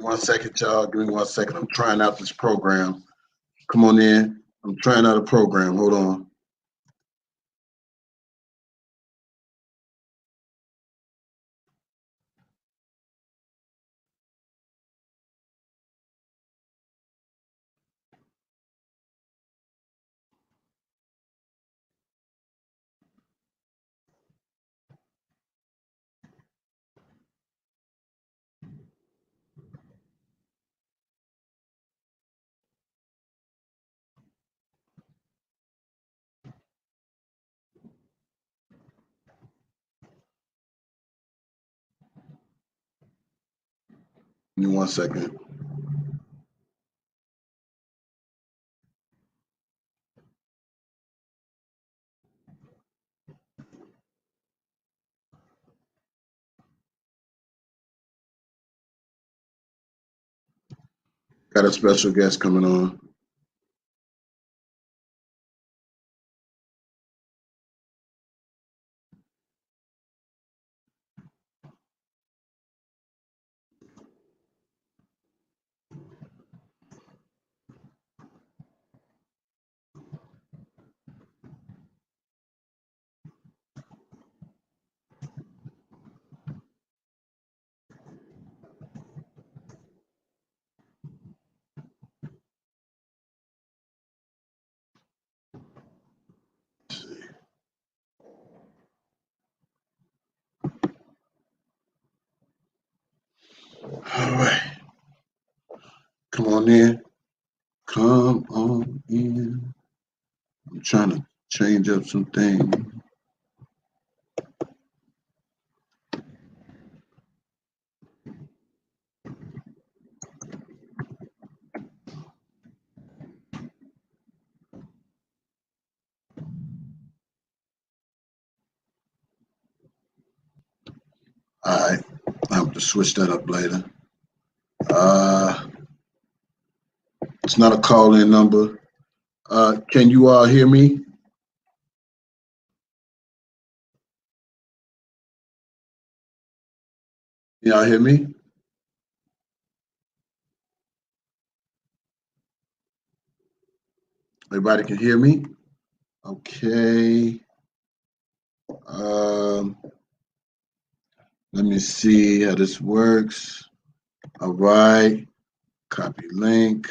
1 second, y'all. Give me 1 second. I'm trying out this program. Come on in. I'm trying out a program. Hold on. Give me 1 second. Got a special guest coming on. All right. Come on in. Come on in. I'm trying to change up some things. All right. I have to switch that up later. It's not a call-in number. Can you all hear me? Y'all hear me? Everybody can hear me? Okay. Let me see how this works. All right. Copy link.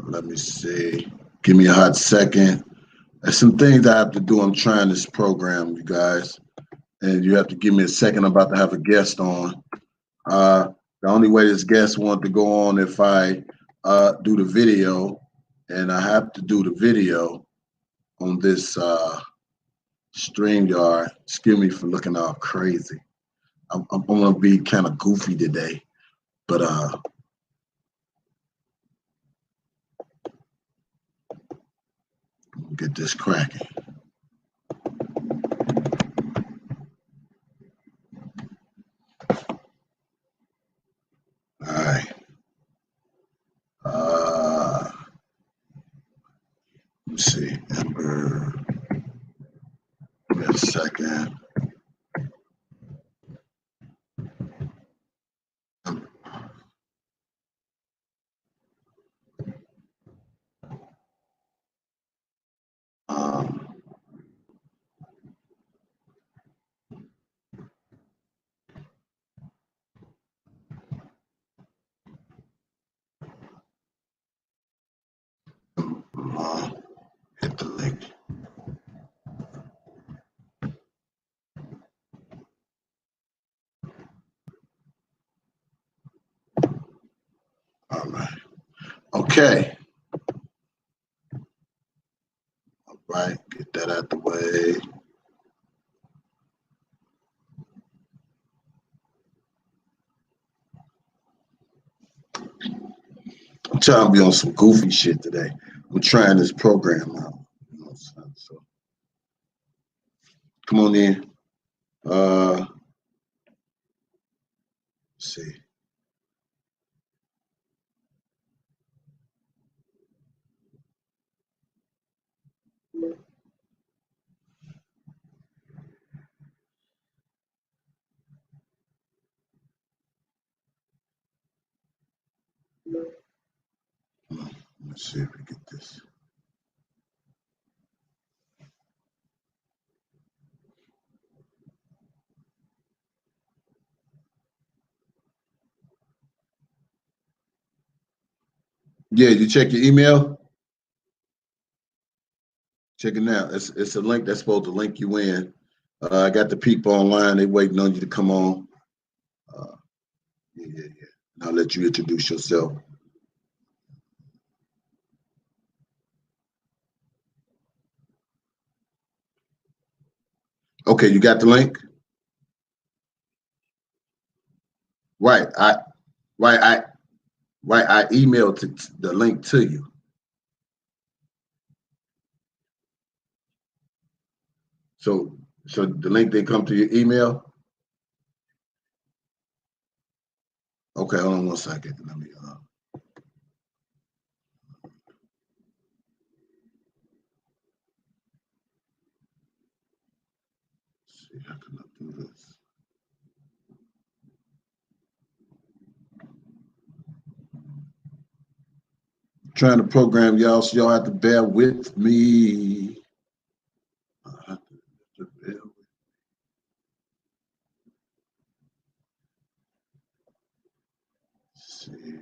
Let me see. Give me a hot second. There's some things I have to do. I'm trying this program, you guys. And you have to give me a second. I'm about to have a guest on. The only way this guest wants to go on if I do the video, and I have to do the video on this StreamYard. Excuse me for looking all crazy. I'm gonna be kind of goofy today, but get this cracking. All right. Let's see. Ember. Give me a second. Hit the link. All right. Okay. All right. Get that out the way. I'm trying to be on some goofy shit today. I'm trying this program out. You know what I'm saying? So come on in. Let's see. Let's see if we get this. Yeah, you check your email. Check it now. It's a link that's supposed to link you in. I got the people online. They waiting on you to come on. Yeah. And I'll let you introduce yourself. Okay, you got the link? Right. I emailed the link to you. So the link didn't come to your email? Okay, hold on one second. Let me see how can I do this. Trying to program y'all, so y'all have to bear with me. I have to bear with me. Let's see.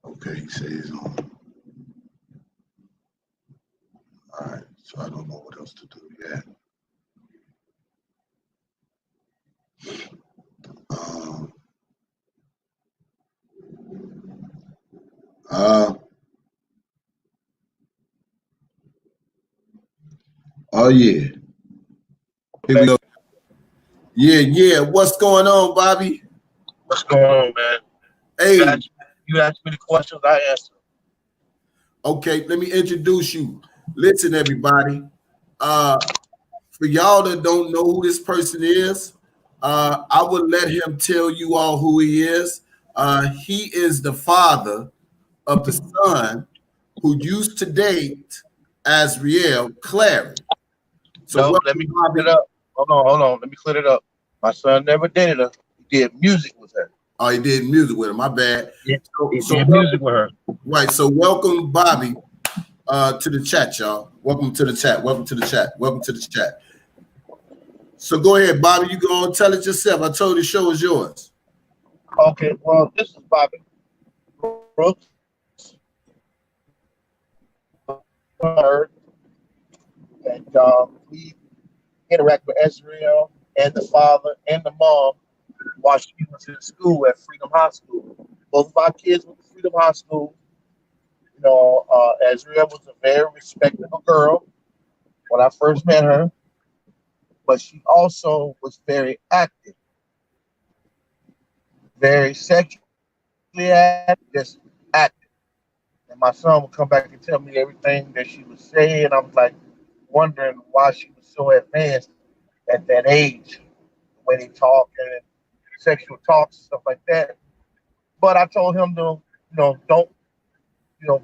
Okay, he says he's on. All right, so I don't know what else to do yet. Oh yeah. Here we go. Yeah. What's going on, Bobby? What's going on, man? Hey. You asked me the questions, I answered. Okay, let me introduce you. Listen, everybody. For y'all that don't know who this person is, I would let him tell you all who he is. He is the father of the son who used to date Azriel Clary. So let me clear it up. Hold on. Let me clear it up. My son never dated her. He did music with her. Oh, he did music with her. My bad. Yeah, he did music with her. Right. So welcome, Bobby, to the chat, y'all. Welcome to the chat. Welcome to the chat. So go ahead, Bobby. You go and tell it yourself. I told you the show is yours. Okay. Well, this is Bobby Brooks. And we interact with Azriel and the father and the mom while she was in school at Freedom High School. Both of our kids went to Freedom High School. You know, Azriel was a very respectable girl when I first met her, but she also was very active, very sexually active, just active. And my son would come back and tell me everything that she was saying. I was like wondering why she was so advanced at that age, the way they talk and sexual talks and stuff like that. But I told him to, don't,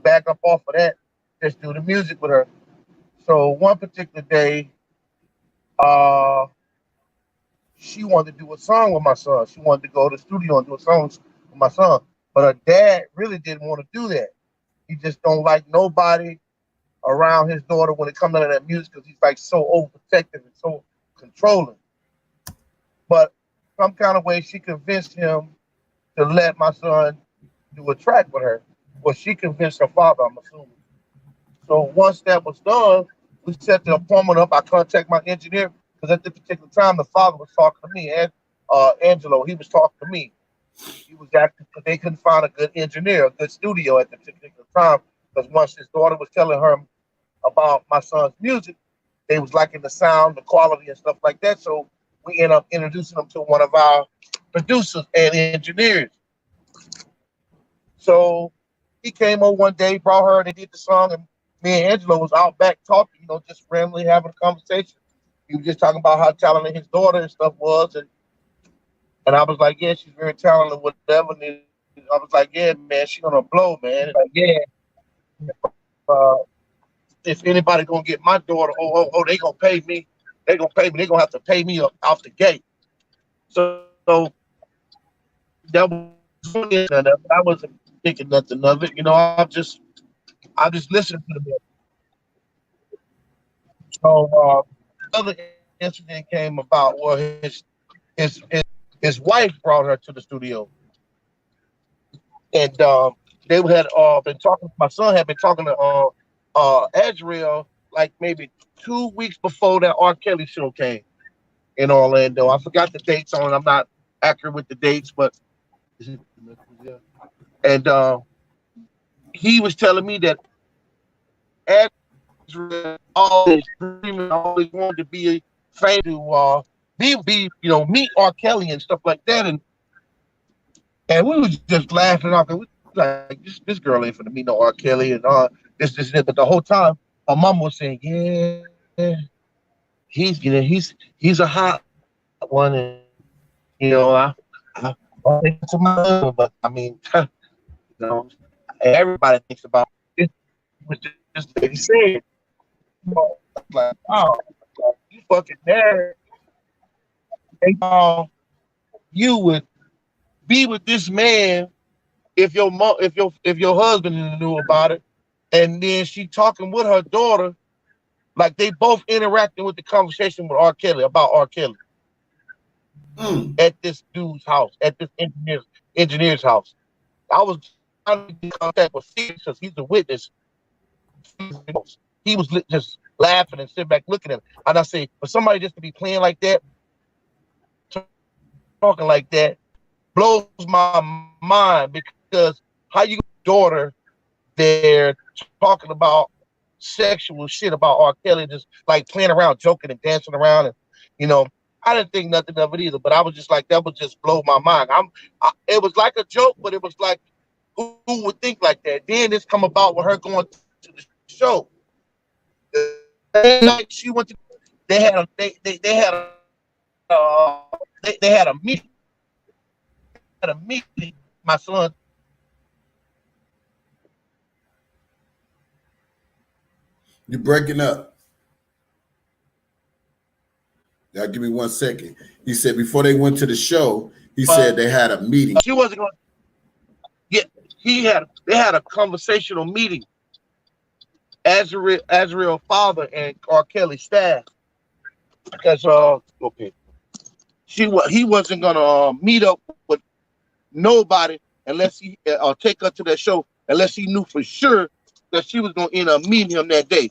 back up off of that. Just do the music with her. So one particular day, uh, she wanted to do a song with my son. She wanted to go to the studio and do a song with my son. But her dad really didn't want to do that. He just don't like nobody around his daughter when it comes to that music because he's like so overprotective and so controlling. But some kind of way she convinced him to let my son do a track with her. Well, she convinced her father, I'm assuming. So once that was done, we set the appointment up. I contacted my engineer because at this particular time, the father was talking to me, and Angelo, he was talking to me. He was asking because they couldn't find a good engineer, a good studio at the particular time. Because once his daughter was telling her about my son's music, they was liking the sound, the quality, and stuff like that. So we ended up introducing them to one of our producers and engineers. So he came over one day, brought her, they did the song, and me and Angelo was out back talking, just randomly having a conversation. He was just talking about how talented his daughter and stuff was, and I was like, yeah, she's very talented, whatever. And I was like, yeah, man, she's gonna blow, man. Like, yeah. Uh, if anybody gonna get my daughter, they gonna pay me. They gonna pay me. They gonna have to pay me up off the gate. So that was one incident. I wasn't thinking nothing of it. I just listened to them. So another incident came about where his his wife brought her to the studio, and they had been talking. My son had been talking to Azriel like maybe 2 weeks before that R. Kelly show came in Orlando. I forgot the dates on it. I'm not accurate with the dates, but and he was telling me that Azriel always dreaming, always wanted to be famous, to meet R. Kelly and stuff like that, and we was just laughing off. We like this girl ain't finna meet no R. Kelly and this and that. But the whole time, her mom was saying, "Yeah, he's a hot one," and I think to my husband, but I mean, everybody thinks about it. Was just lady said, like, oh, you fucking married, you would be with this man if your husband knew about it, and then she talking with her daughter, like they both interacting with the conversation with R. Kelly about R. Kelly at this dude's house, at this engineer's house. I was trying to get in contact with Felix because he's a witness. He was just laughing and sitting back looking at him. And I say, for somebody just to be playing like that, talking like that, blows my mind, because how you daughter there talking about sexual shit about R. Kelly, just like playing around, joking and dancing around, and I didn't think nothing of it either. But I was just like, that would just blow my mind. It was like a joke, but it was like, who would think like that? Then this come about with her going to the show. The night she went to, they had a they had a meeting. My son. You're breaking up. Now, give me 1 second. He said before they went to the show, he said they had a meeting. She wasn't going to get. They had a conversational meeting. Azriel father and R. Kelly staff, because he wasn't gonna meet up with nobody unless he take her to that show unless he knew for sure that she was gonna end up meeting him that day.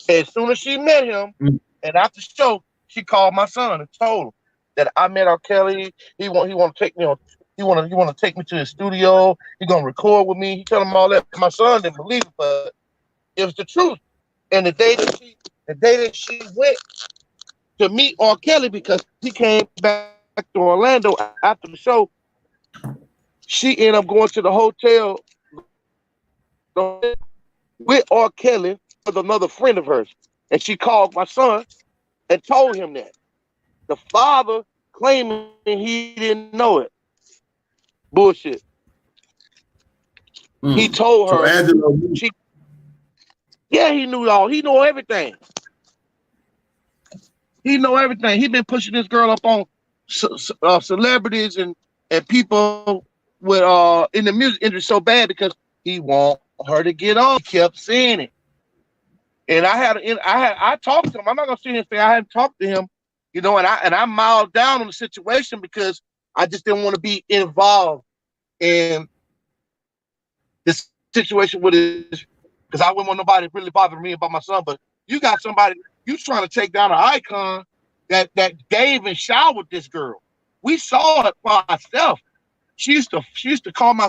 As soon as she met him, and after the show, she called my son and told him that I met R. Kelly. He want to take me on. He want to take me to the studio. He gonna record with me. He told him all that. My son didn't believe it, but it was the truth. And the day that she went to meet R. Kelly, because he came back to Orlando after the show, she ended up going to the hotel with R. Kelly with another friend of hers. And she called my son and told him that. The father claiming he didn't know it. Bullshit. He told her. He knew all. He knew everything. He know everything. He been pushing this girl up on celebrities and people with in the music industry so bad because he want her to get on. He kept saying it, and I talked to him. I'm not gonna say anything. I hadn't talked to him, and I miled down on the situation because I just didn't want to be involved in this situation with his, because I wouldn't want nobody really bothering me about my son. But you got somebody, you trying to take down an icon that gave and showered this girl. We saw it for ourselves. She used to call my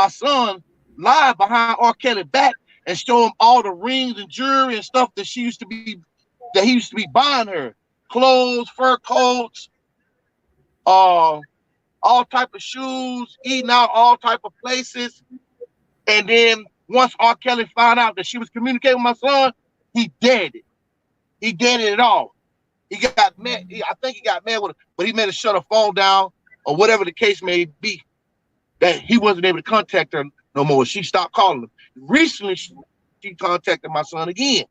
son live behind R. Kelly back and show him all the rings and jewelry and stuff that he used to be buying her. Clothes, fur coats, all type of shoes, eating out all type of places. And then once R. Kelly found out that she was communicating with my son, he dead it. He dead it all. He got mad. I think he got mad with her, but he made her shut her phone down or whatever the case may be, that he wasn't able to contact her no more. She stopped calling him. Recently, she contacted my son again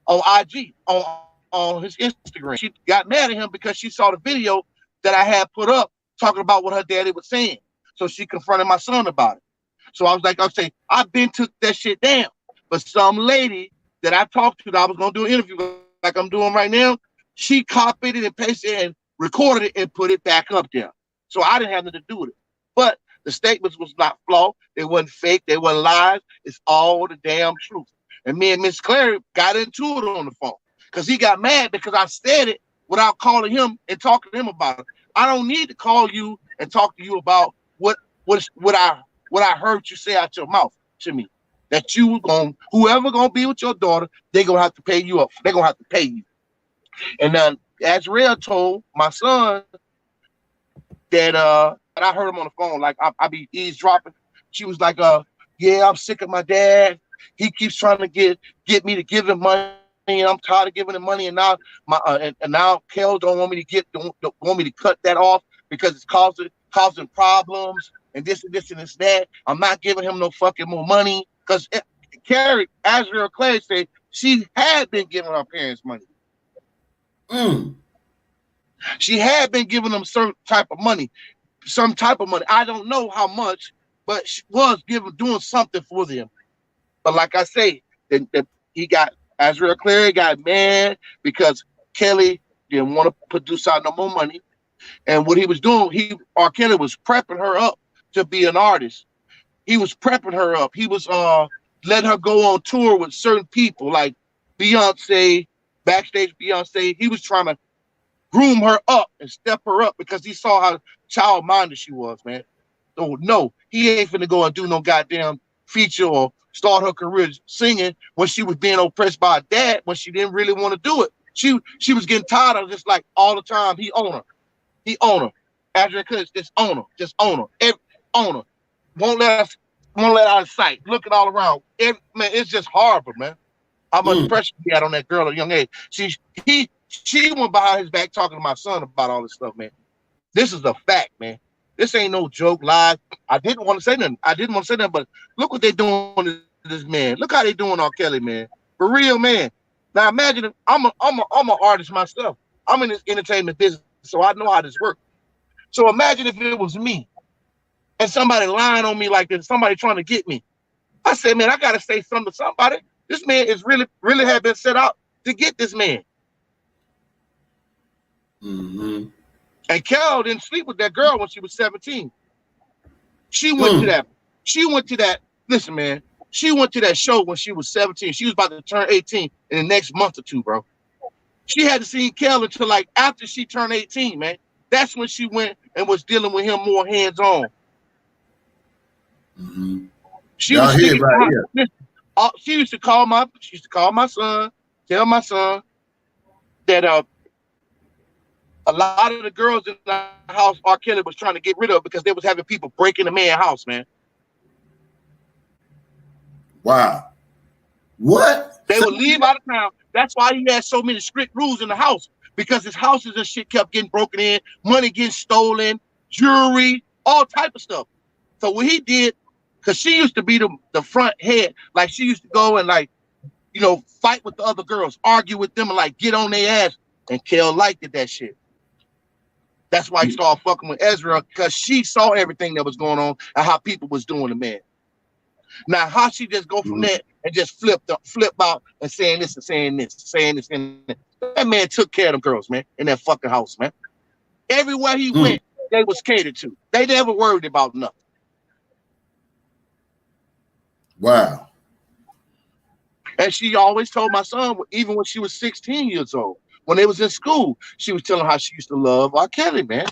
on IG, on his Instagram. She got mad at him because she saw the video that I had put up talking about what her daddy was saying. So she confronted my son about it. So I was like, I've been took that shit down. But some lady that I talked to that I was gonna do an interview like I'm doing right now, she copied it and pasted it and recorded it and put it back up there. So I didn't have nothing to do with it. But the statements was not flawed. They wasn't fake. They wasn't lies. It's all the damn truth. And me and Miss Clary got into it on the phone because he got mad because I said it without calling him and talking to him about it. I don't need to call you and talk to you about what I heard you say out your mouth to me. That whoever gonna be with your daughter, they gonna have to pay you up. They gonna have to pay you. And then Azriel told my son that I heard him on the phone, like I be eavesdropping. She was like, yeah, I'm sick of my dad. He keeps trying to get me to give him money, and I'm tired of giving him money. And now and now Kel don't want me to don't want me to cut that off because it's causing problems and this and this and this that. I'm not giving him no fucking more money because Carrie Azriel Clay said she had been giving her parents money. She had been giving them some type of money. I don't know how much, but she was doing something for them. But like I say, Azriel Clary got mad because Kelly didn't want to produce out no more money. And what he was doing, R. Kelly was prepping her up to be an artist. He was prepping her up. He was letting her go on tour with certain people like Beyonce, backstage Beyonce. He was trying to groom her up and step her up because he saw how child-minded she was, man. So no, he ain't finna go and do no goddamn feature or start her career singing when she was being oppressed by her dad when she didn't really want to do it. She was getting tired of just like all the time. He own her. Azriel Clay just own her. Own her. Won't let out of sight. Looking all around. Man, it's just horrible, man. How much pressure he had on that girl at a young age. She went behind his back talking to my son about all this stuff, man. This is a fact, man. This ain't no joke, lies. I didn't want to say nothing, but look what they doing to this man. Look how they doing R. Kelly, man. For real, man. Now imagine if I'm an artist myself. I'm in this entertainment business, so I know how this works. So imagine if it was me and somebody lying on me like this, somebody trying to get me. I said, man, I gotta say something to somebody. This man is really have been set out to get this man. Mm-hmm. And Carol didn't sleep with that girl when she was 17. She went to that. Listen, man. She went to that show when she was 17. She was about to turn 18 in the next month or two, bro. She hadn't seen Carol until like after she turned 18, man. That's when she went and was dealing with him more hands-on. Mm-hmm. She used to call my son, tell my son that a lot of the girls in the house R. Kelly was trying to get rid of because they was having people break in the man's house, man. Wow. What? They would leave out of town. That's why he had so many strict rules in the house, because his houses and shit kept getting broken in, money getting stolen, jewelry, all type of stuff. So what he did, because she used to be the front head, like she used to go and like, fight with the other girls, argue with them and like get on their ass. And Kel liked that shit. That's why he started fucking with Azriel, because she saw everything that was going on and how people was doing the man. Now, how she just go from that and just flip out and saying this and saying this. That man took care of them girls, man, in that fucking house, man. Everywhere he went, they was catered to. They never worried about nothing. Wow. And she always told my son, even when she was 16 years old, when they was in school, she was telling how she used to love R. Kelly, man.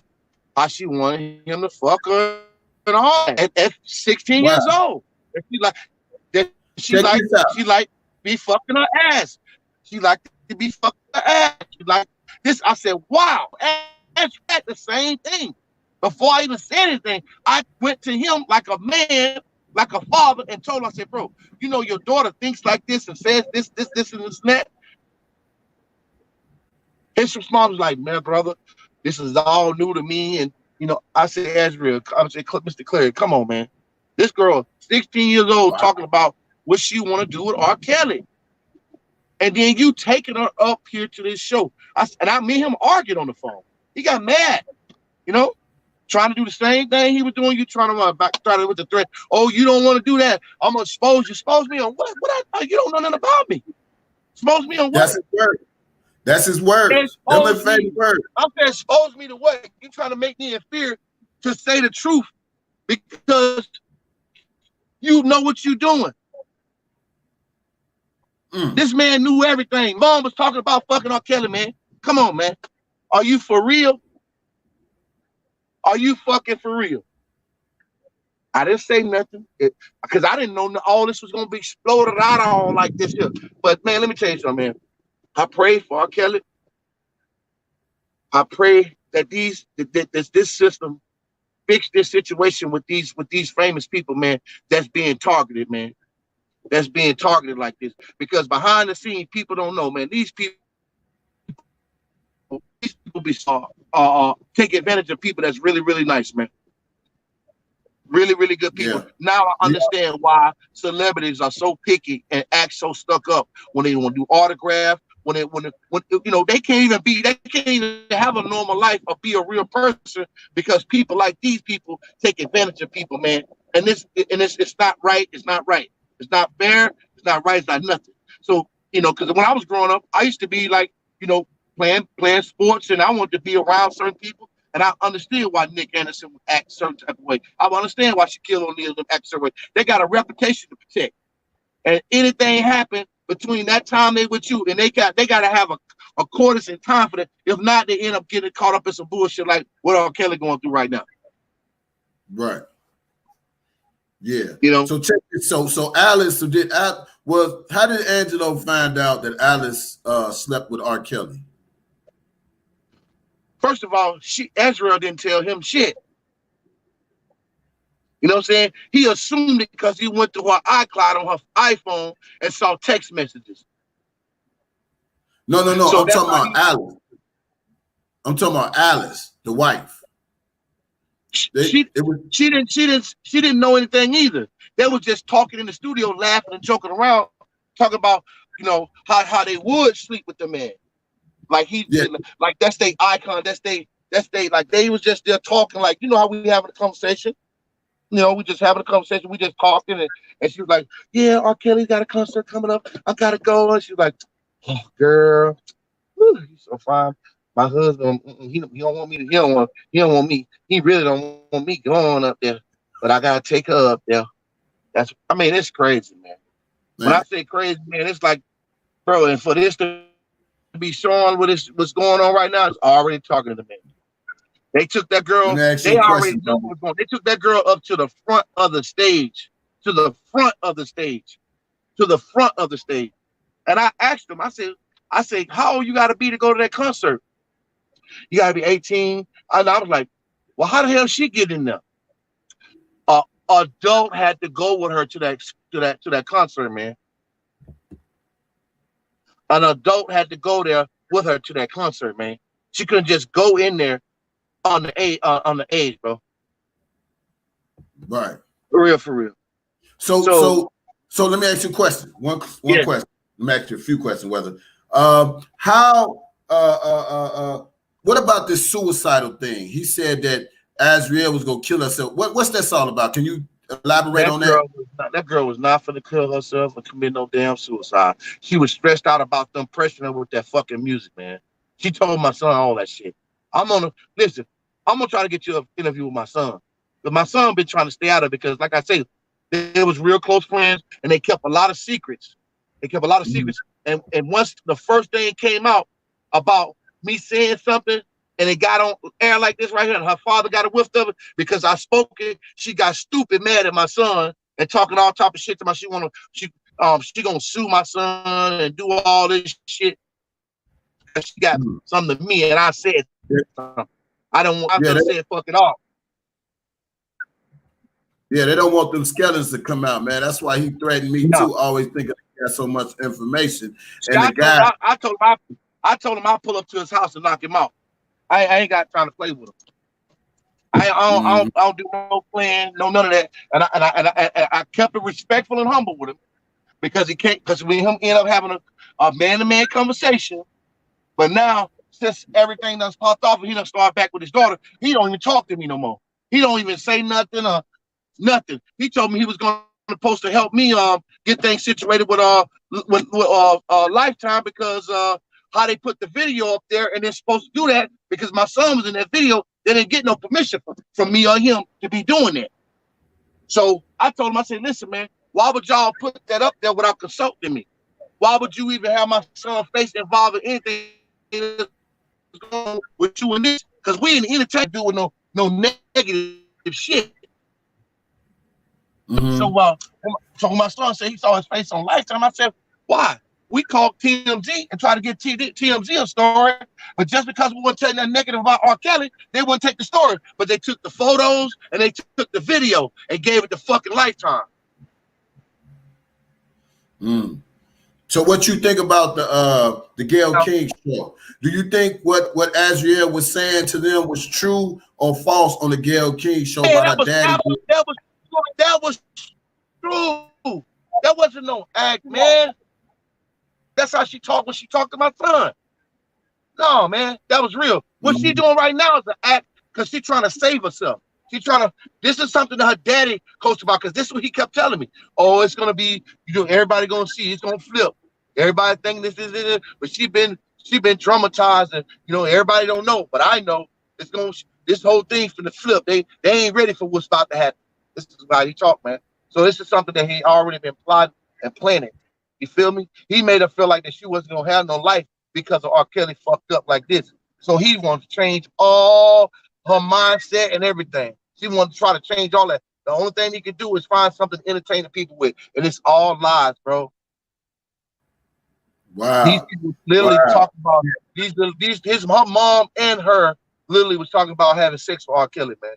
How she wanted him to fuck her at 16 years old. And she like be fucking her ass. She liked to be fucking her ass. She like this. I said, wow, that's the same thing. Before I even said anything, I went to him like a man, like a father, and told him, I said, bro, your daughter thinks like this and says this, and this, and that. His response was like, man, brother, this is all new to me. And, I said, Azriel, Mr. Clary, come on, man. This girl, 16 years old, talking about what she want to do with R. Kelly. And then you taking her up here to this show. Me and him argued on the phone. He got mad, you know, trying to do the same thing he was doing. You trying to run back, started with the threat. Oh, you don't want to do that. I'm going to expose you. Expose me on what? You don't know nothing about me. Expose me on what? That's his word. That's his word. Them his favorite word. I'm saying expose me to what? You trying to make me in fear to say the truth because you know what you're doing. This man knew everything. Mom was talking about fucking R. Kelly, man. Come on, man. Are you for real? Are you fucking for real? I didn't say nothing because I didn't know all this was going to be exploded out on like this here. But, man, let me tell you something, man. I pray for R. Kelly. I pray that this system fix this situation with these famous people, man, that's being targeted, man. That's being targeted like this. Because behind the scenes, people don't know, man. These people be take advantage of people that's really, really nice, man. Really, really good people. Yeah. Now I understand why celebrities are so picky and act so stuck up when they want to do autograph. When you know they can't even have a normal life or be a real person because people like these people take advantage of people, man. And it's not right. It's not right. It's not fair. It's not right. It's not nothing. So you know, because when I was growing up, I used to be like, you know, playing sports, and I wanted to be around certain people. And I understand why Nick Anderson would act a certain type of way. I understand why Shaquille O'Neal would act a certain way. They got a reputation to protect. And anything happen between that time they with you, and they got to have a quarters in time for that. If not, they end up getting caught up in some bullshit like what R. Kelly going through right now. Right. Yeah. You know. So check it. So Alice. How did Angelo find out that Alice slept with R. Kelly? First of all, Azriel didn't tell him shit. You know what I'm saying? He assumed it because he went to her iCloud on her iPhone and saw text messages. No. So I'm talking about Alice. I'm talking about Alice, the wife. She didn't know anything either. They were just talking in the studio, laughing and joking around, talking about, you know, how they would sleep with the man. Like like that's their icon. That's they like they was just there talking like, you know how we having a conversation. You know, we just having a conversation. We just talking, and she was like, "Yeah, R. Kelly's got a concert coming up. I gotta go." And she was like, "Oh, girl, whew, he's so fine. My husband, he don't want me. He don't want me. He really don't want me going up there. But I gotta take her up there. It's crazy, man. When I say crazy, man, it's like, bro, and for this to be showing what's going on right now, it's already talking to the man. They took that girl. They already knew what was going on. They took that girl up to the front of the stage. To the front of the stage. To the front of the stage. And I asked them, I said, how old you got to be to go to that concert? You got to be 18. And I was like, well, how the hell she get in there? Adult had to go with her to that concert, man. An adult had to go there with her to that concert, man. She couldn't just go in there on the age, bro. Right. For real. So let me ask you a question. One question. Let me ask you a few questions. What about this suicidal thing? He said that Azriel was gonna kill herself. What's that all about? Can you elaborate on that? That girl was not finna kill herself or commit no damn suicide. She was stressed out about them pressuring her with that fucking music, man. She told my son all that shit. I'm gonna try to get you an interview with my son. But my son been trying to stay out of it because, like I say, they was real close friends and they kept a lot of secrets. And once the first thing came out about me saying something and it got on air like this right here, and her father got a whiff of it because I spoke it, she got stupid mad at my son and talking all type of shit to my she gonna sue my son and do all this shit. She got something to me, and I said, I'm gonna say fuck it off. Yeah, they don't want them skeletons to come out, man. That's why he threatened me too. Always thinking he got so much information. And I told him I'll pull up to his house and knock him out. I ain't got time to play with him. I don't do no playing, no none of that. And I kept it respectful and humble with him. because he can't. Because we him end up having a man-to-man conversation. But now, since everything that's popped off and he done start back with his daughter, he don't even talk to me no more. He don't even say nothing or nothing. He told me he was supposed to help me get things situated with Lifetime because how they put the video up there, and they're supposed to do that because my son was in that video. They didn't get no permission from me or him to be doing that. So I told him, I said, listen, man, why would y'all put that up there without consulting me? Why would you even have my son's face involved in anything with you and this? Because we in the entertainment doing no negative shit. Mm-hmm. So when my son said he saw his face on Lifetime, I said, why? We called TMZ and tried to get TMZ a story, but just because we weren't telling that negative about R. Kelly, they wouldn't take the story. But they took the photos and they took the video and gave it to fucking Lifetime. Mm. So what you think about the Gayle King show? Do you think what Azriel was saying to them was true or false on the Gayle King show about her daddy? That was true. That wasn't no act, man. That's how she talked when she talked to my son. No, man, that was real. What she doing right now is an act because she's trying to save herself. She's trying to. This is something that her daddy coached about because this is what he kept telling me. Oh, it's gonna be, everybody gonna see. It's gonna flip. Everybody think this is it, but she been traumatized, and everybody don't know, but I know it's gonna. This whole thing's gonna flip. They ain't ready for what's about to happen. This is how he talk, man. So this is something that he already been plotting and planning. You feel me? He made her feel like that she wasn't gonna have no life because of R. Kelly fucked up like this. So he wants to change all her mindset and everything. She wants to try to change all that. The only thing he can do is find something to entertain the people with, and it's all lies, bro. Wow. These people literally talk about her mom and her literally was talking about having sex with R. Kelly, man,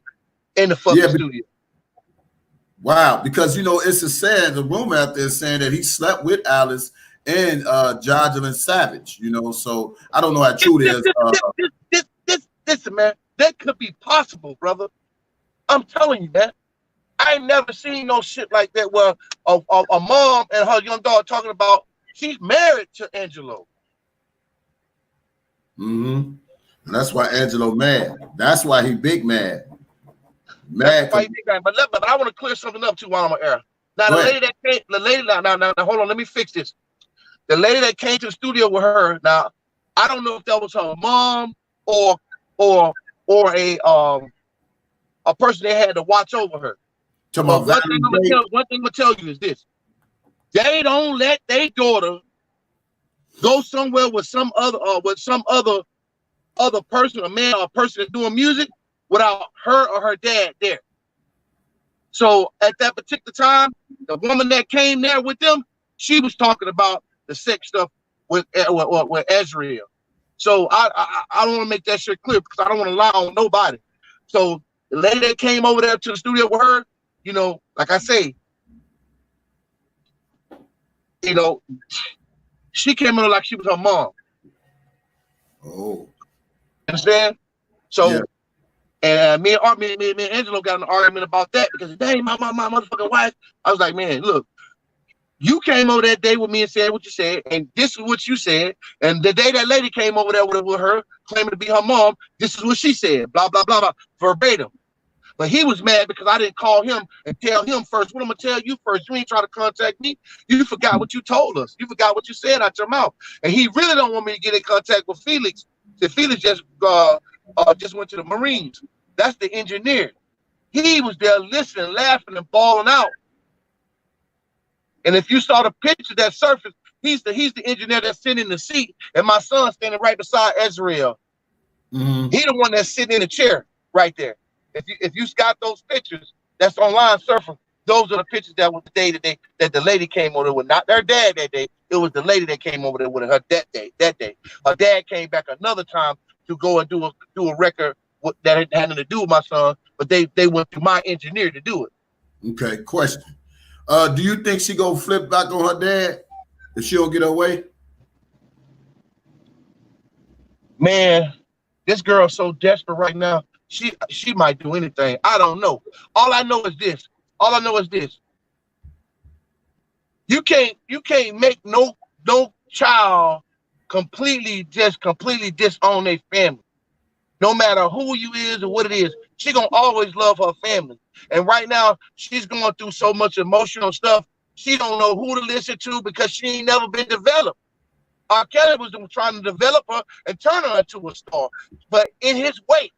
in the fucking studio. Wow, because it's the rumor out there saying that he slept with Alice and Jocelyn Savage, so I don't know how true it is. This man, that could be possible, brother. I'm telling you, man. I ain't never seen no shit like that where a mom and her young daughter talking about she's married to Angelo. Mm-hmm. And that's why Angelo mad. That's why he big mad. That's why he big mad. But I want to clear something up too while I'm on air. Now now hold on, let me fix this. The lady that came to the studio with her, now I don't know if that was her mom or a person that had to watch over her. But one thing I'm gonna tell you is this: they don't let their daughter go somewhere with some other person, a man or a person that's doing music without her or her dad there. So at that particular time, the woman that came there with them, she was talking about the sex stuff with Azriel. So I don't want to make that shit clear because I don't want to lie on nobody. So the lady that came over there to the studio with her, like I say, she came in like she was her mom. Oh, understand? So, and me and Angelo got an argument about that because dang, my motherfucking wife. I was like, man, look, you came over that day with me and said what you said, and this is what you said. And the day that lady came over there with her, claiming to be her mom, this is what she said, blah blah blah blah, verbatim. But he was mad because I didn't call him and tell him first. What I'm gonna tell you first? You ain't trying to contact me. You forgot what you told us. You forgot what you said out your mouth. And he really don't want me to get in contact with Felix. So Felix just went to the Marines. That's the engineer. He was there listening, laughing, and balling out. And if you saw the picture that surfaced, he's the engineer that's sitting in the seat, and my son's standing right beside Azriel. Mm-hmm. He the one that's sitting in the chair right there. If you got those pictures that's online surfing, those are the pictures that was the day that the lady came over with, not their dad that day. It was the lady that came over there with her that day. Her dad came back another time to go and do a record that had nothing to do with my son, but they went through my engineer to do it. Okay, question. Do you think she gonna flip back on her dad if she don't get her way? Man, this girl's so desperate right now. She might do anything. I don't know. All I know is this. You can't make no child completely disown their family. No matter who you is or what it is, she gonna always love her family. And right now, she's going through so much emotional stuff. She don't know who to listen to because she ain't never been developed. R. Kelly was trying to develop her and turn her into a star, but in his way,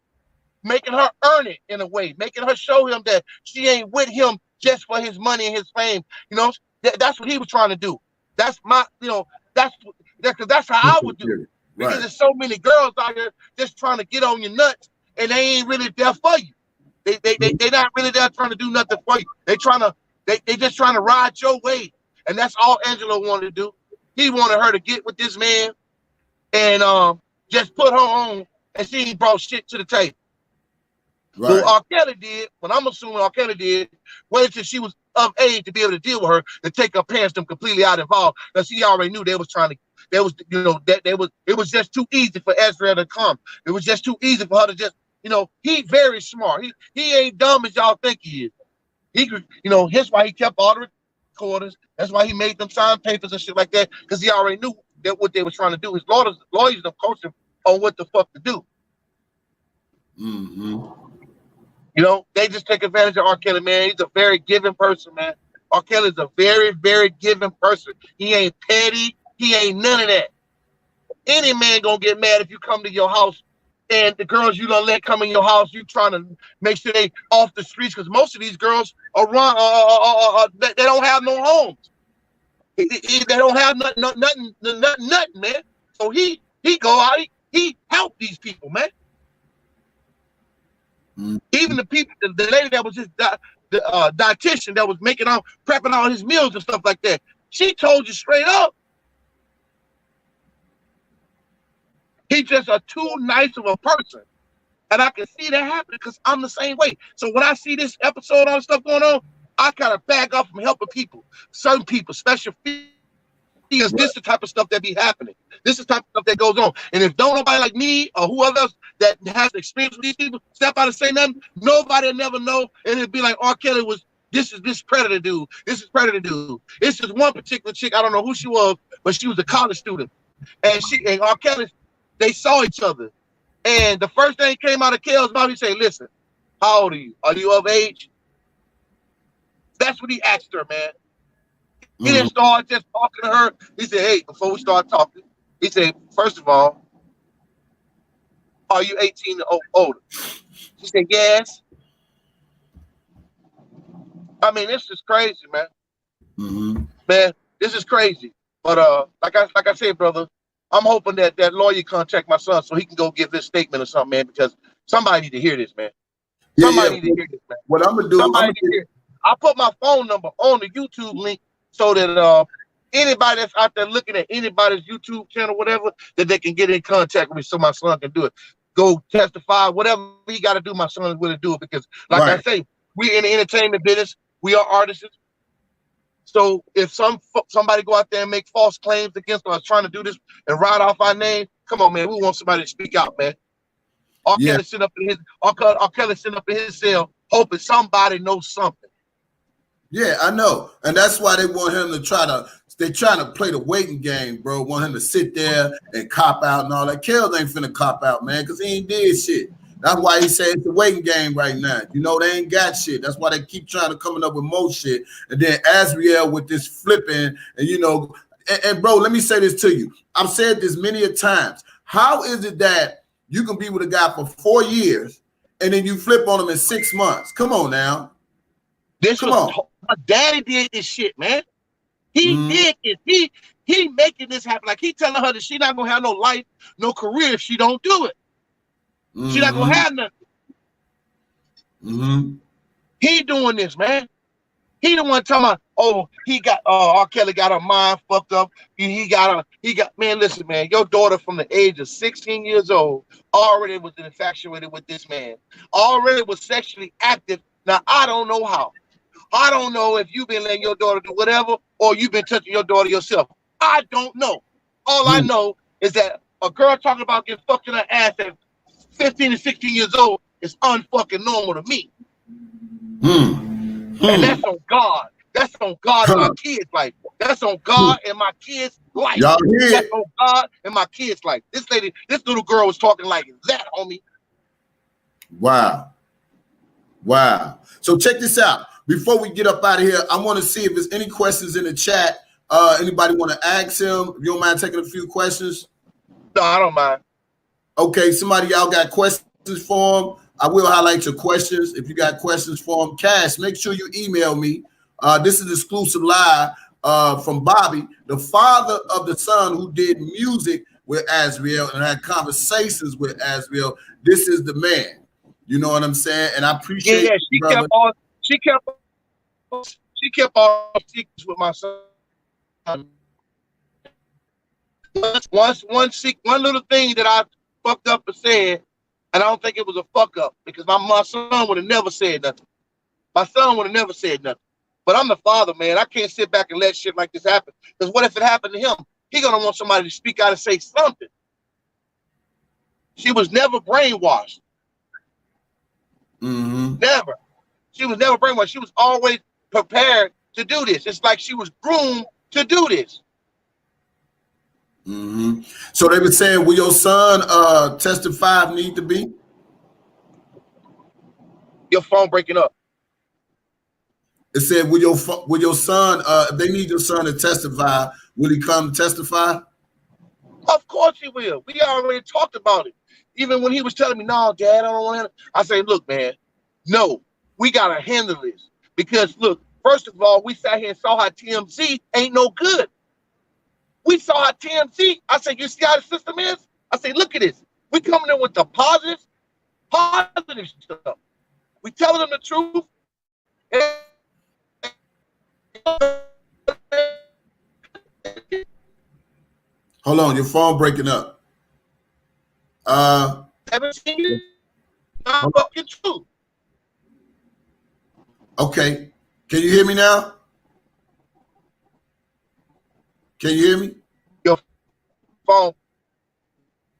making her earn it in a way, making her show him that she ain't with him just for his money and his fame. You know, that's what he was trying to do. That's my, that's how I would do. Because there's so many girls out here just trying to get on your nuts, and they ain't really there for you. They not really there trying to do nothing for you. They just trying to ride your wave, and that's all Angelo wanted to do. He wanted her to get with this man and just put her on, and she ain't brought shit to the table. Right. What R. Kelly did, what I'm assuming R. Kelly did, waited till she was of age to be able to deal with her, to take her parents them completely out involved, because he already knew they was trying to. It was just too easy for Azriel to come. It was just too easy for her to just, he very smart. He ain't dumb as y'all think he is. Here's why he kept all the recorders. That's why he made them sign papers and shit like that, because he already knew that what they were trying to do. His lawyers have coached him on what the fuck to do. Mm-hmm. They just take advantage of R. Kelly, man. He's a very giving person, man. R. Kelly is a very, very giving person. He ain't petty. He ain't none of that. Any man gonna get mad if you come to your house and the girls you don't let come in your house, you trying to make sure they off the streets, because most of these girls are they don't have no homes. They don't have nothing, man. So he go out, he help these people, man. Mm-hmm. Even the people, the lady that was his dietitian that was prepping all his meals and stuff like that, she told you straight up, he's just too nice of a person. And I can see that happening because I'm the same way. So when I see this episode, all this stuff going on, I kind of back off from helping people, certain people, special feelings. Right. This is the type of stuff that be happening. This is the type of stuff that goes on. And if don't nobody like me or whoever else that has experience with these people step out and say nothing, nobody will never know. And it'd be like R. Kelly was, this is this predator dude. This is predator dude. It's just one particular chick. I don't know who she was, but she was a college student. And R. Kelly, they saw each other. And the first thing came out of Kel's mouth, he said, listen, how old are you? Are you of age? That's what he asked her, man. He didn't start just talking to her. He said, hey, before we start talking, he said, first of all, are you 18 or older? She said, yes. I mean, this is crazy, man. Mm-hmm. Man, this is crazy. But like I said, brother, I'm hoping that lawyer contact my son so he can go give this statement or something, man, because somebody need to hear this, man. Somebody need to hear this, man. What I'm gonna do, I'll put my phone number on the YouTube link so that anybody that's out there looking at anybody's YouTube channel, whatever, that they can get in contact with me so my son can do it. Go testify, whatever he got to do, my son is willing to do it, because, like I say, we're in the entertainment business. We are artists. So if somebody go out there and make false claims against us trying to do this and write off our name, come on, man, we want somebody to speak out, man. R. Kelly sitting up in his cell, hoping somebody knows something. Yeah, I know, and that's why they want him to they're trying to play the waiting game, bro. Want him to sit there and cop out and all that. Kells ain't finna cop out, man, because he ain't did shit. That's why he said it's a waiting game right now. They ain't got shit. That's why they keep trying to coming up with more shit. And then Azriel with this flipping, and bro, let me say this to you. I've said this many a times. How is it that you can be with a guy for 4 years and then you flip on him in 6 months? Come on now. My daddy did this shit, man. He did it. He making this happen. Like, he telling her that she not gonna have no life, no career if she don't do it. She not gonna have nothing. He doing this, man. He the one talking about, oh, he got R. Kelly got her mind fucked up. He got man, listen, man, your daughter from the age of 16 years old already was infatuated with this man. Already was sexually active. Now, I don't know how. I don't know if you've been letting your daughter do whatever or you've been touching your daughter yourself. I don't know. All I know is that a girl talking about getting fucked in her ass at 15 and 16 years old is unfucking normal to me. And that's on God. That's on God and our kids' life. That's on God and my kids' life. Y'all hear That's it? on God and my kids' life. This little girl was talking like that, homie. Wow. Wow. So check this out. Before we get up out of here, I want to see if there's any questions in the chat. Anybody want to ask him? If you don't mind taking a few questions. No, I don't mind. Okay, somebody y'all got questions for him. I will highlight your questions. If you got questions for him, Cash, make sure you email me. This is exclusive live from Bobby, the father of the son who did music with Azriel and had conversations with Azriel. This is the man. You know what I'm saying? And I appreciate she brother. kept all secrets with my son. One little thing that I fucked up and said, and I don't think it was a fuck up because my son would have never said nothing. My son would have never said nothing. But I'm the father, man. I can't sit back and let shit like this happen. Because what if it happened to him? He gonna want somebody to speak out and say something. She was never brainwashed. Never. She was never brainwashed. She was always prepared to do this. It's like she was groomed to do this. So they were saying, will your son testify if need to be? Your phone breaking up. It said, will your son, if they need your son to testify, will he come testify? Of course he will. We already talked about it. Even when he was telling me, no, Dad, I don't want to. I say, look, man, no, we got to handle this. Because, look, first of all, we sat here and saw how TMZ ain't no good. We saw how TMZ, I said, you see how the system is? I say, look at this. We coming in with the positive stuff. We telling them the truth. Hold on, your phone breaking up. 17 years, not fucking true. Okay. Can you hear me now? Can you hear me? Your phone.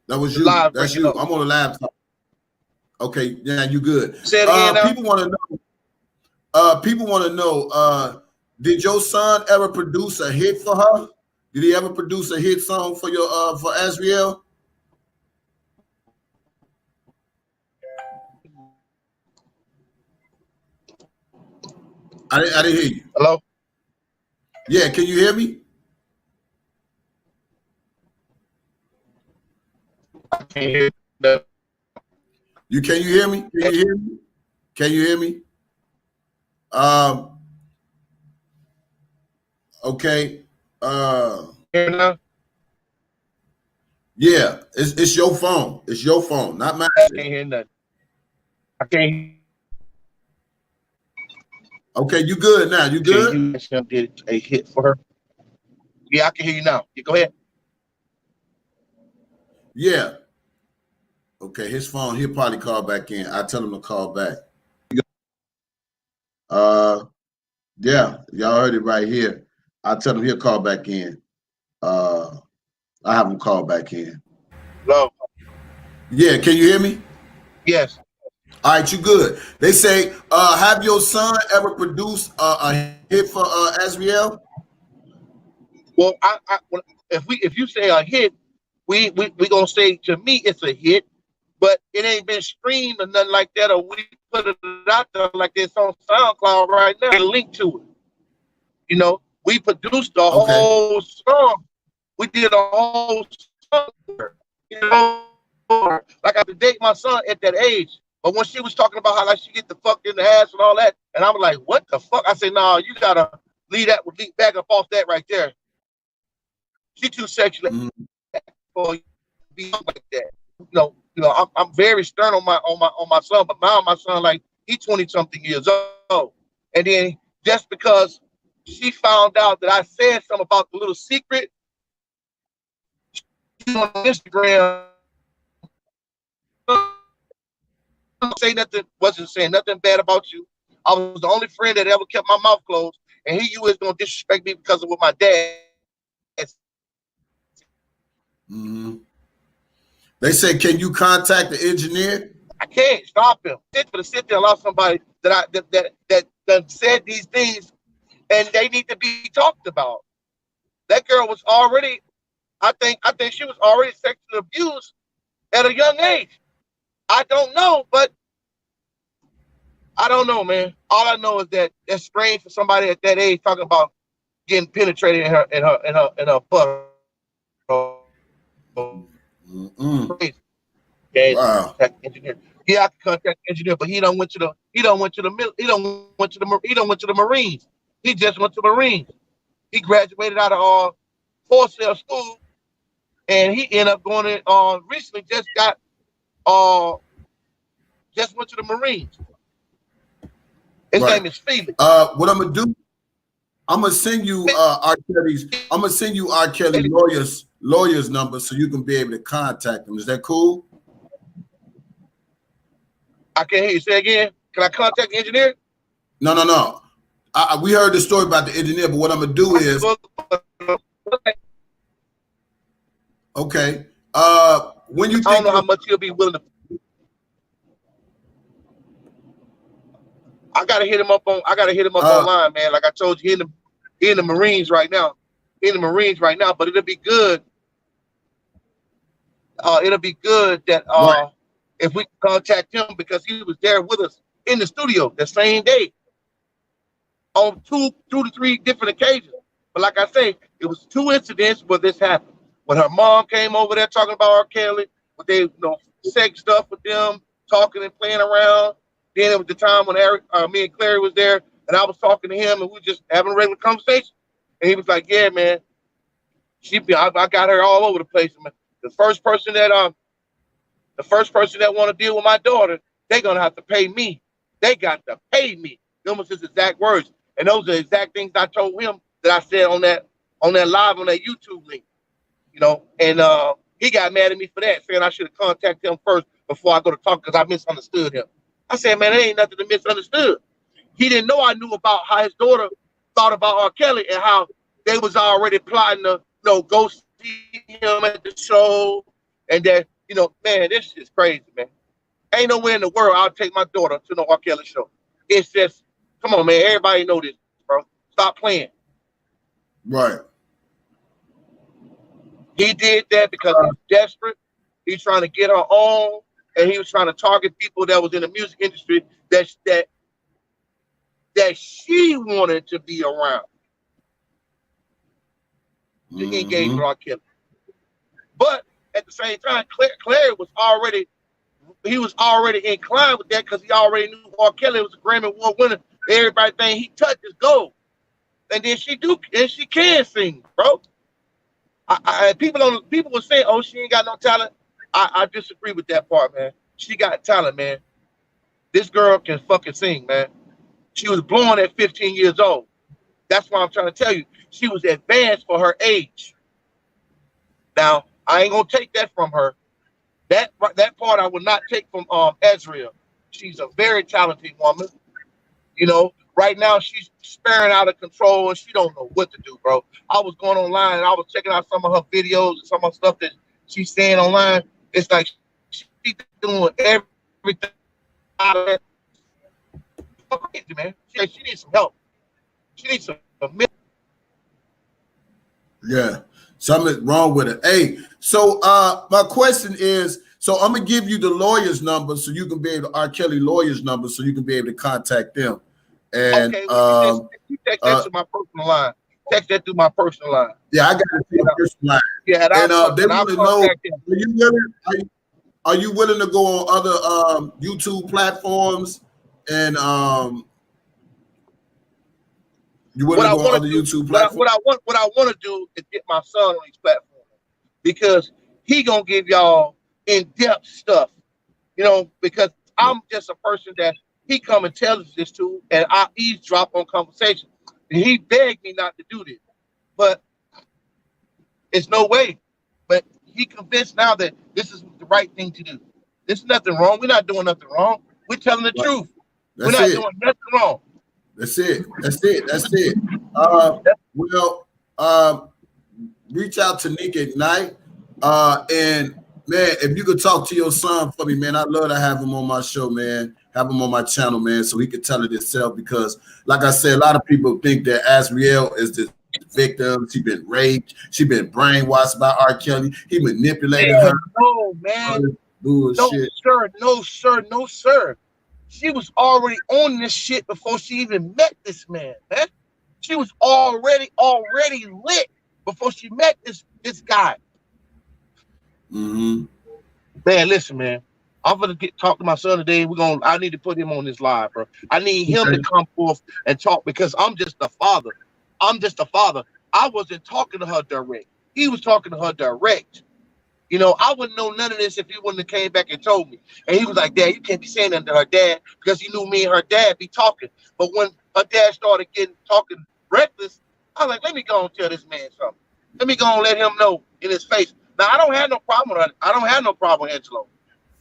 That was you. That's you. I'm on the laptop. Okay, yeah, you good. Say it again now. People want to know, did your son ever produce a hit for her? Did he ever produce a hit song for your for Azriel? I didn't hear you. Hello? Yeah, can you hear me? I can't hear you. Can you hear me? Can you hear me? Can you hear me? Okay. Hear now? Yeah, it's your phone. It's your phone, not mine. I can't hear nothing. I can't hear. Okay, you good now? You good? You did a hit for her. Yeah, I can hear you now. You go ahead. Yeah. Okay, his phone. He'll probably call back in. I tell him to call back. Yeah, y'all heard it right here. I tell him he'll call back in. I have him call back in. Hello. Yeah, can you hear me? Yes. All right, you good. They say, have your son ever produced a hit for Azriel? Well, if you say a hit, we gonna say, to me it's a hit, but it ain't been streamed or nothing like that, or we put it out there like this on SoundCloud right now. A link to it. You know, we produced the whole song. We did a whole song. You know, like I could date my son at that age. But when she was talking about how like she get the fuck in the ass and all that, and I was like, what the fuck? I said, no, you gotta leave back up off that right there. She too sexual for be like that. You know, I'm very stern on my son, but now my son, like, he's 20 something years old. And then just because she found out that I said something about the little secret, she on Instagram wasn't saying nothing bad about you. I was the only friend that ever kept my mouth closed, and here you is gonna disrespect me because of what my dad. They say, can you contact the engineer? I can't stop him. It's for to sit there and allow somebody that said these things, and they need to be talked about. That girl was already, I think she was already sexually abused at a young age. I don't know, but I don't know, man. All I know is that that's strange for somebody at that age talking about getting penetrated in her crazy. Mm-mm. And Wow. contact engineer. Yeah, I can contact engineer, but he don't went to the Marines. He just went to Marines. He graduated out of four-cell school, and he ended up going in. Recently, uh just went to the Marines. His Right. name is Felix. What I'm gonna do? I'm gonna send you R. Kelly's. I'm gonna send you R. Kelly lawyers number so you can be able to contact them. Is that cool? I can't hear you say again. Can I contact the engineer? No. We heard the story about the engineer, but what I'm gonna do is okay. When you I don't think know how you much he'll be willing to. I gotta hit him up online, man. Like I told you, he in the Marines right now. He in the Marines right now, but it'll be good. It'll be good that right, if we can contact him because he was there with us in the studio the same day on two to three different occasions. But like I say, it was two incidents where this happened. When her mom came over there talking about R. Kelly, when they sex stuff with them, talking and playing around. Then it was the time when me and Clary was there, and I was talking to him, and we were just having a regular conversation. And he was like, "Yeah, man, I got her all over the place. Man. The first person that want to deal with my daughter, they're gonna have to pay me. They got to pay me." Them was his exact words, and those are the exact things I told him that I said on that live on that YouTube link. And he got mad at me for that, saying I should have contacted him first before I go to talk because I misunderstood him. I said, man, there ain't nothing to misunderstood. He didn't know I knew about how his daughter thought about R. Kelly and how they was already plotting to, go see him at the show, and that, man, this is crazy, man. Ain't nowhere in the world I'll take my daughter to no R. Kelly show. It's just, come on, man, everybody know this, bro. Stop playing. right. He did that because he's desperate. He's trying to get her on, and he was trying to target people that was in the music industry that she wanted to be around to engage with R. Kelly. But at the same time, Clary was already inclined with that because he already knew R. Kelly was a Grammy Award winner. Everybody think he touched is gold, and then she can sing, bro. People were saying, "Oh, she ain't got no talent." I disagree with that part, man. She got talent, man. This girl can fucking sing, man. She was born at 15 years old. That's why I'm trying to tell you, she was advanced for her age. Now, I ain't gonna take that from her. That part I will not take from Azriel. She's a very talented woman. Right now she's sparing out of control and she don't know what to do, bro. I was going online and I was checking out some of her videos and some of the stuff that she's saying online. It's like she's doing everything out of that. Crazy, man. She needs some help. She needs some. Yeah, something wrong with it. Hey, so my question is, so I'm gonna give you the lawyer's number so you can be able to R. Kelly lawyer's number so you can be able to contact them. And okay, you text that to my personal line. Text that through my personal line. Yeah, I got it to your personal line. Yeah, and they want to know, are you willing to go on other YouTube platforms and you want to go on other YouTube platforms? What I want to do is get my son on these platforms because he gonna give y'all in-depth stuff, because I'm just a person that he come and tells this to, and I eavesdrop on conversation. And he begged me not to do this, but it's no way. But he convinced now that this is the right thing to do. There's nothing wrong. We're not doing nothing wrong. We're telling the truth. We're not doing nothing wrong. That's it. Reach out to Nick at night. And man, if you could talk to your son for me, man, I'd love to have him on my show, man. Have him on my channel, man, so he could tell it himself. Because, like I said, a lot of people think that Azriel is this victim. She been raped. She been brainwashed by R. Kelly. He manipulated Man, her. no, man. No, Bullshit. sir. No, sir. No, sir. She was already on this shit before she even met this man, man. She was already lit before she met this guy. Mm-hmm. Man, listen, man. I'm gonna talk to my son today. I need to put him on this live, bro. I need him to come forth and talk because I'm just a father. I wasn't talking to her direct. He was talking to her direct. You know, I wouldn't know none of this if he wouldn't have came back and told me. And he was like, Dad, you can't be saying nothing to her dad because he knew me and her dad be talking. But when her dad started talking reckless, I was like, let me go and tell this man something. Let me go and let him know in his face. Now, I don't have no problem with her. I don't have no problem with Angelo.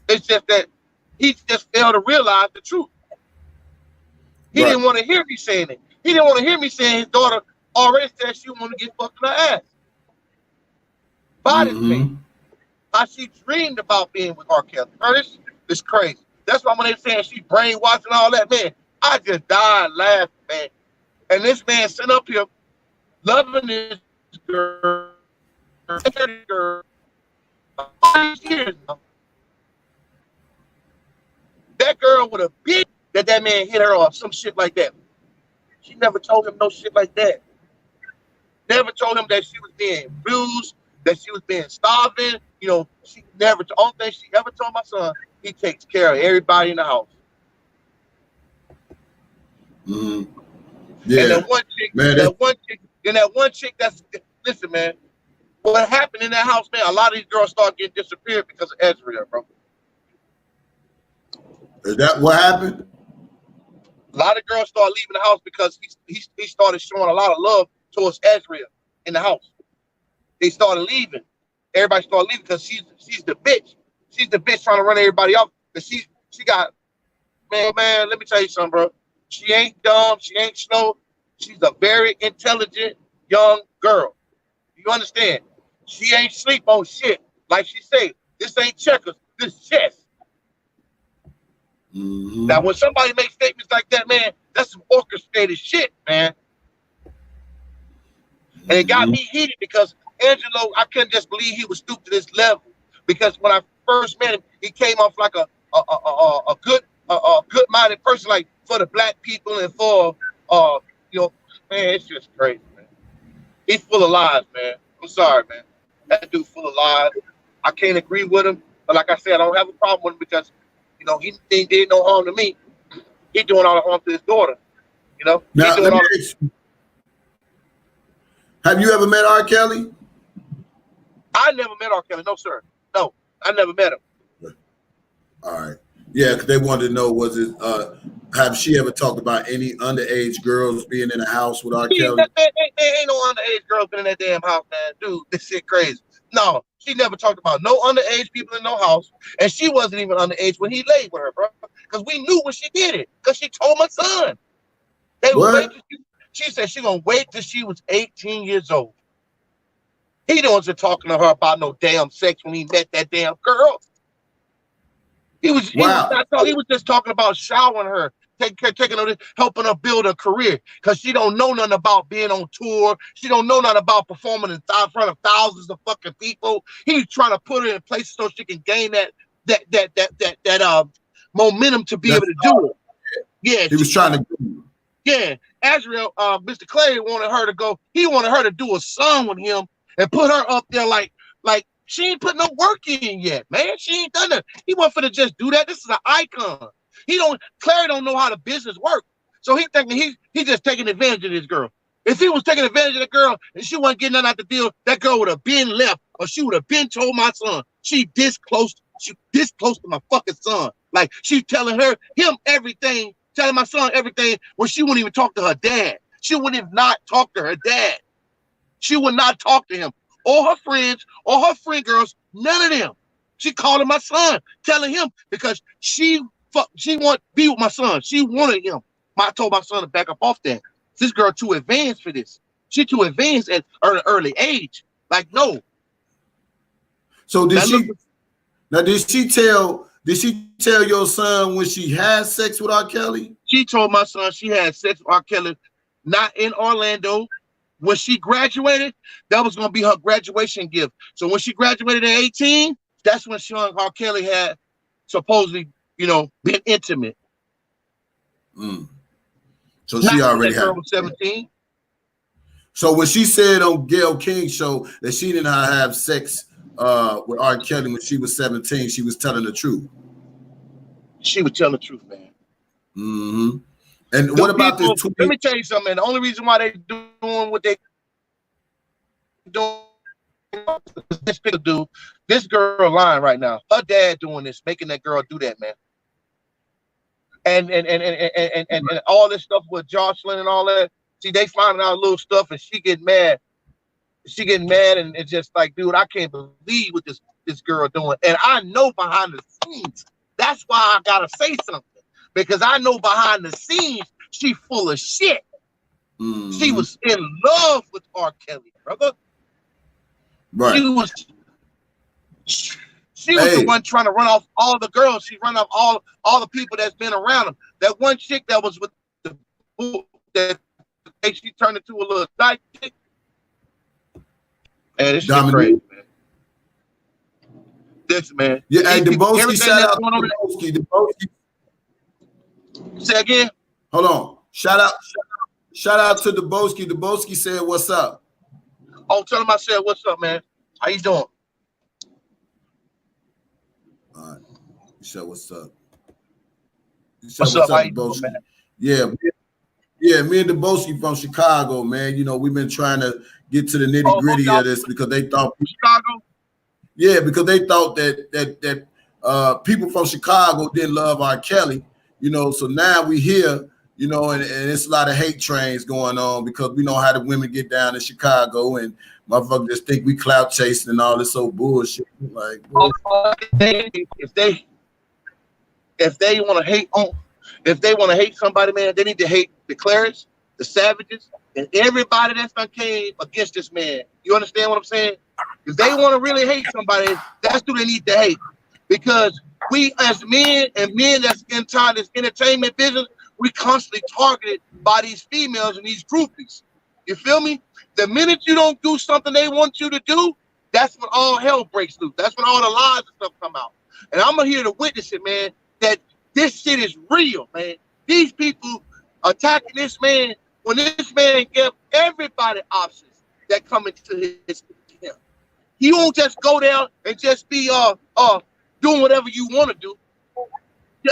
It's just that he just failed to realize the truth. He didn't want to hear me saying it. He didn't want to hear me saying his daughter already said she wanted to get fucked in her ass. By this man. How she dreamed about being with R. Kelly. Curtis, it's crazy. That's why when they saying she brainwashed and all that, man, I just died laughing, man. And this man sitting up here loving this girl, all these years now. That girl would have been that man hit her or some shit like that. She never told him no shit like that. Never told him that she was being abused, that she was being starving. You know, she never. The only thing she ever told my son, he takes care of everybody in the house. Mm-hmm. Yeah. And that one chick, that's listen, man. What happened in that house, man? A lot of these girls start getting disappeared because of Azriel, bro. Is that what happened? A lot of girls start leaving the house because he started showing a lot of love towards Azriel in the house. They started leaving. Everybody started leaving because she's the bitch. She's the bitch trying to run everybody off. But she got man. Let me tell you something, bro. She ain't dumb. She ain't slow. She's a very intelligent young girl. You understand? She ain't sleep on shit. Like she say, this ain't checkers. This chess. Mm-hmm. Now, when somebody makes statements like that, man, that's some orchestrated shit, man. And it got me heated because Angelo, I couldn't just believe he was stooped to this level. Because when I first met him, he came off like a good-minded person, like for the black people and for you know, man, it's just crazy, man. He's full of lies, man. I'm sorry, man. That dude full of lies. I can't agree with him, but like I said, I don't have a problem with him because, you know, he did no harm to me. He doing all the harm to his daughter. You know. Now, have you ever met R. Kelly? I never met R. Kelly. No, sir. No, I never met him. All right. Yeah, because they wanted to know, was it have she ever talked about any underage girls being in the house with R. Kelly? There ain't no underage girls been in that damn house, man. Dude, this shit crazy. No, she never talked about no underage people in no house, and she wasn't even underage when he laid with her, bro. Because we knew when she did it. Because she told my son. She said she gonna wait till she was 18 years old. He wasn't talking to her about no damn sex when he met that damn girl. He was just talking about showering her, taking her, helping her build a career, because she don't know nothing about being on tour. She don't know nothing about performing in front of thousands of fucking people. He's trying to put her in places so she can gain that momentum to be able to do it. Yeah, he was trying to do. Yeah, Azriel, Mr. Clay wanted her to go. He wanted her to do a song with him and put her up there like she ain't put no work in yet, man. She ain't done it. He wasn't finna just do that. This is an icon. Clary don't know how the business works. So he thinking he just taking advantage of this girl. If he was taking advantage of the girl and she wasn't getting nothing out the deal, that girl would have been left, or she would have been told my son. She this close to my fucking son. Like she telling him everything, telling my son everything when she wouldn't even talk to her dad. She wouldn't even not talk to her dad. She would not talk to him. Or her friends, or her friend girls, none of them. She called him my son, telling him because she wanted to be with my son. She wanted him. I told my son to back up off that. This girl too advanced for this. She too advanced at an early age. Like, no. So did she tell your son when she had sex with R. Kelly? She told my son she had sex with R. Kelly, not in Orlando, when she graduated, that was gonna be her graduation gift. So when she graduated at 18, that's when she and R. Kelly had supposedly, been intimate. So she already that girl had. was 17. So when she said on Gayle King's show that she did not have sex with R. Kelly when she was 17, she was telling the truth. She was telling the truth, man. Mm-hmm. And what about this? Let me tell you something, man. The only reason why they doing what they doing, this girl lying right now. Her dad doing this, making that girl do that, man. And all this stuff with Jocelyn and all that. See, they finding out little stuff, and she getting mad. She getting mad, and it's just like, dude, I can't believe what this girl doing. And I know behind the scenes. That's why I gotta say something, because I know behind the scenes she full of shit. Mm-hmm. She was in love with R. Kelly, brother. Right. She was the one trying to run off all the girls. She run off all the people that's been around him. That one chick that was with the that she turned into a little dyke chick. Man, this shit crazy, man. This man. Yeah, hey, Deboski, shout out to Deboski. Say again. Hold on. Shout out to Deboski. Deboski said, "What's up?" Oh, tell him I said, "What's up, man? How you doing?" All right. You said, "What's up?" What's up, how you doing, man? Yeah, me and Deboski from Chicago, man. We've been trying to get to the nitty gritty of this because they thought Chicago. Yeah, because they thought that people from Chicago didn't love R. Kelly, So now we here, and it's a lot of hate trains going on because we know how the women get down in Chicago, and motherfuckers just think we clout chasing and all this old bullshit. Like, if they want to hate somebody, man, they need to hate the Clarence, the Savages, and everybody that's done came against this man. You understand what I'm saying? If they want to really hate somebody, that's who they need to hate. Because we as men and men that's inside this entertainment business, we constantly targeted by these females and these groupies. You feel me? The minute you don't do something they want you to do, that's when all hell breaks loose. That's when all the lies and stuff come out. And I'm here to witness it, man, that this shit is real, man. These people attacking this man when this man gave everybody options that come into his him. He won't just go down and just be doing whatever you want to do,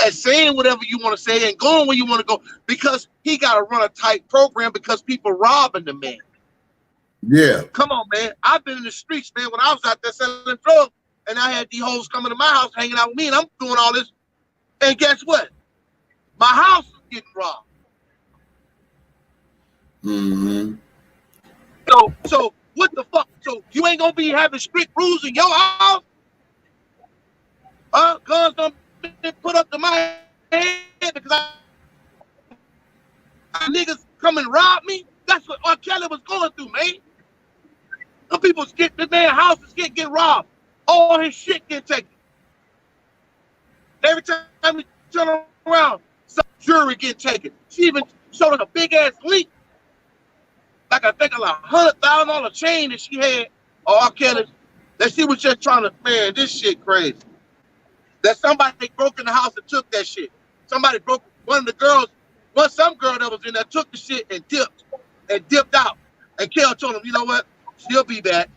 saying whatever you want to say and going where you want to go, because he got to run a tight program because people robbing the man. Yeah. Come on, man. I've been in the streets, man, when I was out there selling drugs, and I had these hoes coming to my house hanging out with me, and I'm doing all this. And guess what? My house is getting robbed. Mm-hmm. So what the fuck? So you ain't gonna be having strict rules in your house? Guns don't be put up to my head because niggas come and rob me? That's what R. Kelly was going through, man. Some people get the man's house get robbed. All his shit get taken. Every time we turn around, some jewelry get taken. She even showed us a big ass leak. Like I think like $100,000 chain that she had, or R. Kelly, that she was just trying to, man, this shit crazy. That somebody broke in the house and took that shit. Somebody broke, one of the girls, some girl that was in there took the shit and dipped out. And Kel told him, you know what? She'll be back.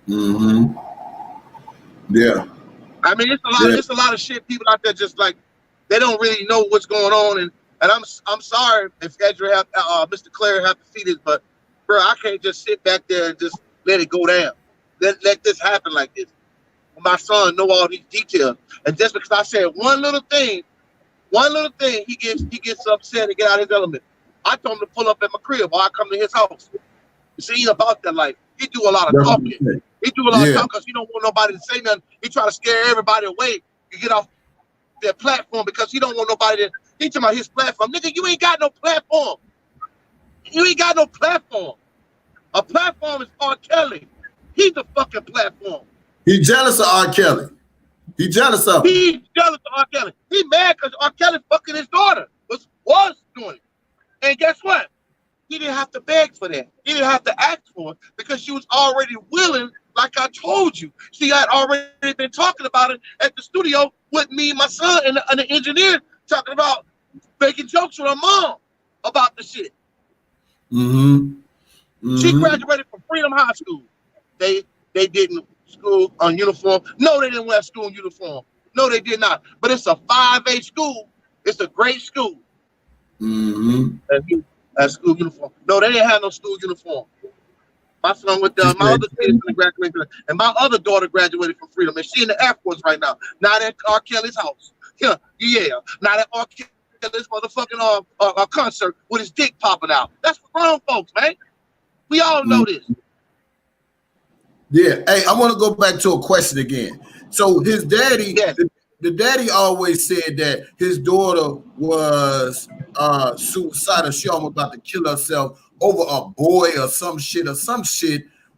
Mm-hmm. Yeah. I mean, it's a lot of shit. People out there just like, they don't really know what's going on, and I'm sorry if Azriel Mr. Claire have to see this, but bro, I can't just sit back there and just let it go down. Let this happen like this. My son know all these details, and just because I said one little thing, he gets upset and get out of his element. I told him to pull up at my crib while I come to his house. You see, he's about that life. He do a lot of talking. He do a lot of talking because he don't want nobody to say nothing. He try to scare everybody away to get off their platform because he don't want nobody to. He talking about his platform. Nigga, you ain't got no platform. You ain't got no platform. A platform is R. Kelly. He's the fucking platform. He jealous of R. Kelly. He jealous of him. He's jealous of R. Kelly. He mad because R. Kelly fucking his daughter. Was doing it. And guess what? he didn't have to beg for that. He didn't have to ask for it because she was already willing, like I told you. She had already been talking about it at the studio with me, my son, and the engineer talking about making jokes with her mom about the shit. Mm-hmm. She Mm-hmm. graduated from Freedom High School. They didn't school on uniform. No, they didn't wear school uniform. No, they did not. But it's a 5A school. It's a great school. Mm-hmm. At school uniform. No, they didn't have no school uniform. My son went down. My other kids graduated, and my other daughter graduated from Freedom, and she in the Air Force right now. Not at R. Kelly's house. Yeah. Not at R. Kelly's motherfucking concert with his dick popping out. That's for grown folks, man. We all know this. Yeah. Hey, I want to go back to a question again. So his daddy, yes. the daddy always said that his daughter was suicidal. She almost about to kill herself over a boy or some shit.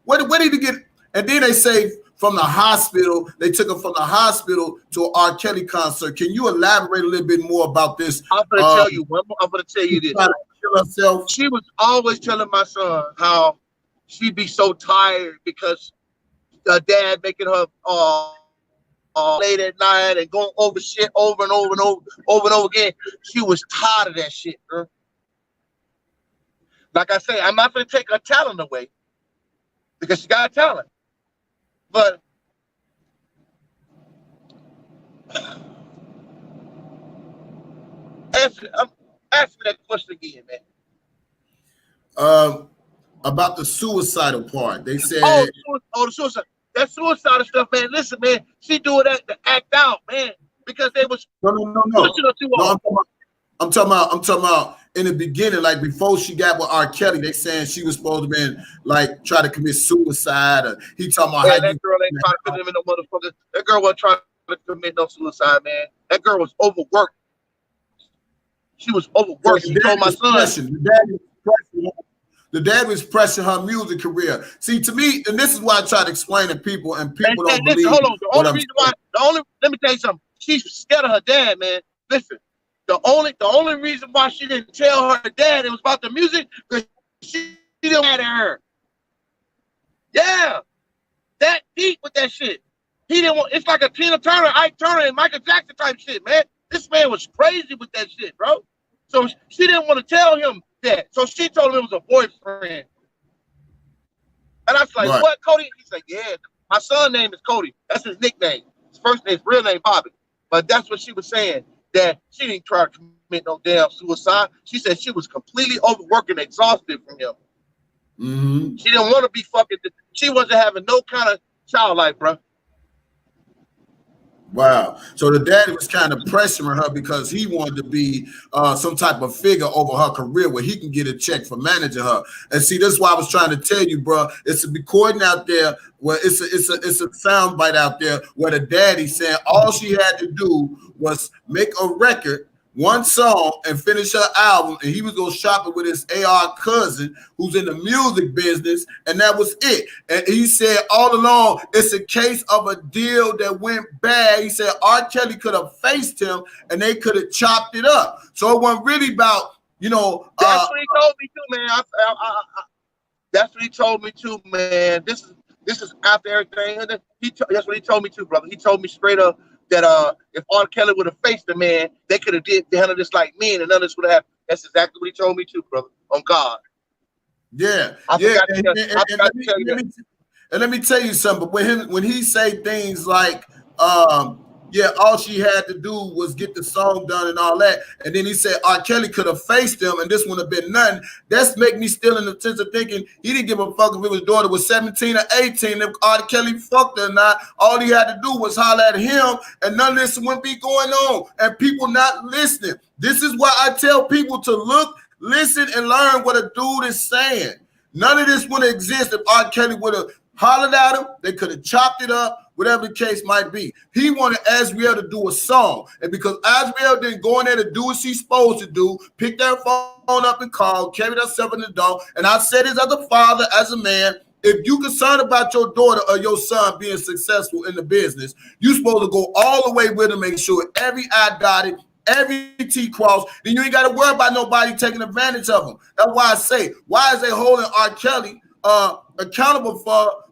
Where did he get? And then they say from the hospital, they took her from the hospital to an R. Kelly concert. Can you elaborate a little bit more about this? I'm going to tell you. I'm going to tell you this. Kill herself. She was always telling my son how she'd be so tired because her dad making her late at night and going over shit over and over again. She was tired of that shit, bro. Like I say, I'm not going to take her talent away because she got talent. But ask me that question again, man. About the suicidal part, they said. The suicide. That suicidal stuff, man. Listen, man. She doing that to act out, man, because they was no. I'm talking about in the beginning, like before she got with R. Kelly, they saying she was supposed to be like try to commit suicide. Or he talking about how that girl ain't trying to commit no motherfucker. That girl wasn't trying to commit no suicide, man. That girl was overworked. She was overworked. She told my son. The dad was pressing her music career. See, to me, and this is why I try to explain to people, and people don't believe. Hold on. Let me tell you something. She's scared of her dad, man. Listen, the only reason why she didn't tell her dad it was about the music because she didn't mad at her. Yeah, that deep with that shit. He didn't want. It's like a Tina Turner, Ike Turner, and Michael Jackson type shit, man. This man was crazy with that shit, bro. So she didn't want to tell him that. So she told him it was a boyfriend. And I was like, What, Cody? He's like, yeah, my son's name is Cody. That's his nickname. His first name, his real name, Bobby. But that's what she was saying, that she didn't try to commit no damn suicide. She said she was completely overworked and exhausted from him. Mm-hmm. She didn't want to be fucking, she wasn't having no kind of child life, bro. Wow. So the daddy was kind of pressuring her because he wanted to be some type of figure over her career where he can get a check for managing her. And see, that's why I was trying to tell you, bro. It's a recording out there where it's a sound bite out there where the daddy saying all she had to do was make a record, one song, and finish her album, and he was gonna shop it with his AR cousin who's in the music business, and that was it. And he said all along, it's a case of a deal that went bad. He said R. Kelly could have faced him, and they could have chopped it up. So it wasn't really about, That's what he told me too, man. That's what he told me too, man. This is after everything. That's what he told me too, brother. He told me straight up that if R. Kelly would have faced the man, they could have handled this like men, and none of this would have happened. That's exactly what he told me too, brother. On God. Yeah. And let me tell you something. When he say things like, all she had to do was get the song done and all that, and then he said R. Kelly could have faced him, and this wouldn't have been nothing. That's make me still in the sense of thinking he didn't give a fuck if his daughter was 17 or 18. If R. Kelly fucked her or not, all he had to do was holler at him, and none of this wouldn't be going on. And people not listening. This is why I tell people to look, listen, and learn what a dude is saying. None of this would have existed if R. Kelly would have hollered at him. They could have chopped it up. Whatever the case might be. He wanted Azriel to do a song. And because Azriel didn't go in there to do what she's supposed to do, pick that phone up and call, carry herself in the door. And I said this as a father, as a man, if you concerned about your daughter or your son being successful in the business, you're supposed to go all the way with him, make sure every I dotted, every T crossed, then you ain't got to worry about nobody taking advantage of them. That's why I say, why is they holding R. Kelly accountable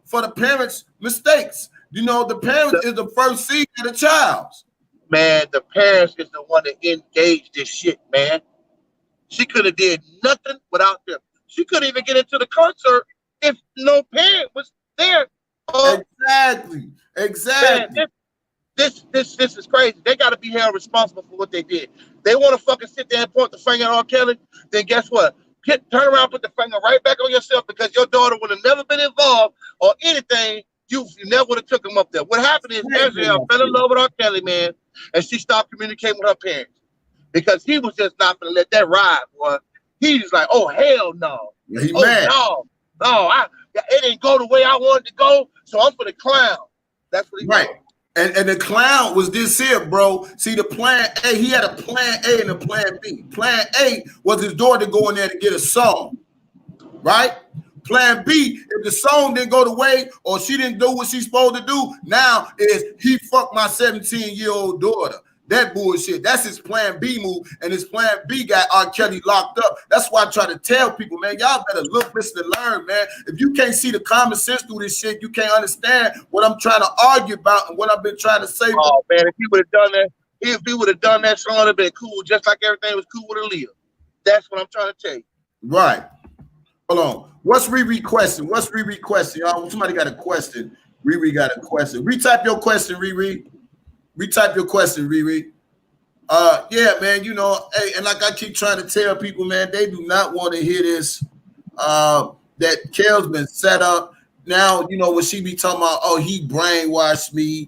for the parents' mistakes? You know, the parents is the first seed of the child. Man, the parents is the one that engaged this shit, man. She could have did nothing without them. She couldn't even get into the concert if no parent was there. Exactly. Man, this is crazy. They got to be held responsible for what they did. They want to fucking sit there and point the finger at R. Kelly. Then guess what? Turn around, put the finger right back on yourself because your daughter would have never been involved or anything. You never would have took him up there. What happened is Azriel fell in love with R. Kelly, man, and she stopped communicating with her parents because he was just not going to let that ride, boy. He's like, oh, hell no. Yeah, he mad. It didn't go the way I wanted to go, so I'm for the clown. That's what he right. And the clown was this here, bro. See, the plan A, he had a plan A and a plan B. Plan A was his daughter go in there to get a song, right? Plan B, if the song didn't go the way or she didn't do what she's supposed to do, now is he fucked my 17-year-old daughter. That bullshit. That's his plan B move, and his plan B got R. Kelly locked up. That's why I try to tell people, man, y'all better look, listen, and learn, man. If you can't see the common sense through this shit, you can't understand what I'm trying to argue about and what I've been trying to say. Oh, man, if he would have done that, if he would have done that song, it would have been cool, just like everything was cool with Aaliyah. That's what I'm trying to tell you. Right. Hold on. What's Riri question? What's Riri question, y'all? Somebody got a question. Riri got a question. Retype your question, Riri. Retype your question, Riri. Yeah, man, you know, hey, and like I keep trying to tell people, man, they do not want to hear this. That Kel's been set up. Now, you know, when she be talking about, oh, he brainwashed me,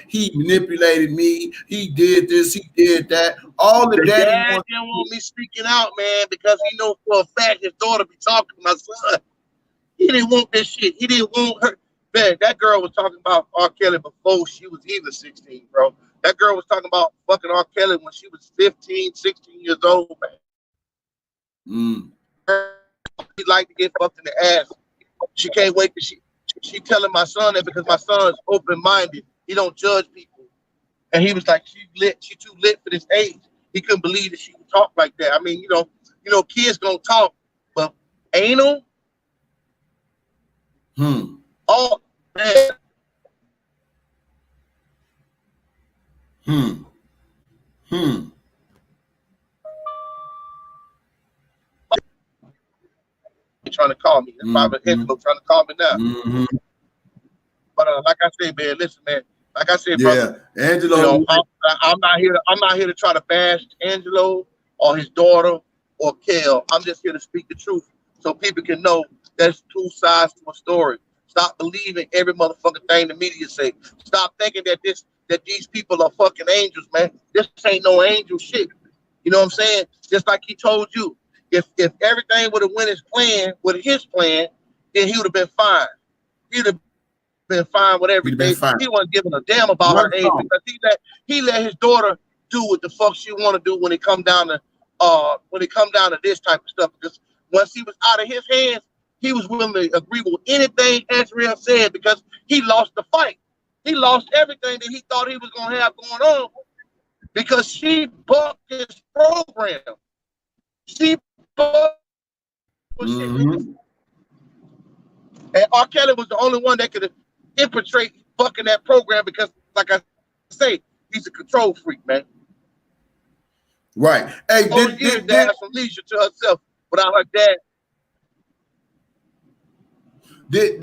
he manipulated me, he did this, he did that. All the dad didn't want me speaking out, man, because he knows for a fact his daughter be talking to my son. He didn't want this shit. He didn't want her. Man, that girl was talking about R. Kelly before she was even 16, bro. That girl was talking about fucking R. Kelly when she was 15, 16 years old, man. She like to get fucked in the ass. She can't wait to she telling my son that because my son is open-minded. He don't judge people. And he was like, she too lit for this age. He couldn't believe that she would talk like that. I mean, you know, kids gonna talk, but anal. Oh man. Trying to call me. That's probably Angelo trying to call me now. But like I said, man, listen, man. Like I said, brother, Angelo. You know, I'm not here to try to bash Angelo or his daughter or Kel. I'm just here to speak the truth so people can know there's two sides to a story. Stop believing every motherfucking thing the media say. Stop thinking that these people are fucking angels, man. This ain't no angel shit. You know what I'm saying? Just like he told you. If everything would have went with his plan, then he would have been fine. He'd have been fine with everything. He wasn't giving a damn about her age because he let his daughter do what the fuck she want to do when it come down to this type of stuff. Because once he was out of his hands, he was willing to agree with anything Azriel said because he lost the fight. He lost everything that he thought he was gonna have going on because she bucked his program. She and R. Kelly was the only one that could infiltrate fucking that program because, like I say, he's a control freak, man. Right. Hey, did have some leisure to herself without her dad. Did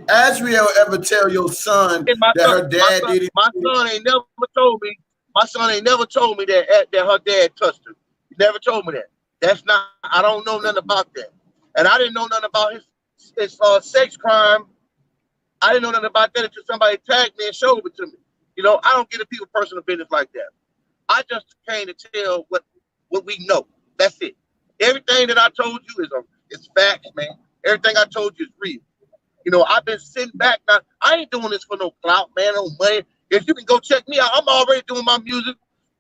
Azriel ever tell your son that her dad did it? My son ain't never told me. My son ain't never told me that her dad touched her. He never told me that. That's not. I don't know nothing about that, and I didn't know nothing about his sex crime. I didn't know nothing about that until somebody tagged me and showed it to me. You know, I don't get into people's personal business like that. I just came to tell what we know. That's it. Everything that I told you is facts, man. Everything I told you is real. You know, I've been sitting back now. I ain't doing this for no clout, man, no money. If you can go check me out, I'm already doing my music,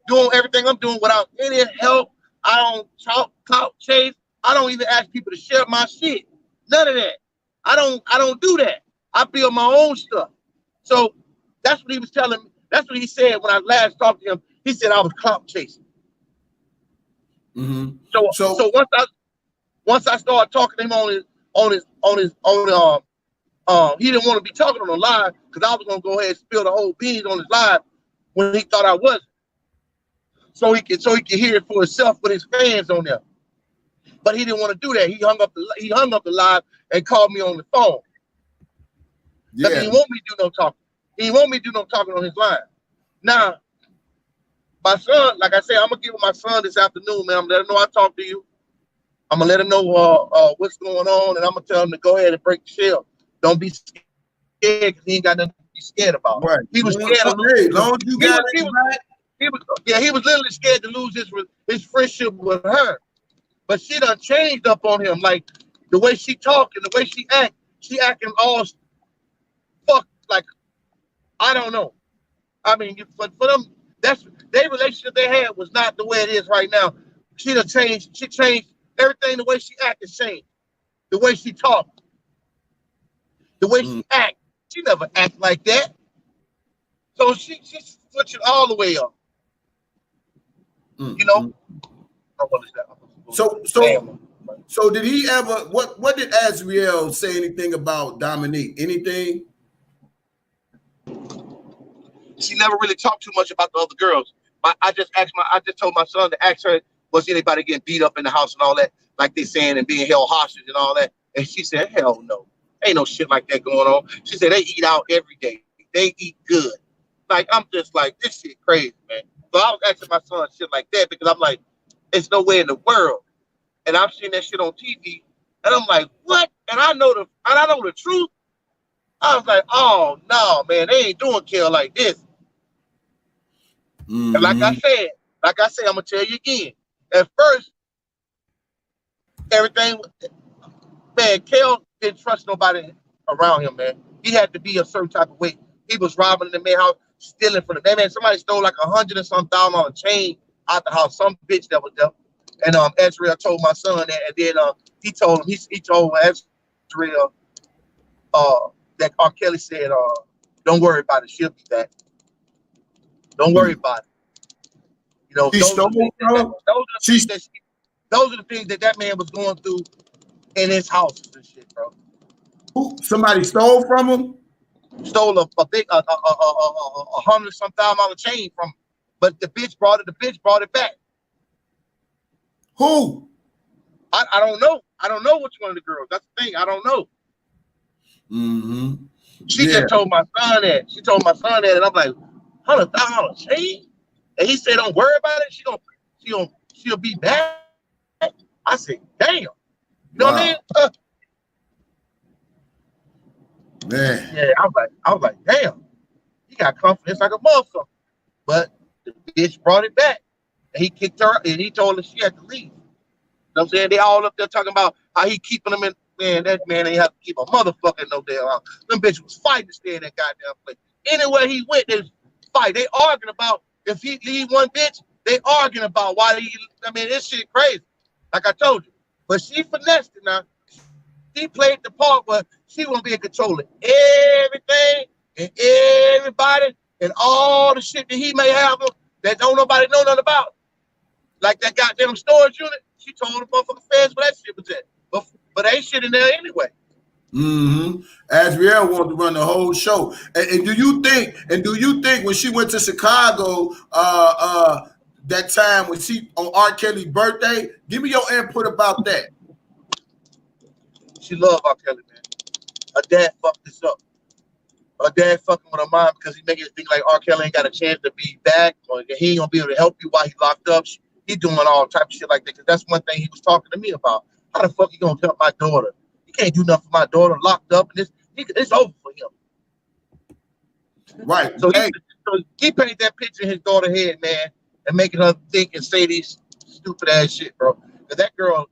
doing everything I'm doing without any help. I don't talk, clout chase. I don't even ask people to share my shit. None of that. I don't do that. I build my own stuff. So that's what he was telling me. That's what he said when I last talked to him. He said I was clout chasing. Mm-hmm. So once I started talking to him he didn't want to be talking on the live because I was gonna go ahead and spill the whole beans on his live when he thought I wasn't. So he could hear it for himself with his fans on there. But he didn't want to do that. He hung up the live and called me on the phone. Because he didn't want me to do no talking. He didn't want me to do no talking on his line. Now, my son, like I said, I'm gonna give my son this afternoon, man. I'm gonna let him know I talked to you. I'm gonna let him know what's going on, and I'm gonna tell him to go ahead and break the shell. Don't be scared because he ain't got nothing to be scared about. Right. He was scared to lose. Hey, long as you got it right. He was literally scared to lose his friendship with her. But she done changed up on him, like the way she talk and the way she act. She acting all fuck like I don't know. I mean, for them, that's their relationship they had was not the way it is right now. She done changed. She changed everything. The way she act has changed. The way she talk, the way she act. She never act like that. So she switching all the way up. You know. So did he ever? What did Azriel say anything about Dominique? Anything? She never really talked too much about the other girls. I just told my son to ask her, was anybody getting beat up in the house and all that, like they saying, and being held hostage and all that. And she said, hell no. Ain't no shit like that going on. She said they eat out every day. They eat good. Like, I'm just like, this shit crazy, man. So I was asking my son shit like that because I'm like, there's no way in the world. And I've seen that shit on TV, and I'm like, what? And I know the truth. I was like, oh no, man, they ain't doing Kel like this. And like I said, I'm gonna tell you again. At first, everything, man, Kel didn't trust nobody around him, man. He had to be a certain type of way. He was robbing in the man's house, stealing from the man. Somebody stole like $100 and some thousand on a chain out the house. Some bitch that was there. And Azriel told my son that, and then he told Azriel that R. Kelly said, "Don't worry about it. She'll be back. Don't worry about it." You know, those are the things that man was going through in his house and shit, bro. Who? Somebody stole from him? Stole a big $100-some-thousand chain from him, but the bitch brought it back. Who? I don't know. I don't know which one of the girls. That's the thing. I don't know. She just told my son that. She told my son that, and I'm like, $100,000 chain? And he said, "Don't worry about it. She'll be back." I said, "Damn." You know what I mean? Man. Yeah, I was like, damn. He got confidence like a motherfucker. But the bitch brought it back. And he kicked her and he told her she had to leave. You know what I'm saying? They all up there talking about how he keeping them in. Man, that man ain't have to keep a motherfucker in no damn house. Them bitches was fighting to stay in that goddamn place. Anywhere he went, they fight. They arguing about if he leave one bitch, they arguing about why this shit crazy. Like I told you. But she finessed it now. She played the part where she want to be in control of everything and everybody and all the shit that he may have that don't nobody know nothing about. Like that goddamn storage unit, she told the motherfucking fans where that shit was at. But ain't shit in there anyway. Azriel wanted to run the whole show. And do you think when she went to Chicago that time when she on R. Kelly's birthday, give me your input about that. She loved R. Kelly, man. Her dad fucked this up. Her dad fucking with her mom because he making it think like R. Kelly ain't got a chance to be back or he ain't gonna be able to help you while he locked up. He doing all type of shit like that because that's one thing he was talking to me about. How the fuck you gonna help my daughter? You can't do nothing for my daughter locked up, and it's over for him. Right. So he painted that picture in his daughter's head, man, and making her think and say these stupid ass shit, bro. Because that girl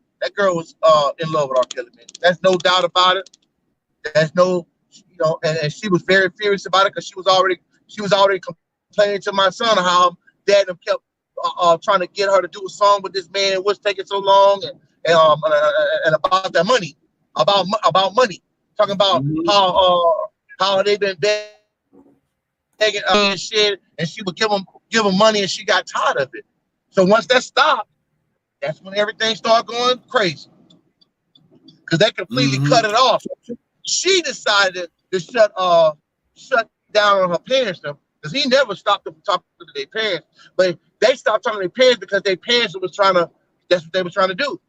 was in love with R. Kelly, man. There's no doubt about it. There's no, and she was very furious about it because she was already complaining to my son how dad kept trying to get her to do a song with this man. What's taking so long, and about that money, about money, talking about how they've been begging and shit, and she would give them give her money, and she got tired of it. So once that stopped, that's when everything started going crazy because they completely cut it off. She decided to shut down on her parents because he never stopped them from talking to their parents, but they stopped talking to their parents because their parents was trying to. That's what they were trying to do.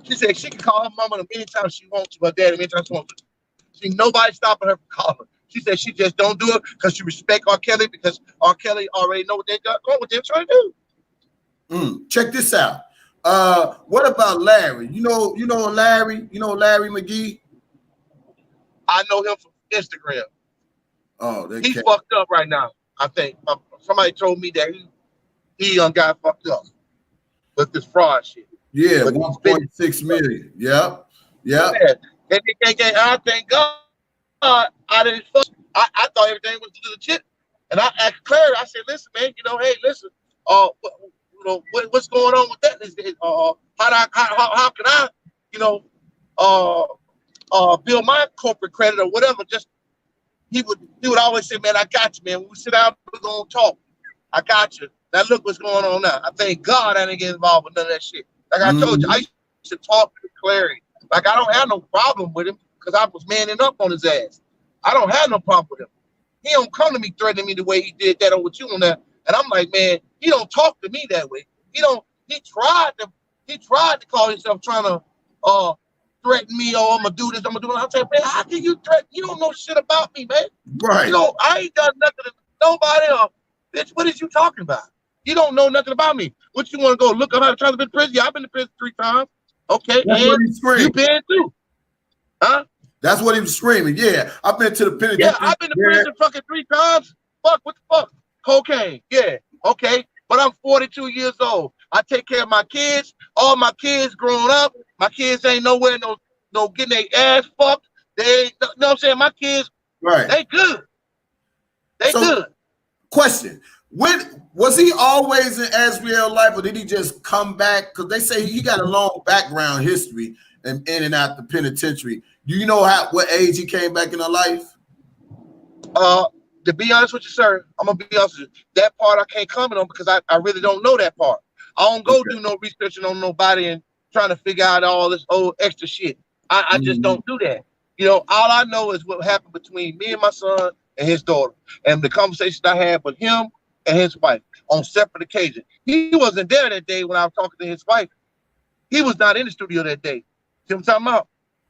She said she can call her mama anytime she wants to, her daddy anytime she wants to. See, nobody stopping her from calling her. She said she just don't do it because she respect R. Kelly because R. Kelly already know what they got going, what they're trying to do. Check this out. What about Larry? You know Larry? You know Larry McGee? I know him from Instagram. Oh, he's fucked up right now. I think somebody told me that he got fucked up with this fraud shit. Yeah, 1.6 million. Yep. And I thank God I didn't fuck. I thought everything was legit. And I asked Claire, I said, listen, man, hey, listen, what's going on with that? How can I, build my corporate credit or whatever? Just he would always say, man, I got you, man. When we sit down, we're gonna talk. I got you. Now look what's going on now. I thank God I didn't get involved with none of that shit. Like I told you, I used to talk to Clary. Like I don't have no problem with him because I was manning up on his ass. I don't have no problem with him. He don't come to me threatening me the way he did that with you on that. And I'm like, man, he don't talk to me that way. He tried to call himself trying to threaten me, or I'm gonna do this, I'm gonna do that. I said, man, how can you threaten? You don't know shit about me, man. Right. I ain't done nothing to nobody else. Bitch, what is you talking about? You don't know nothing about me. What you want to go look up how to try to be in prison? Yeah, I've been to prison 3 times. Okay, that's and you been too. Huh? That's what he was screaming. Yeah, I've been to the penitentiary. Yeah, I've been to prison fucking 3 times. Fuck, what the fuck? Cocaine. Yeah, okay. But I'm 42 years old. I take care of my kids. All my kids grown up. My kids ain't nowhere no getting their ass fucked. They ain't, know what I'm saying? My kids, right? They good. They good. Question. When was he always in Azriel life, or did he just come back? Because they say he got a long background history and in and out the penitentiary. Do you know what age he came back in her life? To be honest with you, sir, I'm gonna be honest with you. That part I can't comment on because I really don't know that part. I don't go do no researching on nobody and trying to figure out all this old extra shit. I just don't do that. All I know is what happened between me and my son and his daughter, and the conversations I had with him and his wife on separate occasions. He wasn't there that day when I was talking to his wife. He was not in the studio that day. See what I'm talking about?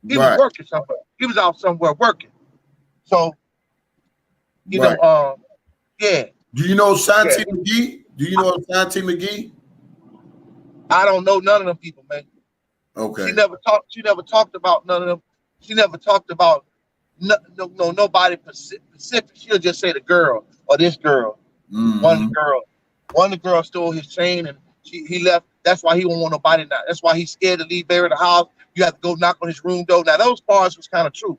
He was working somewhere. He was out somewhere working. So, yeah. Do you know Shanti McGee? Do you know Shanti McGee? I don't know none of them people, man. Okay. She never talked about none of them. She never talked about nobody specific. She'll just say the girl or this girl. One of the girls stole his chain and he left. That's why he don't want nobody now. That's why he's scared to leave Barry the house. You have to go knock on his room door. Now those parts was kind of true.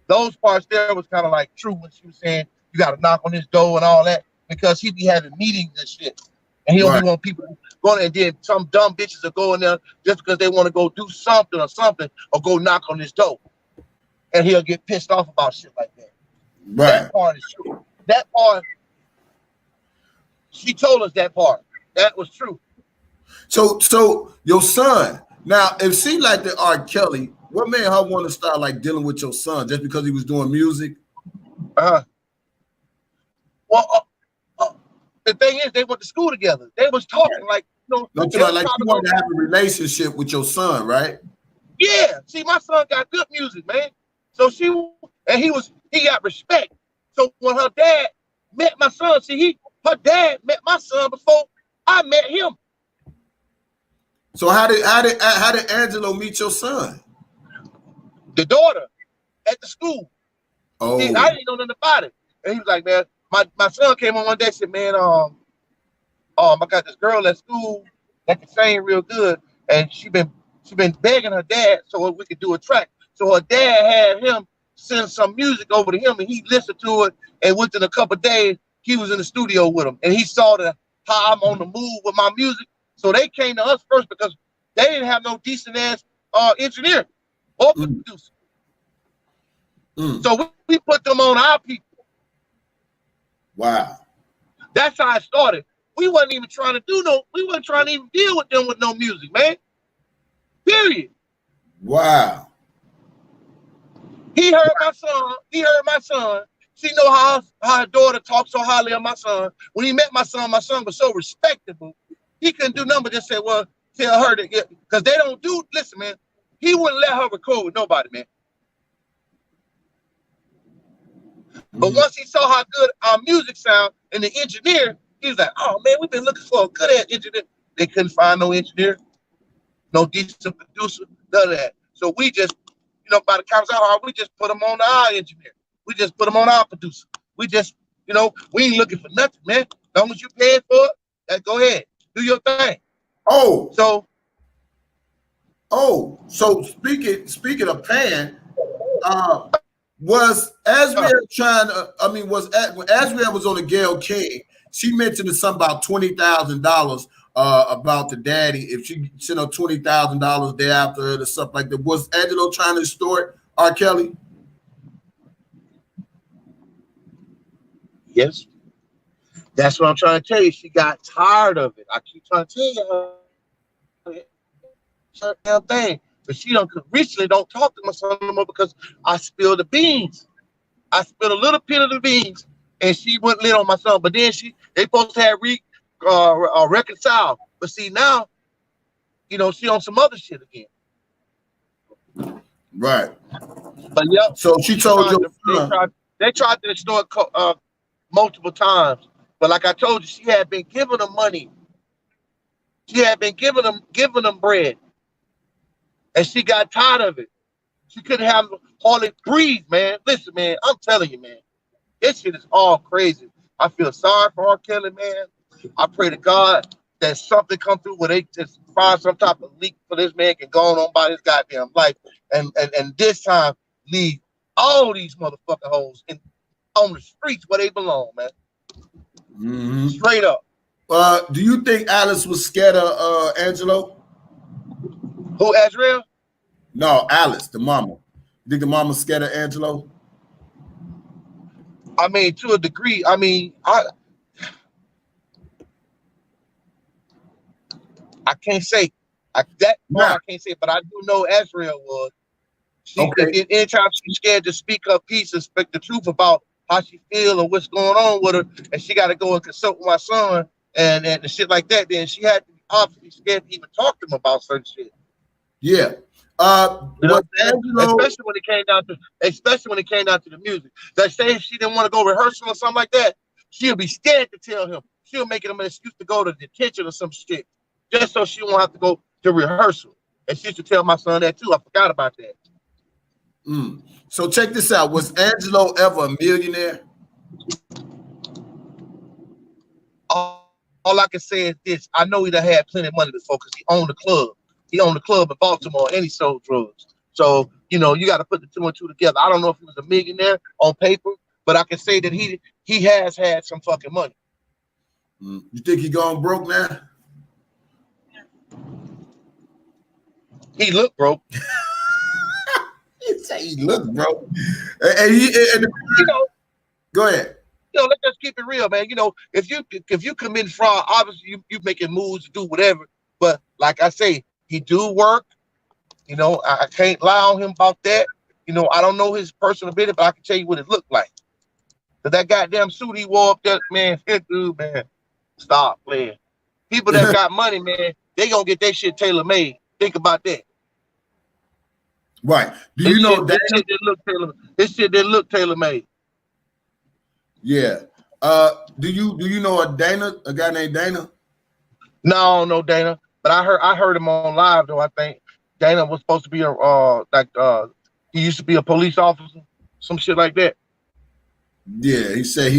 Those parts there was kind of like true when she was saying you got to knock on his door and all that because he be having meetings and shit. And he don't want people going and then some dumb bitches are going there just because they want to go do something or go knock on his door. And he'll get pissed off about shit like that. Right. That part is true. That part, she told us that part. That was true. So your son, now it seemed like the R. Kelly, what made her want to start like dealing with your son just because he was doing music? Well, the thing is, they went to school together. They was talking like, like you wanted to have a relationship with your son, right? Yeah. See, my son got good music, man. So he got respect. So when her dad met my son, her dad met my son before I met him. So how did Angelo meet your son? The daughter at the school. Oh, see, I didn't know nothing about it. And he was like, man, my son came on one day and said, man, I got this girl at school that can sing real good, and she been begging her dad so we could do a track. So her dad had him send some music over to him, and he listened to it. And within a couple of days, he was in the studio with him, and he saw how I'm on the move with my music. So they came to us first because they didn't have no decent ass engineer or producer. So we put them on our people. Wow. That's how it started. We wasn't even trying to we wasn't trying to even deal with them with no music, man. Period. Wow. He heard my son. He heard my son. She know how her daughter talks so highly of my son. When he met my son was so respectable. He couldn't do nothing but just say, well, tell her that, because they don't do, listen, man, he wouldn't let her record with nobody, man. But once he saw how good our music sound and the engineer, he was like, oh, man, we've been looking for a good-ass engineer. They couldn't find no engineer, no decent producer, none of that. So we just, by the time we just put them on our engineer. We just put them on our producer. We just, we ain't looking for nothing, man. As long as you paying for it, go ahead. Do your thing. So speaking of paying, was Azriel trying to, when Azriel was on the Gayle King, she mentioned something about $20,000 about the daddy. If she sent her $20,000 there after her or stuff like that. Was Angelo trying to extort R. Kelly? Yes. That's what I'm trying to tell you. She got tired of it. I keep trying to tell you her thing. But she recently don't talk to my son no more because I spilled the beans. I spilled a little bit of the beans and she wouldn't let on my son. But then they supposed to have reconcile. But see now, she on some other shit again. Right. But yeah. So she told you they tried to extort multiple times. But like I told you, she had been giving them money. She had been giving them bread. And she got tired of it. She couldn't hardly breathe, man. Listen, man, I'm telling you, man, this shit is all crazy. I feel sorry for R. Kelly, man. I pray to God that something come through where they just find some type of leak for this man can go on by his goddamn life. And this time leave all these motherfucking hoes on the streets where they belong, man. Mm-hmm. Straight up. Do you think Alice was scared of Angelo? Who, Azriel? No, Alice, the mama. You think the mama's scared of Angelo? I mean, to a degree. I mean, I can't say I can't say, but I do know Azriel was. Anytime she's scared to speak her piece and speak the truth about how she feel or what's going on with her, and she got to go and consult with my son and shit like that, then she had to be obviously scared to even talk to him about certain shit. Yeah. Especially when it came down to the music. Like say if she didn't want to go rehearsal or something like that, she'll be scared to tell him. She'll make it an excuse to go to detention or some shit, just so she won't have to go to rehearsal. And she should tell my son that too. I forgot about that. So check this out. Was Angelo ever a millionaire? All I can say is this. I know he done had plenty of money before because he owned the club. He owned the club in Baltimore and he sold drugs. So, you got to put the two and two together. I don't know if he was a millionaire on paper, but I can say that he has had some fucking money. You think he gone broke now? He looked broke. You say he looked broke. Go ahead. Let's just keep it real, man. If you commit fraud, obviously you making moves to do whatever. But like I say, he do work. I can't lie on him about that. I don't know his personal business, but I can tell you what it looked like. But that goddamn suit he wore up there, man, dude, man, stop playing. People that got money, man, they gonna get their shit tailor made. Think about that. Right. Do you know that this shit didn't look tailor made? Yeah. Do you know a guy named Dana? No, Dana. But I heard him on live though. I think Dana was supposed to be he used to be a police officer, some shit like that. Yeah, he said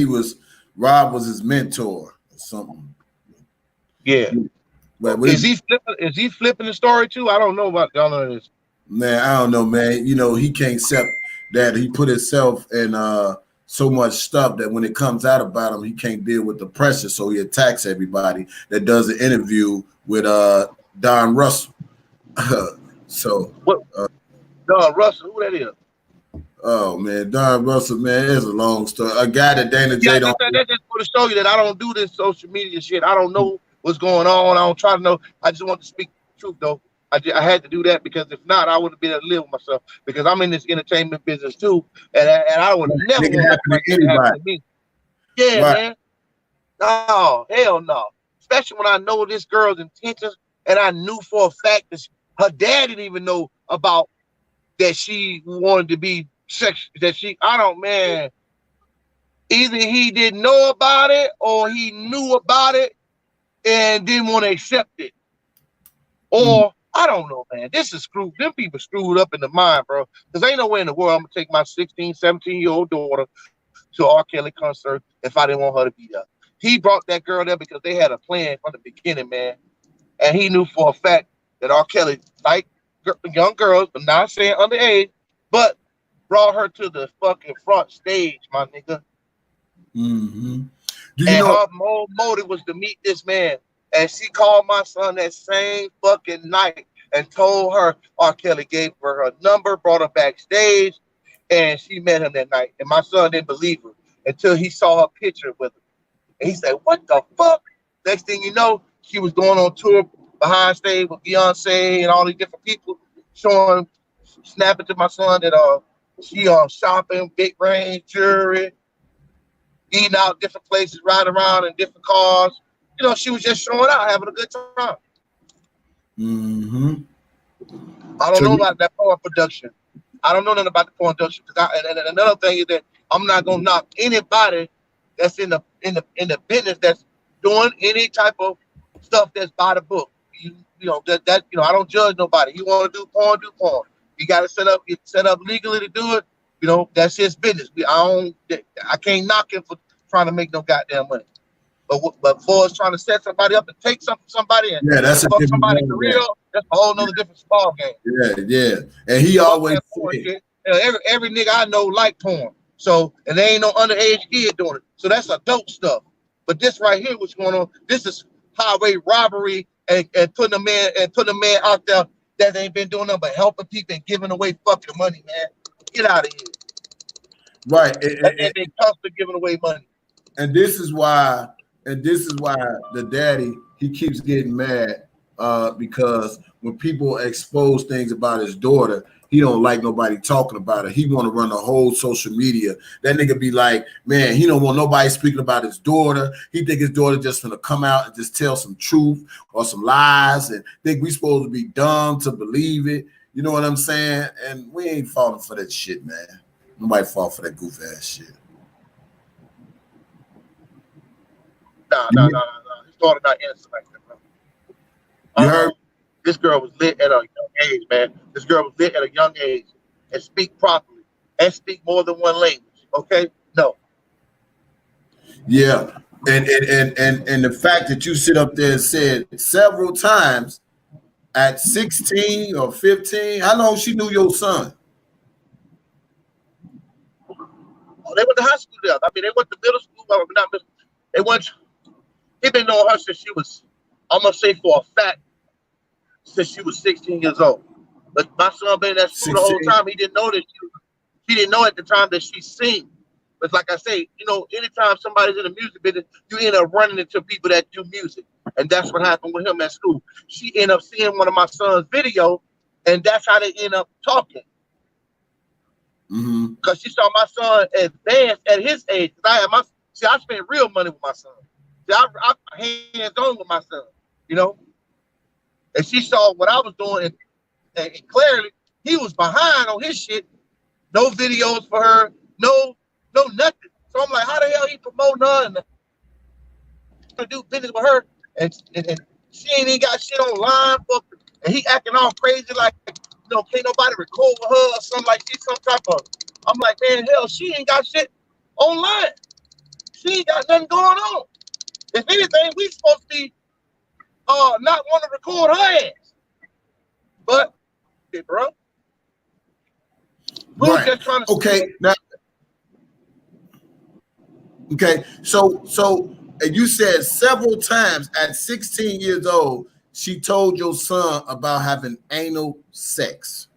Rob was his mentor or something. Yeah. But is he flipping the story too? I don't know about none of this. Man, I don't know, man. He can't accept that he put himself in so much stuff that when it comes out about him, he can't deal with the pressure. So he attacks everybody that does an interview with Don Russell. Don Russell, who that is? Oh man, Don Russell, man, it's a long story. A guy that Dana J don't. That's just to show you that I don't do this social media shit. I don't know what's going on. I don't try to know. I just want to speak the truth, though. I had to do that because if not, I wouldn't be able to live with myself because I'm in this entertainment business too, and I would never want nothing like that to happen to me. Yeah, man. No, hell no. Especially when I know this girl's intentions, and I knew for a fact that her dad didn't even know about that she wanted to be sex. That she, I don't, man. Either he didn't know about it or he knew about it and didn't want to accept it. Or I don't know, man. This is screwed. Them people screwed up in the mind, bro. Because ain't no way in the world I'm going to take my 16, 17-year-old daughter to R. Kelly concert if I didn't want her to be there. He brought that girl there because they had a plan from the beginning, man. And he knew for a fact that R. Kelly liked young girls, but not saying underage, but brought her to the fucking front stage, my nigga. Mm-hmm. And her motive was to meet this man. And she called my son that same fucking night and told her R. Kelly gave her her number, brought her backstage, and she met him that night. And my son didn't believe her until he saw her picture with her. And he said, what the fuck? Next thing you know, she was going on tour behind stage with Beyonce and all these different people, snapping to my son that she shopping, big range, jewelry, eating out different places, riding around in different cars. You know, she was just showing out, having a good time. Mm-hmm. I don't know about that porn production. I don't know nothing about the porn production. And another thing is that I'm not gonna knock anybody that's in the business that's doing any type of stuff that's by the book. You know that I don't judge nobody. You want to do porn, do porn. You got to get set up legally to do it. You know, that's his business. I can't knock him for trying to make no goddamn money. But for us trying to set somebody up and take something from somebody and that's fuck somebody's career, that's a whole nother different ball game. Yeah. And he always said, every nigga I know like porn. So, and there ain't no underage kid doing it. So that's adult stuff. But this right here, what's going on, this is highway robbery and putting a man out there that ain't been doing nothing but helping people and giving away fucking money, man. Get out of here. Right. And they constantly giving away money. And this is why the daddy, he keeps getting mad because when people expose things about his daughter, he don't like nobody talking about it. He want to run the whole social media. That nigga be like, man, he don't want nobody speaking about his daughter. He think his daughter just gonna come out and just tell some truth or some lies and think we supposed to be dumb to believe it. You know what I'm saying? And we ain't falling for that shit, man. Nobody fall for that goof ass shit. No. His daughter not innocent like that, bro. You heard? This girl was lit at a young age, man. This girl was lit at a young age and speak properly and speak more than one language. Okay? No. Yeah. And the fact that you sit up there and said several times at 16 or 15, how long she knew your son? Oh, they went to high school there. I mean, they went to middle school. Not middle. They went. He been knowing her since she was, I'm gonna say for a fact, since she was 16 years old. But my son been in that school 16. The whole time. He didn't know that he didn't know at the time that she sing. But like I say, you know, anytime somebody's in the music business, you end up running into people that do music. And that's what happened with him at school. She ended up seeing one of my son's video, and that's how they end up talking. Because she saw my son advance at his age. I spent real money with my son. See, I hands-on with my son, you know? And she saw what I was doing, and clearly he was behind on his shit. No videos for her, no nothing. So I'm like, how the hell he promoting her and to do business with her, and she ain't even got shit online for, and he acting all crazy like, you know, can't nobody record with her or something like she's some type of. I'm like, man, hell, she ain't got shit online. She ain't got nothing going on. If anything, we supposed to be not want to record her ass. But, hey, bro, we was just trying to. Okay, now. Okay, so and you said several times at 16 years old, she told your son about having anal sex.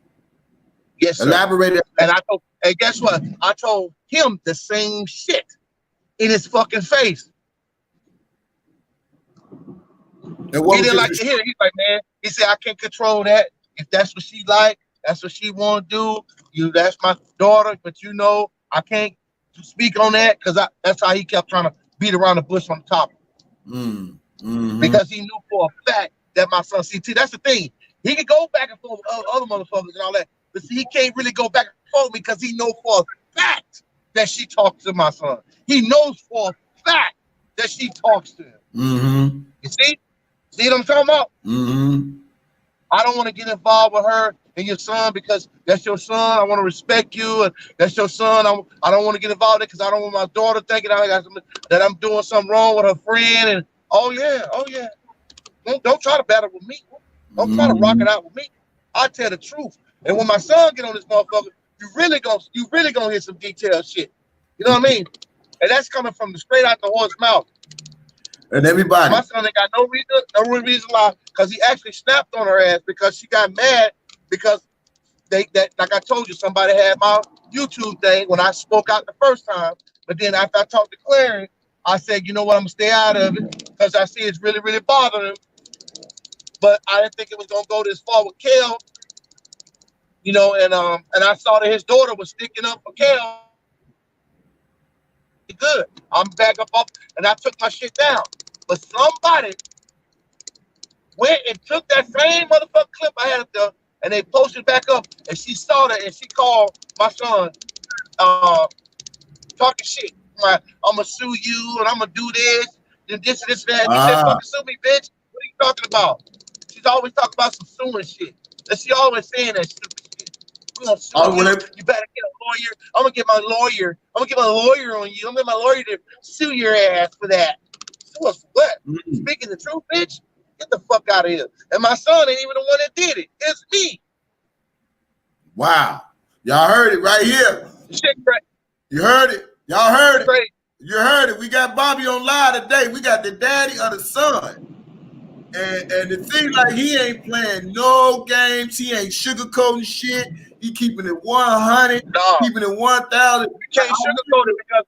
Yes, sir. Elaborate. And guess what? I told him the same shit in his fucking face. He didn't like to hear it. He's like, man, he said, I can't control that. If that's what she like, that's what she want to do. That's my daughter, but I can't speak on that because that's how he kept trying to beat around the bush on the topic. Because he knew for a fact that my son CT. That's the thing. He could go back and forth with other motherfuckers and all that, but see, he can't really go back and forth because he knows for a fact that she talks to my son. He knows for a fact that she talks to him. You see? See what I'm talking about? I don't want to get involved with her and your son because that's your son. I want to respect you, and that's your son. I don't want to get involved with it because I don't want my daughter thinking that I'm doing something wrong with her friend. And oh yeah, don't try to battle with me. Don't try to rock it out with me. I tell the truth. And when my son get on this motherfucker, you really gonna hear some detailed shit. You know what I mean? And that's coming from straight out the horse's mouth. And everybody. My son ain't got no reason why, because he actually snapped on her ass because she got mad because like I told you, somebody had my YouTube thing when I spoke out the first time. But then after I talked to Clarence, I said, you know what, I'm gonna stay out of it because I see it's really, really bothering him. But I didn't think it was gonna go this far with Kel. And I saw that his daughter was sticking up for Kel. Good. I'm back up, and I took my shit down. But somebody went and took that same motherfucking clip I had up there, and they posted it back up, and she saw that, and she called my son talking shit. Like, I'm gonna sue you, and I'm gonna do this, and this, and this, and that. He said, fucking sue me, bitch. What are you talking about? She's always talking about some suing shit. And she always saying that stupid shit. We're gonna sue you. You better get a lawyer. I'm gonna get my lawyer on you. I'm gonna get my lawyer to sue your ass for that. Sue us for what? Speaking the truth, bitch? Get the fuck out of here. And my son ain't even the one that did it. It's me. Wow. Y'all heard it right here. Shit, right. You heard it. Y'all heard it. Right. You heard it. We got Bobby on live today. We got the daddy of the son. And it seems like he ain't playing no games. He ain't sugarcoating shit. He keeping it 100, keeping it 1,000. You can't sugarcoat it because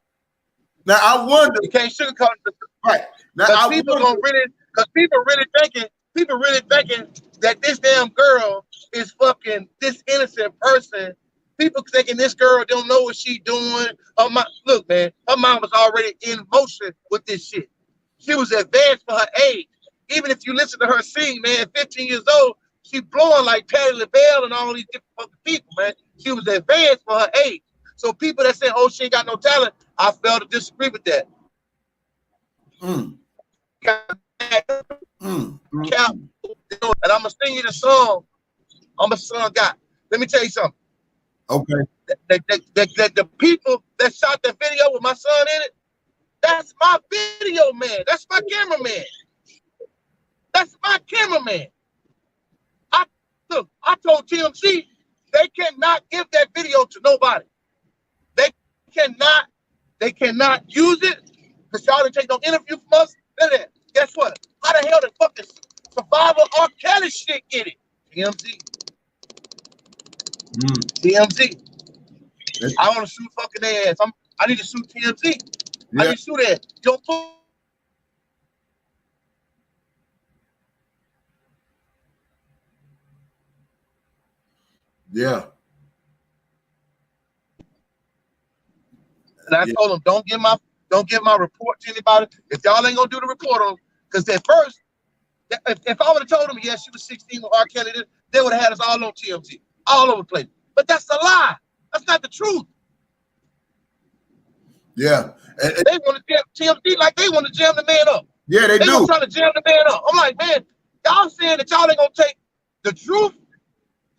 now I wonder. You can't sugarcoat it. Right. Now people really thinking that this damn girl is fucking this innocent person. People thinking this girl don't know what she doing. Look, man, her mom was already in motion with this shit. She was advanced for her age. Even if you listen to her sing, man, 15 years old, she blowing like Patti LaBelle and all these different fucking people, man. She was advanced for her age. So people that say, oh, she ain't got no talent, I fail to disagree with that. And I'm gonna sing you the song. I'm a son guy. Let me tell you something. Okay. The people that shot that video with my son in it, that's my video man. That's my cameraman. That's my cameraman. I told TMZ they cannot give that video to nobody. They cannot use it because y'all didn't take no interview from us. Guess what? How the hell did fucking Survivor R. Kelly shit get it? TMZ. TMZ. I want to sue fucking their ass. I need to sue TMZ. Yeah. I need to sue their ass. Don't put. Yeah. And I told them, don't give my report to anybody. If y'all ain't gonna do the report on, because at first, if I would have told them, yes, she was 16 with R. Kelly, they would have had us all on TMZ, all over the place. But that's a lie. That's not the truth. Yeah. They want to jam TMZ like they want to jam the man up. Yeah, they do. They trying to jam the man up. I'm like, man, y'all saying that y'all ain't gonna take the truth,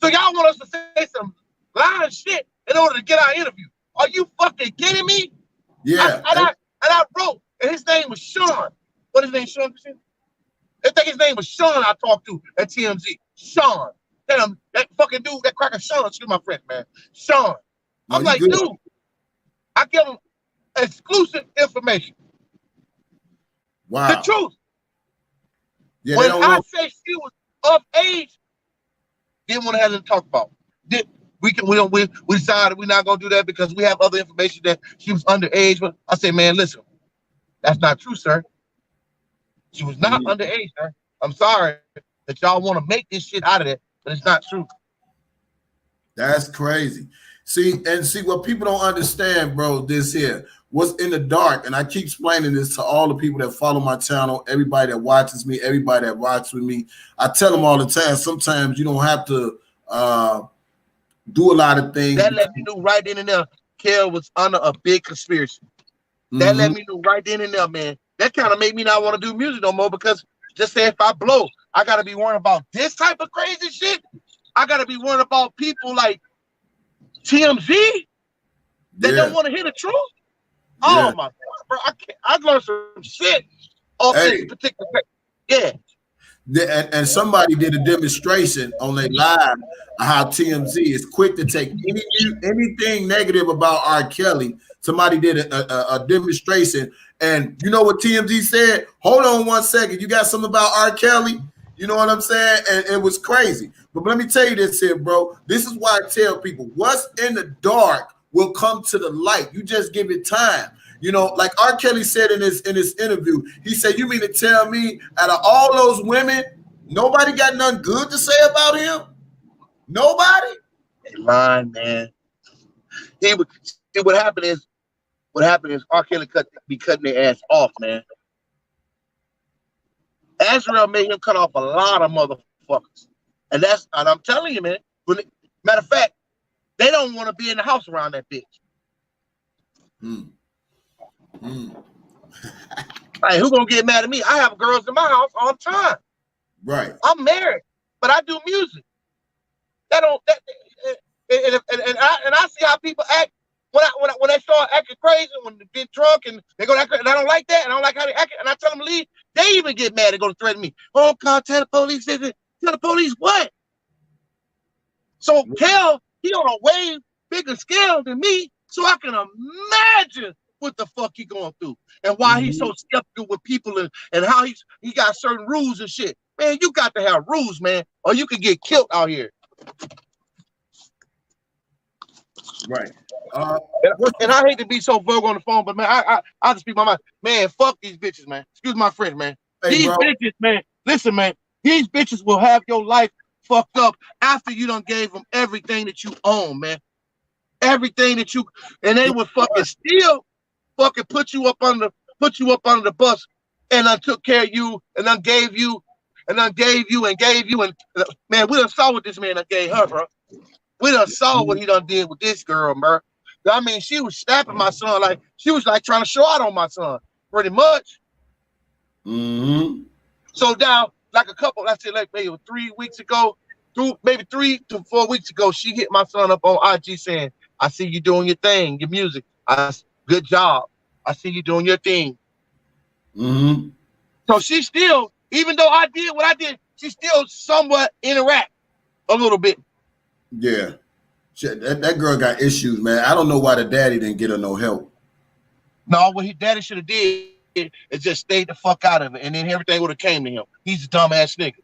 so y'all want us to say some lying shit in order to get our interview. Are you fucking kidding me? Yeah. I wrote, and his name was Sean. What is his name, Sean? I think his name was Sean I talked to at TMZ. Sean. Damn, that fucking dude, that cracker Sean, excuse my French, man. Sean. I'm like, good. Dude, I give him exclusive information. Wow. The truth. Yeah, when I say she was of age, didn't want to have to talk about. We decided we're not gonna do that because we have other information that she was underage. But I say, man, listen, that's not true, sir. She was not underage, sir. I'm sorry that y'all want to make this shit out of it, but it's not true. That's crazy. See what people don't understand, bro, this here. What's in the dark, and I keep explaining this to all the people that follow my channel, everybody that watches me, everybody that rocks with me. I tell them all the time, sometimes you don't have to do a lot of things. That let me know right then and there, Kel was under a big conspiracy. That let me know right then and there, man. That kind of made me not want to do music no more, because just say if I blow, I got to be worrying about this type of crazy shit. I got to be worrying about people like TMZ that don't want to hear the truth. Oh my God, bro! I learned some shit off this particular. Yeah. And somebody did a demonstration on their live how TMZ is quick to take anything negative about R. Kelly. Somebody did a demonstration, and you know what TMZ said? Hold on 1 second. You got something about R. Kelly? You know what I'm saying? And it was crazy. But let me tell you this here, bro. This is why I tell people, what's in the dark will come to the light. You just give it time. You know, like R. Kelly said in his interview, he said, "You mean to tell me out of all those women, nobody got nothing good to say about him? Nobody?" Lying, man. What happened is R. Kelly be cutting their ass off, man. Azriel made him cut off a lot of motherfuckers, and I'm telling you, man. Matter of fact, they don't want to be in the house around that bitch. Hey, who gonna get mad at me? I have girls in my house all the time. Right. I'm married, but I do music. And I see how people act when they start acting crazy, when they get drunk and they go act, and I don't like that, and I don't like how they act, and I tell them to leave. They even get mad and go to threaten me. Oh, God, tell the police. Tell the police what? So Kel, he on a way bigger scale than me, so I can imagine what the fuck he going through and why he's so skeptical with people and how he got certain rules and shit. Man, you got to have rules, man, or you can get killed out here. Right. And I hate to be so vulgar on the phone, but man, I just speak my mind. Man, fuck these bitches, man. Excuse my French, man. Hey, these bitches, man. Listen, man. These bitches will have your life fucked up after you done gave them everything that you own, man. Everything that you, and they would fucking still fucking put you up under the bus, and I took care of you, and I gave you, and man, we done saw what this man done gave her, bro. We done saw what he done did with this girl, bro. I mean, she was snapping my son, like she was like trying to show out on my son, pretty much. So now, like I said, like maybe 3 weeks ago, maybe 3 to 4 weeks ago, she hit my son up on IG saying, "I see you doing your thing, your music. Good job. I see you doing your thing." So she still, even though I did what I did, she still somewhat interact a little bit. Yeah. That girl got issues, man. I don't know why the daddy didn't get her no help. No, what his daddy should have did is just stayed the fuck out of it, and then everything would have came to him. He's a dumbass nigga.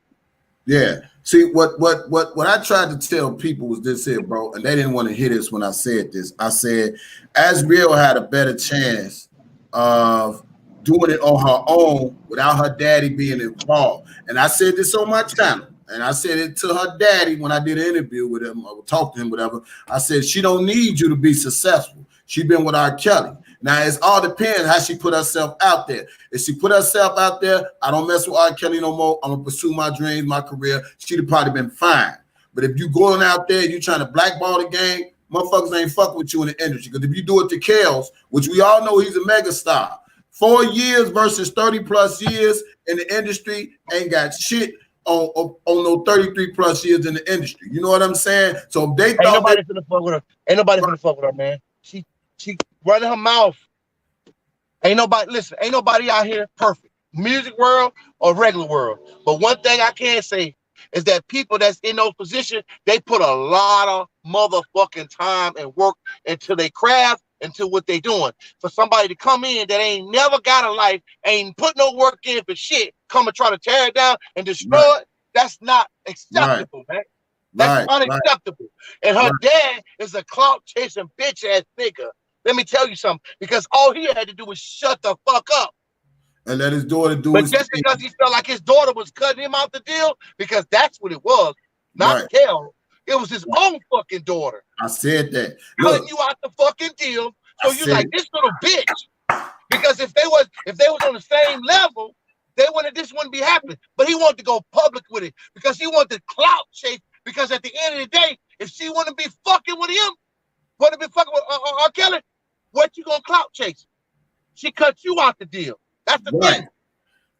Yeah. See, what I tried to tell people was this here, bro, and they didn't want to hear this when I said this. I said Azriel had a better chance of doing it on her own without her daddy being involved. And I said this on my channel, and I said it to her daddy when I did an interview with him or talked to him, whatever. I said, she don't need you to be successful. She been with R. Kelly. Now, it all depends how she put herself out there. If she put herself out there, I don't mess with R. Kelly no more. I'm going to pursue my dreams, my career. She'd have probably been fine. But if you going out there, you trying to blackball the game, motherfuckers ain't fucking with you in the industry. Because if you do it to Kels, which we all know he's a megastar, 4 years versus 30 plus years in the industry ain't got shit on no 33 plus years in the industry. You know what I'm saying? So if they ain't nobody finna fuck with her. Ain't nobody finna fuck with her, man. She running her mouth. Ain't nobody out here perfect. Music world or regular world. But one thing I can say is that people that's in those positions, they put a lot of motherfucking time and work into their craft, into what they doing. For somebody to come in that ain't never got a life, ain't put no work in for shit, come and try to tear it down and destroy it, that's not acceptable, man. That's unacceptable. And her dad is a clout chasing bitch ass nigga. Let me tell you something, because all he had to do was shut the fuck up. And let his daughter do But his just thing. because he felt like his daughter was cutting him out the deal, because that's what it was, not Kel. It was his own fucking daughter. I said that. Cutting you out the fucking deal. So you're like, this little bitch. Because if they was on the same level, this wouldn't be happening. But he wanted to go public with it because he wanted to clout chase. Because at the end of the day, if she wouldn't be fucking with him, wouldn't be fucking with R. Kelly, what you gonna clout chase? She cut you out the deal. That's the thing.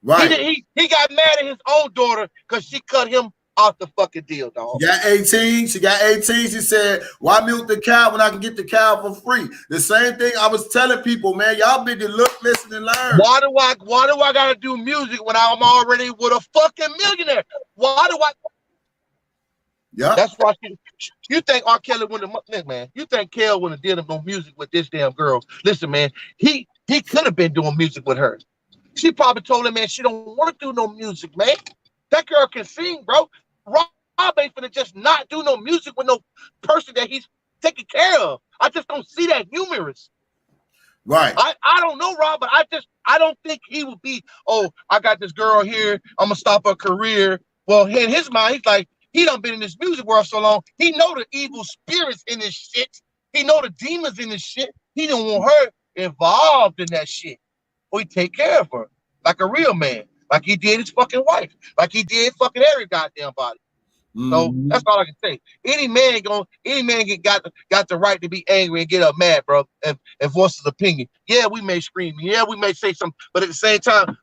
Right. He got mad at his own daughter because she cut him out the fucking deal, dog. She got 18. She got 18. She said, "Why milk the cow when I can get the cow for free?" The same thing I was telling people, man. Y'all been to look, listen, and learn. Why do I gotta do music when I'm already with a fucking millionaire? Why do I? Yeah. That's why you think R. Kelly wouldn't have, man. You think Kel wouldn't have did no music with this damn girl? Listen, man, he could have been doing music with her. She probably told him, man, she don't want to do no music, man. That girl can sing, bro. Rob ain't finna just not do no music with no person that he's taking care of. I just don't see that humorous. Right. I don't know, Rob, but I don't think he would be, oh, I got this girl here, I'm gonna stop her career. Well, in his mind, he's like, he done been in this music world so long, he know the evil spirits in this shit. He know the demons in this shit. He don't want her involved in that shit. Or he take care of her like a real man, like he did his fucking wife, like he did fucking every goddamn body. So that's all I can say. Any man got the right to be angry and get up mad, bro, and voice his opinion. Yeah, we may scream. Yeah, we may say something, but at the same time,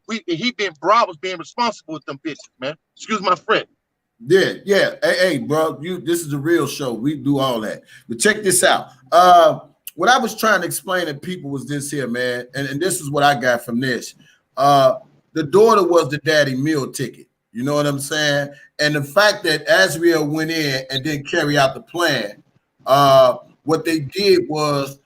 Rob was being responsible with them bitches, man. Excuse my friend. Yeah. Hey, bro, this is a real show. We do all that. But check this out. What I was trying to explain to people was this here, man, and this is what I got from this. The daughter was the daddy meal ticket. You know what I'm saying? And the fact that Azriel went in and didn't carry out the plan, what they did was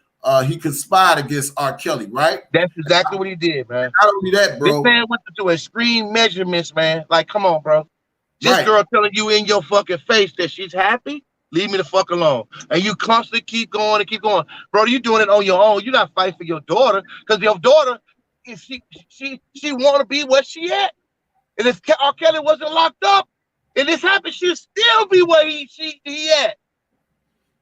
he conspired against R. Kelly, right? That's exactly what he did, man. Not only that, bro. This man went to do extreme measurements, man. Like, come on, bro. This girl telling you in your fucking face that she's happy, leave me the fuck alone. And you constantly keep going and keep going. Bro, you doing it on your own. You're not fighting for your daughter. Because your daughter, if she want to be where she at. And if R. Kelly wasn't locked up and this happened, she'd still be where he at.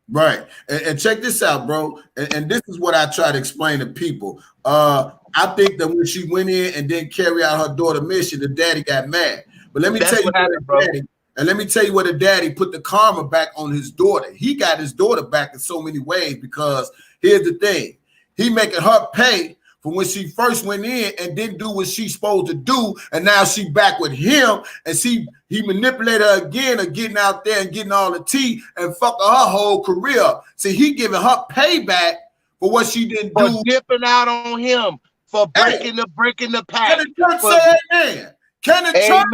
Right. And check this out, bro. And this is what I try to explain to people. I think that when she went in and didn't carry out her daughter's mission, the daddy got mad. But let me tell you what happened, bro. And let me tell you what the daddy put the karma back on his daughter. He got his daughter back in so many ways because here's the thing. He making her pay for when she first went in and didn't do what she's supposed to do, and now she back with him, and he manipulated her again of getting out there and getting all the tea and fucking her whole career. See, he giving her payback for what she didn't do. For dipping out on him, for breaking the pack. Can the church say amen? Can the church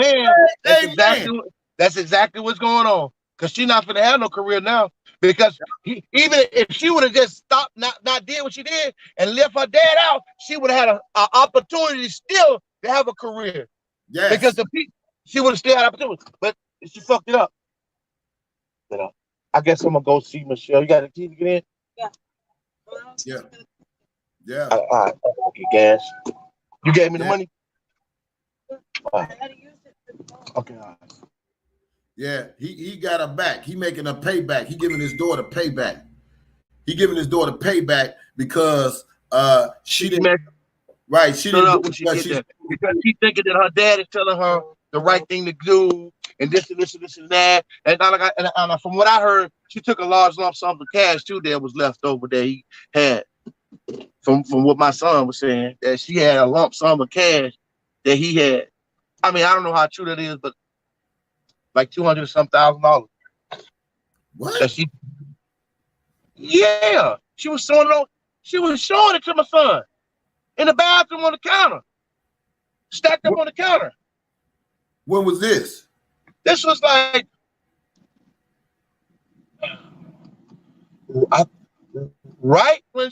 say amen? That's exactly what's going on. Because she's not gonna have no career now. Because even if she would have just stopped, not did what she did, and left her dad out, she would have had an opportunity still to have a career. Yeah. Because she would have still had opportunity, but she fucked it up. You know, I guess I'm gonna go see Michelle. You got a key to get in? Yeah. All right. Okay, gas. You gave me the money. All right. Okay. All right. Yeah, he got her back. He making her payback. He giving his daughter payback. He giving his daughter payback because she didn't. Right, she didn't. Because she thinking that her dad is telling her the right thing to do, and this and this and this and that. And from what I heard, she took a large lump sum of cash too that was left over that he had. From what my son was saying, that she had a lump sum of cash that he had. I mean, I don't know how true that is, but like $200,000. What? Yeah, she was showing it to my son in the bathroom on the counter, stacked up on the counter. When was this? This was like right when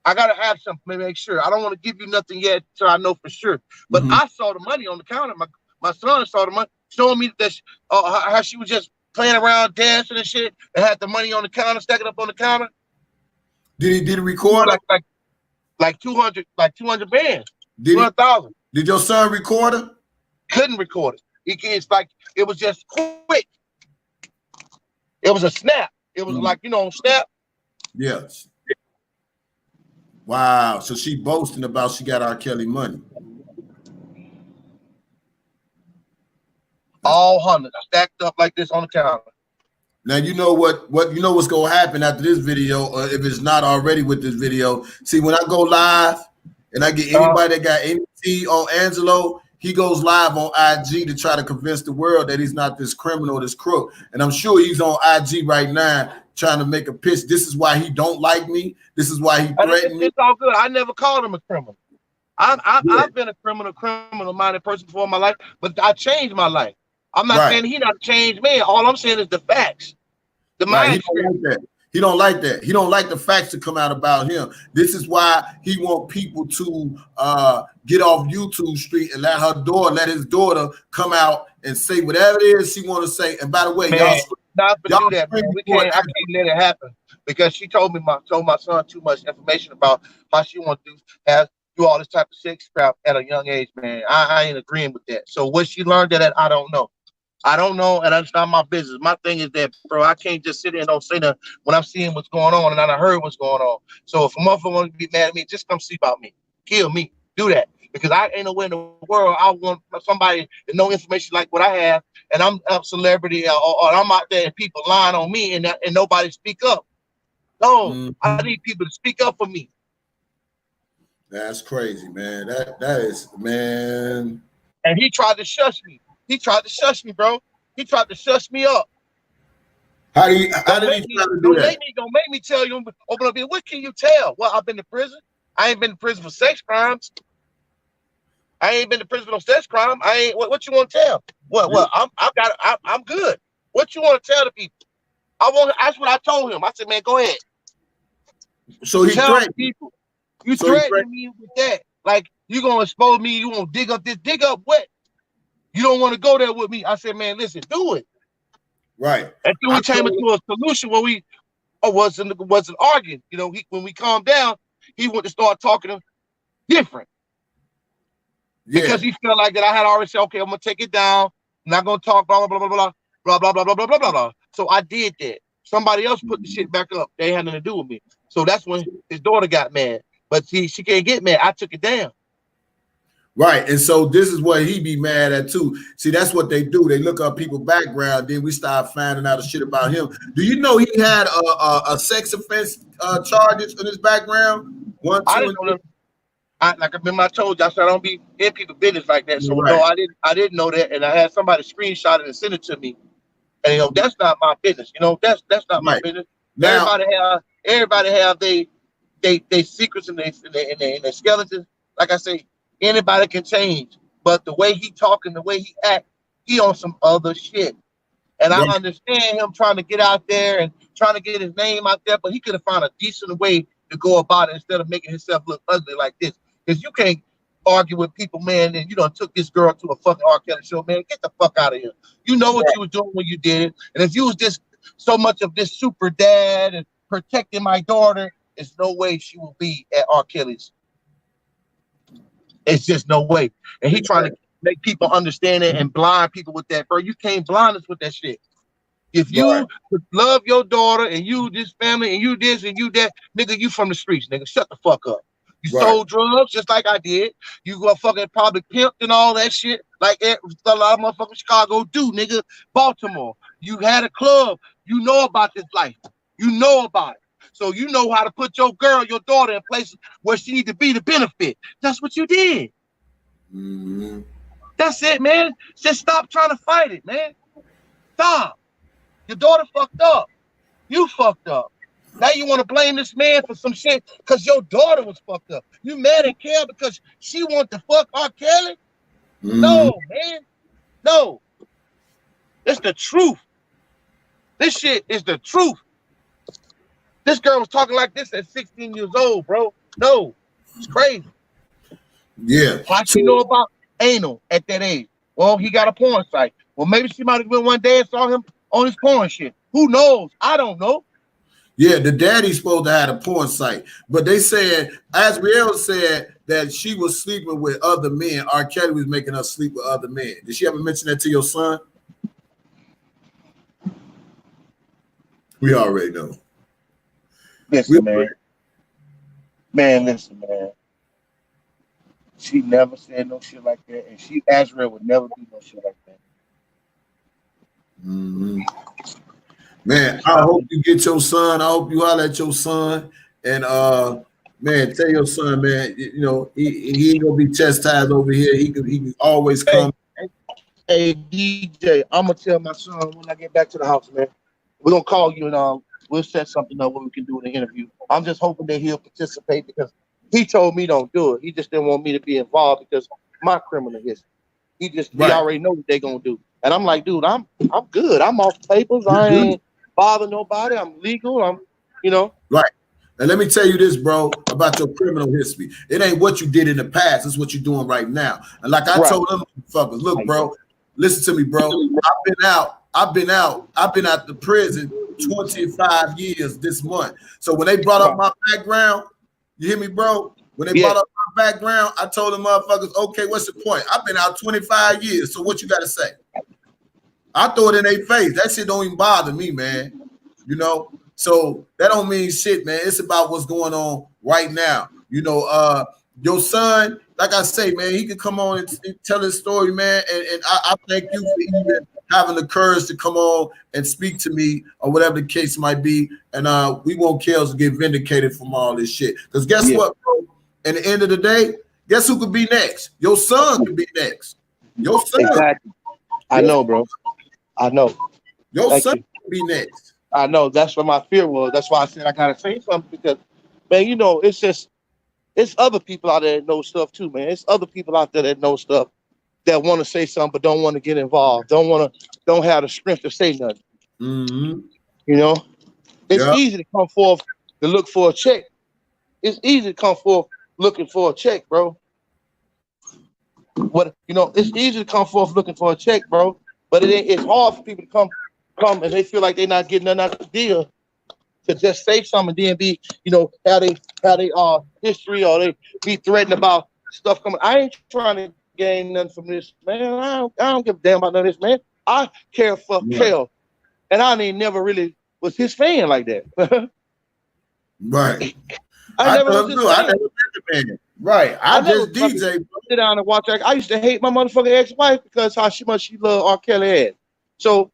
I gotta add something to make sure. I don't want to give you nothing yet till I know for sure. But I saw the money on the counter. My son saw the money, showing me that how she was just playing around, dancing and shit, and had the money on the counter, stacking up on the counter. Did he record like 200 bands? $200,000. Did your son record it? Couldn't record it. It's like it was just quick. It was a snap. It was like, you know, snap. Yes. Wow. So she boasting about she got R. Kelly money. All hundreds stacked up like this on the counter. Now you know what's gonna happen after this video, or if it's not already with this video. See, when I go live and I get anybody that got any tea on Angelo, he goes live on IG to try to convince the world that he's not this criminal, this crook. And I'm sure he's on IG right now trying to make a pitch. This is why he don't like me. This is why he threatened me. It's all good. I never called him a criminal. I've been a criminal-minded person before in my life, but I changed my life. I'm not saying he not a changed man. All I'm saying is the facts. The mind. He don't like that. He don't like the facts to come out about him. This is why he want people to get off YouTube street and let his daughter come out and say whatever it is she want to say. And by the way, man, y'all do that, man. I can't let it happen because she told my son too much information about how she want to do all this type of sex crap at a young age, man. I ain't agreeing with that. So what she learned that I don't know. I don't know, and that's not my business. My thing is that, bro, I can't just sit here and don't say nothing when I'm seeing what's going on and I heard what's going on. So if a motherfucker want to be mad at me, just come see about me. Kill me. Do that. Because I ain't nowhere in the world I want somebody to know information like what I have, and I'm a celebrity, or I'm out there and people lying on me and nobody speak up. No, I need people to speak up for me. That's crazy, man. That is, man. And he tried to shush me. He tried to shush me, bro. He tried to shush me up. How did he try to do that? Don't make me tell you, open up here. What can you tell? Well, I've been to prison. I ain't been to prison for sex crimes. I ain't been to prison for no sex crime. I ain't. What you want to tell? What? I'm good. What you want to tell the people? That's what I told him. I said, man, go ahead. So he threatened people. You threatening me with that? Like you gonna expose me? You gonna dig up what? You don't want to go there with me. I said, man, listen, do it. Right. And then we came into a solution where we wasn't arguing. You know, when we calmed down, he went to start talking to different. Yeah. Because he felt like that I had already said, okay, I'm gonna take it down. I'm not gonna talk blah blah blah blah blah blah blah blah blah blah blah blah blah. So I did that. Somebody else put the shit back up. They had nothing to do with me. So that's when his daughter got mad. But see, she can't get mad. I took it down. Right, and so this is what he be mad at too. See, that's what they do. They look up people's background, then we start finding out the shit about him. Do you know he had a sex offense charges in his background? I didn't know that. Like I told you, I said I don't be in people's business like that. So no, I didn't know that, and I had somebody screenshot it and send it to me. And you know, that's not my business. You know, that's not my business. Now, everybody have they secrets and their skeletons. Like I say. Anybody can change, but the way he talking, the way he act, he on some other shit. And I understand him trying to get out there and trying to get his name out there, but he could have found a decent way to go about it instead of making himself look ugly like this. Because you can't argue with people, man, and you done took this girl to a fucking R. Kelly show, man. Get the fuck out of here. You know what you was doing when you did it. And if you was this so much of this super dad and protecting my daughter, there's no way she will be at R. Kelly's. It's just no way. And he trying to make people understand it and blind people with that, bro. You can't blind us with that shit. If you love your daughter and you this family and you this and you that, nigga, you from the streets, nigga. Shut the fuck up. You sold drugs just like I did. You go fucking probably pimped and all that shit like a lot of motherfucking Chicago do, nigga. Baltimore. You had a club. You know about this life. You know about it. So you know how to put your daughter in places where she need to be to benefit. That's what you did. Mm-hmm. That's it, man. Just stop trying to fight it, man. Stop. Your daughter fucked up. You fucked up. Now you want to blame this man for some shit because your daughter was fucked up. You mad and care because she want to fuck R. Kelly? Mm-hmm. No, man. No. It's the truth. This shit is the truth. This girl was talking like this at 16 years old, bro. No, it's crazy. Yeah. Why she know about anal at that age? Well, he got a porn site. Well, maybe she might have been one day and saw him on his porn shit. Who knows? I don't know. Yeah, the daddy's supposed to have a porn site. But they said, Azriel said that she was sleeping with other men. R. Kelly was making her sleep with other men. Did she ever mention that to your son? We already know. Listen, man. Man, listen, man. She never said no shit like that, and Azriel would never do no shit like that. Mm-hmm. Man, I hope you get your son. I hope you holler at your son, and man, tell your son, man, you know he ain't gonna be chastised over here. He can always come. Hey, DJ, I'm gonna tell my son when I get back to the house, man. We're gonna call you and we'll set something up where we can do an interview. I'm just hoping that he'll participate because he told me don't do it. He just didn't want me to be involved because my criminal history. He already know what they're gonna do. And I'm like, dude, I'm good. I'm off papers. I ain't bother nobody. I'm legal. Right. And let me tell you this, bro, about your criminal history. It ain't what you did in the past. It's what you're doing right now. And like I told them fuckers, look, bro, listen to me, bro. I've been out the prison 25 years this month. So when they brought up my background, you hear me, bro? When they brought up my background, I told them motherfuckers, okay, what's the point? I've been out 25 years. So what you got to say? I throw it in their face. That shit don't even bother me, man. You know? So that don't mean shit, man. It's about what's going on right now. You know, your son, like I say, man, he can come on and tell his story, man. And I thank you for even having the courage to come on and speak to me or whatever the case might be. And we want Kels to get vindicated from all this shit. Because guess what, bro? At the end of the day, guess who could be next? Your son could be next. Your son. Exactly. I know, bro. I know. Your son could be next. I know. That's what my fear was. That's why I said I gotta say something because, man, you know, it's other people out there that know stuff too, man. It's other people out there that know stuff that want to say something but don't want to get involved. Don't have the strength to say nothing. Mm-hmm. You know, it's easy to come forth to look for a check. It's easy to come forth looking for a check, bro. It's easy to come forth looking for a check, bro. But it's hard for people to come and they feel like they're not getting nothing out of the deal to just say something and then be, how they history or they be threatened about stuff coming. I ain't trying to gain nothing from this, man. I don't give a damn about none of this, man. I care for Kel, and I ain't never really was his fan like that. Right. I never was his fan. I never been the man. Right. I just DJ. Sit down and watch. I used to hate my motherfucking ex-wife because how much she loved R. Kelly had. So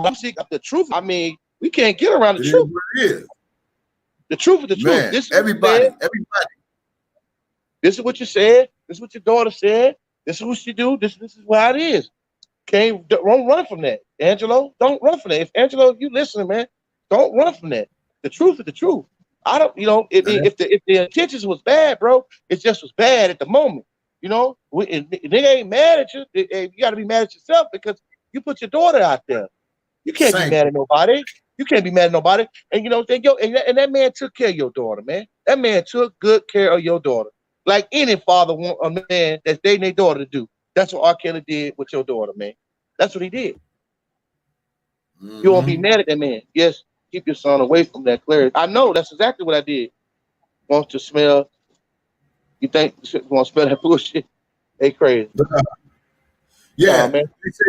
I'm seeing the truth. I mean, we can't get around the truth. The truth is the truth. Man, this is everybody. This is what you said. This is what your daughter said. This is what she do. This is how it is. Don't run from that, Angelo. Don't run from that. If Angelo, you listening, man, don't run from that. The truth is the truth. I don't, if the intentions was bad, bro, it just was bad at the moment. They ain't mad at you. You got to be mad at yourself because you put your daughter out there. You can't be mad at nobody. You can't be mad at nobody. And and that man took care of your daughter, man. That man took good care of your daughter. Like any father want a man that's dating their daughter to do. That's what R. Kelly did with your daughter, man. That's what he did. Mm-hmm. You won't be mad at that man. Yes, keep your son away from that clarity. I know that's exactly what I did. Want to smell? You think you want to smell that bullshit? They crazy. Yeah, man.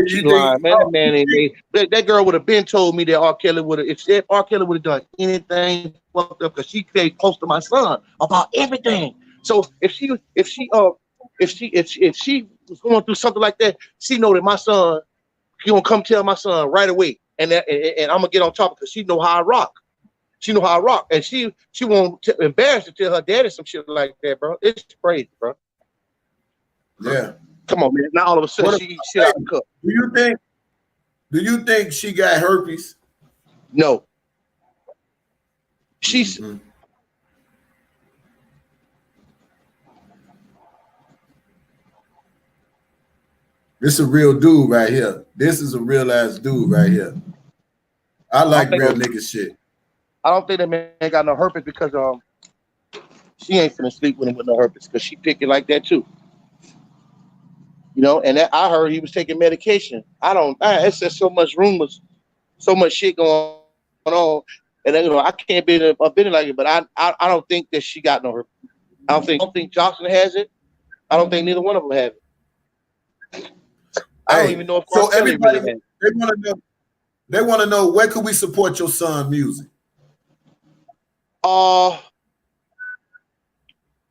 She lying, man. That man ain't. That girl would have been told me that R. Kelly would have. If R. Kelly would have done anything fucked up, because she stayed close to my son about everything. So if she was going through something like that, she know that my son, he gonna come tell my son right away, and I'm gonna get on top because she know how I rock. She know how I rock, and she won't embarrass to tell her daddy some shit like that, bro. It's crazy, bro. Yeah. Come on, man. Now all of a sudden she shit out the cup. Do you think she got herpes? No. She's. Mm-hmm. This is a real dude right here. This is a real ass dude right here. I like real nigga shit. I don't think that man got no herpes because she ain't finna sleep with him with no herpes because she pick it like that too. And I heard he was taking medication. It's just so much rumors, so much shit going on. And then, I can't be a bit like it, but I don't think that she got no. I don't think Johnson has it. I don't think neither one of them have it. I don't even know if so Kelly everybody really has it. they want to know. They want to know where could we support your son music.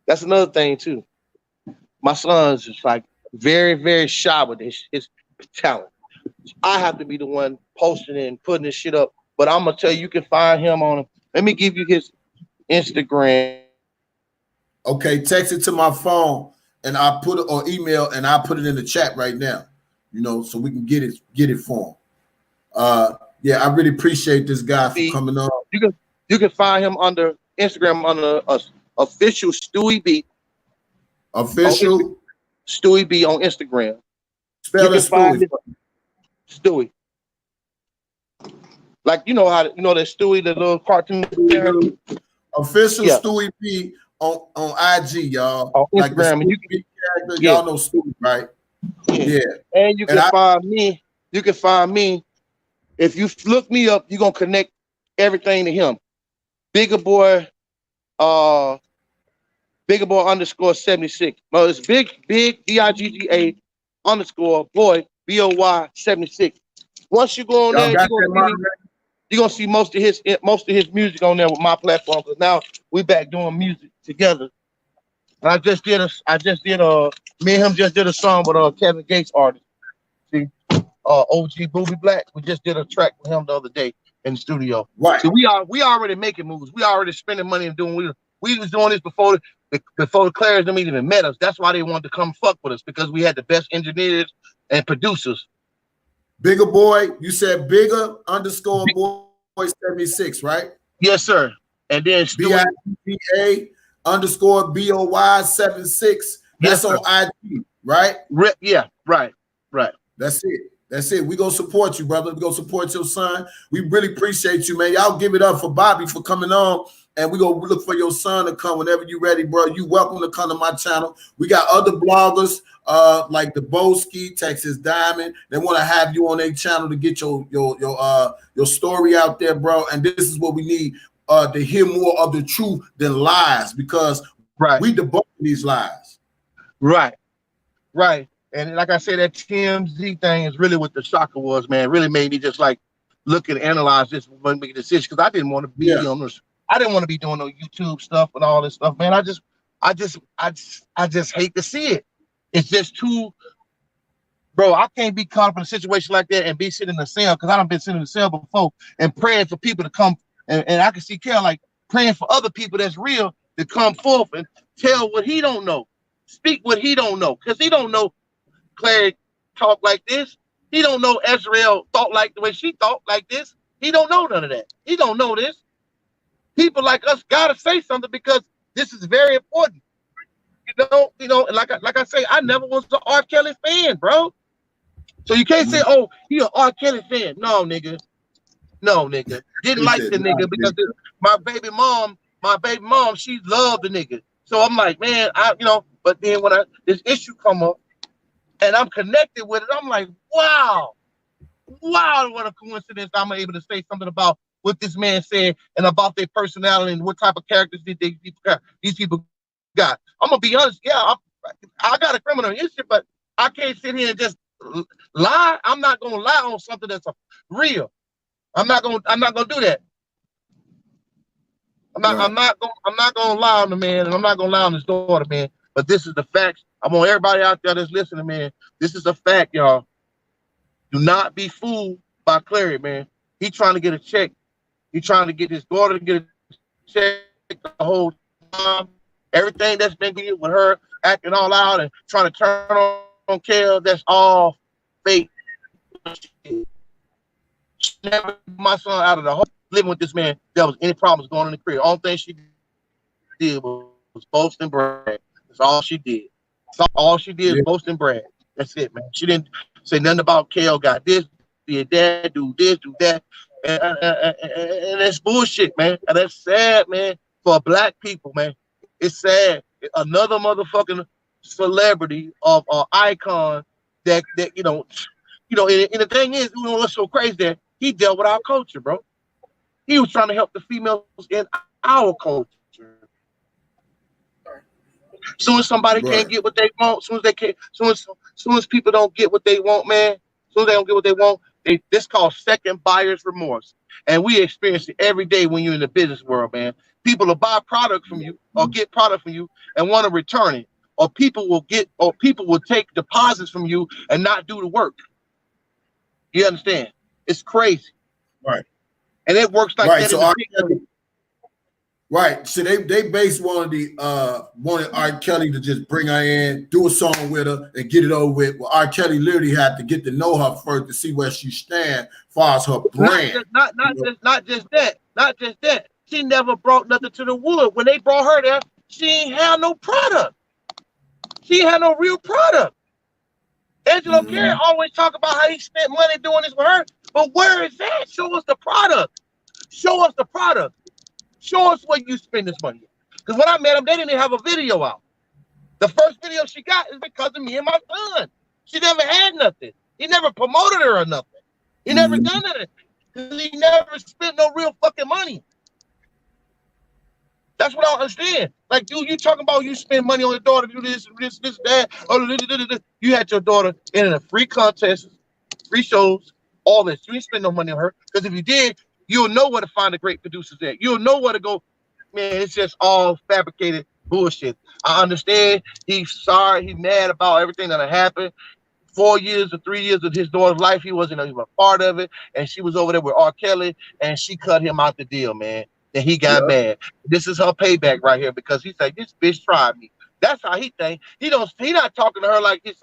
That's another thing too. My son's just like very, very shy with his talent. I have to be the one posting it and putting this shit up. But I'm gonna tell you, you can find him on. Let me give you his Instagram. Okay, text it to my phone and I put it or email and I put it in the chat right now. So we can get it for him. Yeah, I really appreciate this guy for coming on. You can find him under Instagram under official Stewie B. Official Stewie B on Instagram. Spell it Stewie. Stewie. Like that Stewie, the little cartoon. Official Stewie B on IG, y'all. On like Instagram, and you can character, y'all know Stewie, right? Yeah. And you can find me. You can find me. If you look me up, you're gonna connect everything to him. Bigger boy underscore 76. No, it's big BIGGA underscore boy BOY 76. Once you go on there, you're gonna see most of his music on there with my platform. Because now we back doing music together. And I just did me and him just did a song with Kevin Gates artist. See, OG Booby Black. We just did a track with him the other day in the studio. Right. So we already making moves. We already spending money and doing. We was doing this before the Clares them even met us. That's why they wanted to come fuck with us, because we had the best engineers and producers. Bigger boy, you said bigger underscore boy 76, right? Yes, sir. And then BIGA underscore BOY 76. That's on IG, right? Yeah, right. That's it. We gonna support you, brother. We gonna support your son. We really appreciate you, man. Y'all give it up for Bobby for coming on. And we gonna look for your son to come whenever you ready, bro. You welcome to come to my channel. We got other bloggers like the Boski, Texas Diamond. They want to have you on their channel to get your story out there, bro. And this is what we need to hear more of the truth than lies, because we debunk these lies. Right. And like I said, that TMZ thing is really what the shocker was, man. It really made me just like look and analyze this and make a decision, because I didn't want to be on this. I didn't want to be doing no YouTube stuff and all this stuff, man. I just hate to see it. It's just too, bro. I can't be caught up in a situation like that and be sitting in the cell, because I done been sitting in the cell before and praying for people to come. And I can see Kel like praying for other people that's real to come forth and tell what he don't know, speak what he don't know, because he don't know Claire talk like this. He don't know Azriel thought like the way she thought like this. He don't know none of that. He don't know this. People like us gotta say something, because this is very important. And like I say, I never was an R. Kelly fan, bro. So you can't say, "Oh, he an R. Kelly fan." No, nigga. Didn't like the nigga because my baby mom, she loved the nigga. So I'm like, man, But then when this issue come up, and I'm connected with it, I'm like, wow, what a coincidence! I'm able to say something about what this man said and about their personality and what type of characters these people got. I'm gonna be honest, I got a criminal history, but I can't sit here and just lie. I'm not gonna lie on something that's real. I'm not gonna do that. I'm not gonna lie on the man, and I'm not gonna lie on his daughter, man. But this is the facts. I want everybody out there that's listening, man. This is a fact, y'all. Do not be fooled by Clary, man. He trying to get a check. He trying to get his daughter to get a check the whole time. Everything that's been good with her acting all out and trying to turn on Kel, that's all fake. She never put my son out of the home living with this man. There was any problems going on in the crib. All thing she did was boast and brag. That's all she did. All she did is boast and brag. That's it, man. She didn't say nothing about Kel got this, did that, do this, do that. And that's bullshit, man. And that's sad, man, for black people, man. It's sad. Another motherfucking celebrity of icon that and the thing is, what's so crazy that he dealt with our culture, bro. He was trying to help the females in our culture. Soon as somebody can't get what they want, soon as people don't get what they want, man, soon as they don't get what they want, this called second buyer's remorse. And we experience it every day when you're in the business world, man. People will buy product from you or get product from you and want to return it. Or people will take deposits from you and not do the work. You understand? It's crazy. Right. And it works like that. So right. So they based wanted R. Kelly to just bring her in, do a song with her, and get it over with. Well, R. Kelly literally had to get to know her first to see where she stands as far as her brand. Not just that. She never brought nothing to the wood. When they brought her there, she ain't had no product. She had no real product. Angelo Carey always talk about how he spent money doing this with her, but where is that? Show us the product. Show us the product. Show us where you spend this money. Because when I met them, they didn't even have a video out. The first video she got is because of me and my son. She never had nothing. He never promoted her or nothing. He never done it. Because he never spent no real fucking money. That's what I don't understand. Like, dude, you talking about you spend money on your daughter, do this, that. You had your daughter in a free contest, free shows, all this. You ain't spend no money on her. Because if you did, you'll know where to find the great producers at. You'll know where to go. Man, it's just all fabricated bullshit. I understand he's sorry, he's mad about everything that happened. 4 years or 3 years of his daughter's life, he wasn't even a part of it. And she was over there with R. Kelly, and she cut him out the deal, man. And he got mad. This is her payback right here because he said, this bitch tried me. That's how he think. He not talking to her like his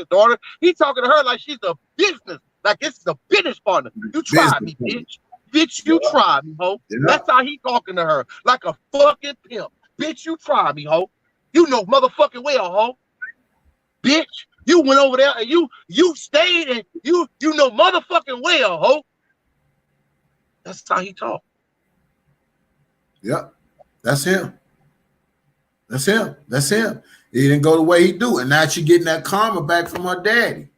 daughter. He talking to her like she's a business, like it's a business partner. You tried me, bitch. Bitch, you tried me, ho. That's how he talking to her, like a fucking pimp. Bitch, you tried me, ho. You know motherfucking well, ho. Bitch, you went over there and you stayed and you know motherfucking well, ho. That's how he talk. Yep, that's him. That's him. He didn't go the way he do, and now she getting that karma back from her daddy.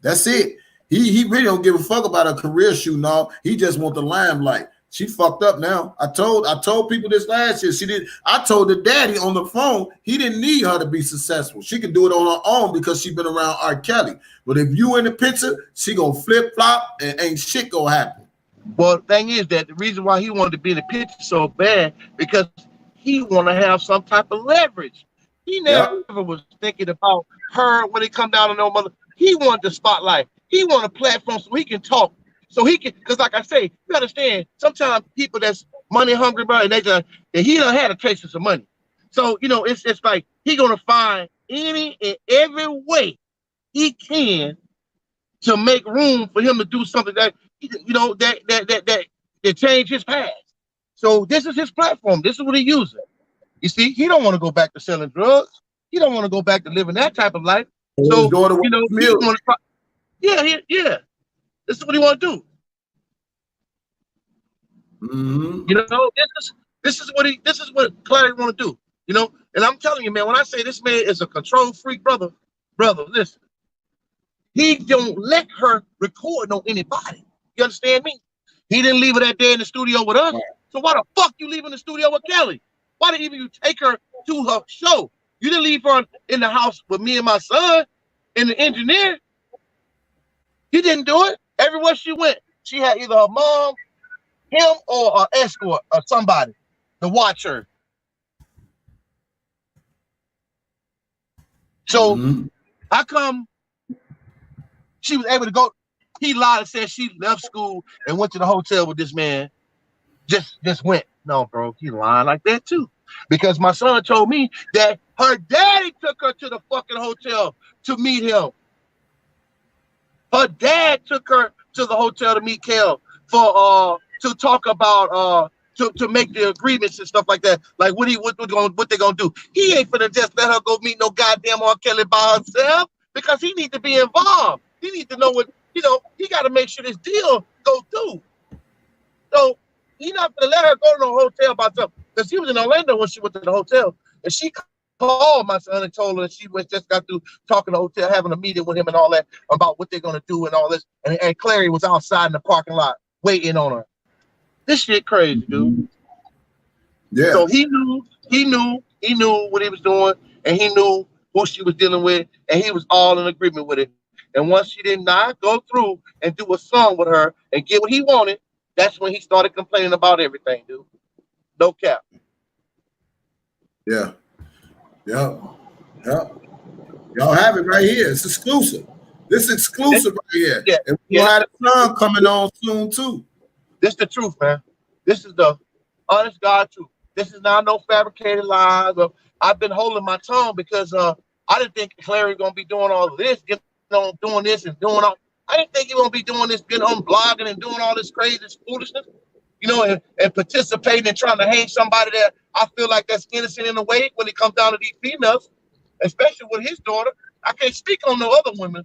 That's it. He really don't give a fuck about her career shooting off. He just want the limelight. She fucked up now. I told people this last year. She did. I told the daddy on the phone he didn't need her to be successful. She could do it on her own because she been around R. Kelly. But if you in the picture, she gonna flip flop and ain't shit gonna happen. Well, the thing is that the reason why he wanted to be in the picture so bad because he want to have some type of leverage. He never was thinking about her when it come down to no mother. He wanted the spotlight. He wanted a platform so he can talk. So he can, because like I say, you understand, sometimes people that's money hungry, bro, and he done had a taste of some money. So, you know, it's like he gonna find any and every way he can to make room for him to do something that that change his past. So this is his platform. This is what he using. You see, he don't want to go back to selling drugs. He don't want to go back to living that type of life. So you know, he want to try. Yeah. This is what he want to do. You know, this is what Clary want to do. You know, and I'm telling you, man, when I say this man is a control freak, brother, listen. He don't let her record on anybody. You understand me? He didn't leave her that day in the studio with us. So why the fuck you leave in the studio with Kelly? Why didn't even you take her to her show? You didn't leave her in the house with me and my son and the engineer. You didn't do it. Everywhere she went, she had either her mom, him, or an escort or somebody to watch her. So how come she was able to go? He lied and said she left school and went to the hotel with this man. Just went. No, bro, he lying like that too. Because my son told me that her daddy took her to the fucking hotel to meet him. Her dad took her to the hotel to meet Kel for to talk about to make the agreements and stuff like that. Like what they gonna do. He ain't finna just let her go meet no goddamn R. Kelly by herself because he need to be involved. He need to know what, you know, he got to make sure this deal go through. So he not gonna let her go to no hotel by herself because he was in Orlando when she went to the hotel and she called my son and told her that she just got through talking to the hotel, having a meeting with him and all that about what they're gonna do and all this. And Clary was outside in the parking lot waiting on her. This shit crazy, dude. Yeah. So he knew what he was doing, and he knew who she was dealing with, and he was all in agreement with it. And once she did not go through and do a song with her and get what he wanted, that's when he started complaining about everything, dude. No cap. Yeah. Yep. Yep. Y'all have it right here. It's exclusive. This is exclusive right here. Yeah. And we'll have the song coming on soon too. This is the truth, man. This is the honest God truth. This is not no fabricated lies. I've been holding my tongue because I didn't think Clary was gonna be doing all of this, getting on doing this and doing all. I didn't think he was gonna be doing this, getting on blogging and doing all this crazy foolishness, you know, and participating and trying to hang somebody that I feel like that's innocent in a way when it comes down to these females, especially with his daughter. I can't speak on no other women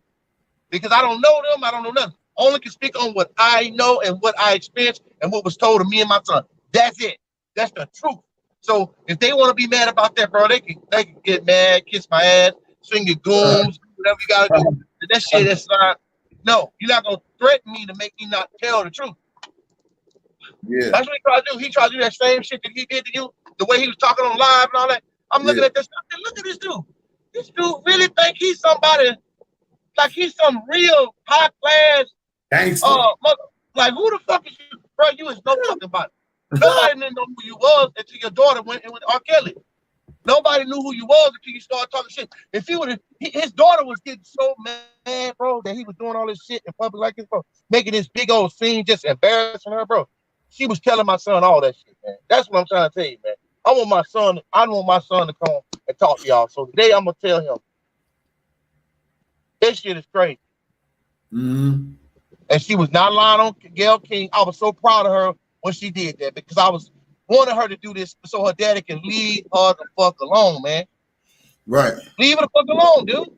because I don't know them. I don't know nothing. Only can speak on what I know and what I experienced and what was told to me and my son. That's it. That's the truth. So if they want to be mad about that, bro, they can get mad, kiss my ass, swing your gooms, whatever you gotta do. That shit is not. No, you're not gonna threaten me to make me not tell the truth. Yeah. That's what he tried to do. He tried to do that same shit that he did to you, the way he was talking on live and all that. I'm looking at this. I said, look at this dude. This dude really think he's somebody, like he's some real high class. Like who the fuck is you, bro? You is no fucking body. Nobody didn't know who you was until your daughter went in with R. Kelly. Nobody knew who you was until you started talking shit. If he would, his daughter was getting so mad, bro, that he was doing all this shit in public like this, bro, making this big old scene, just embarrassing her, bro. She was telling my son all that shit, man. That's what I'm trying to tell you, man. I want my son to come and talk to y'all. So today I'm gonna tell him this shit is crazy. Mm-hmm. And she was not lying on Gayle King. I was so proud of her when she did that because I was wanting her to do this so her daddy can leave her the fuck alone, man. Right. Leave her the fuck alone, dude.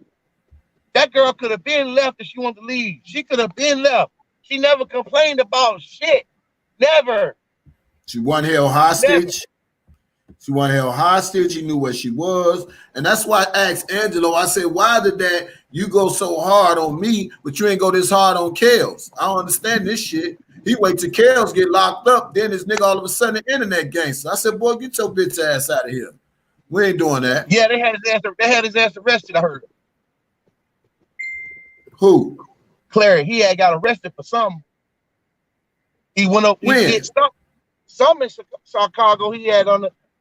That girl could have been left if she wanted to leave. She could have been left. She never complained about shit. Never. She wasn't held hostage. Never. She wasn't held hostage. He knew where she was. And that's why I asked Angelo, I said, why did that you go so hard on me, but you ain't go this hard on Kels? I don't understand this shit. He wait till Kels get locked up, then this nigga all of a sudden the internet gangster. I said, boy, get your bitch ass out of here. We ain't doing that. Yeah, they had his ass arrested, I heard. Who? Clary. He had got arrested for something. He went up, he did something in Chicago. He had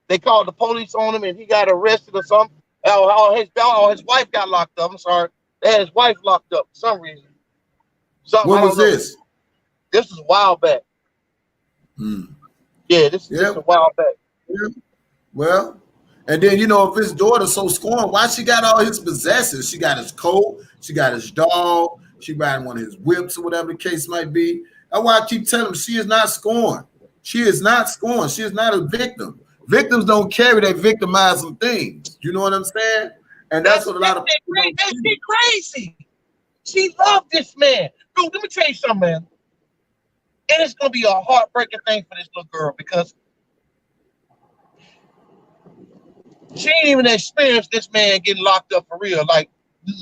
they called the police on him and he got arrested or something. His wife got locked up. I'm sorry. They had his wife locked up for some reason. When was this? This was a while back. Yeah, this is a while back. Yeah. Well, and then, you know, if his daughter's so scorned, why she got all his possessions? She got his coat, she got his dog, she riding one of his whips or whatever the case might be. That's why I keep telling him she is not scorned. She is not scorned. She is not a victim. Victims don't carry that victimizing things. You know what I'm saying? And that's what a lot of people don't see. That's crazy. She loved this man. Dude, let me tell you something, man. And it's going to be a heartbreaking thing for this little girl because she ain't even experienced this man getting locked up for real. Like,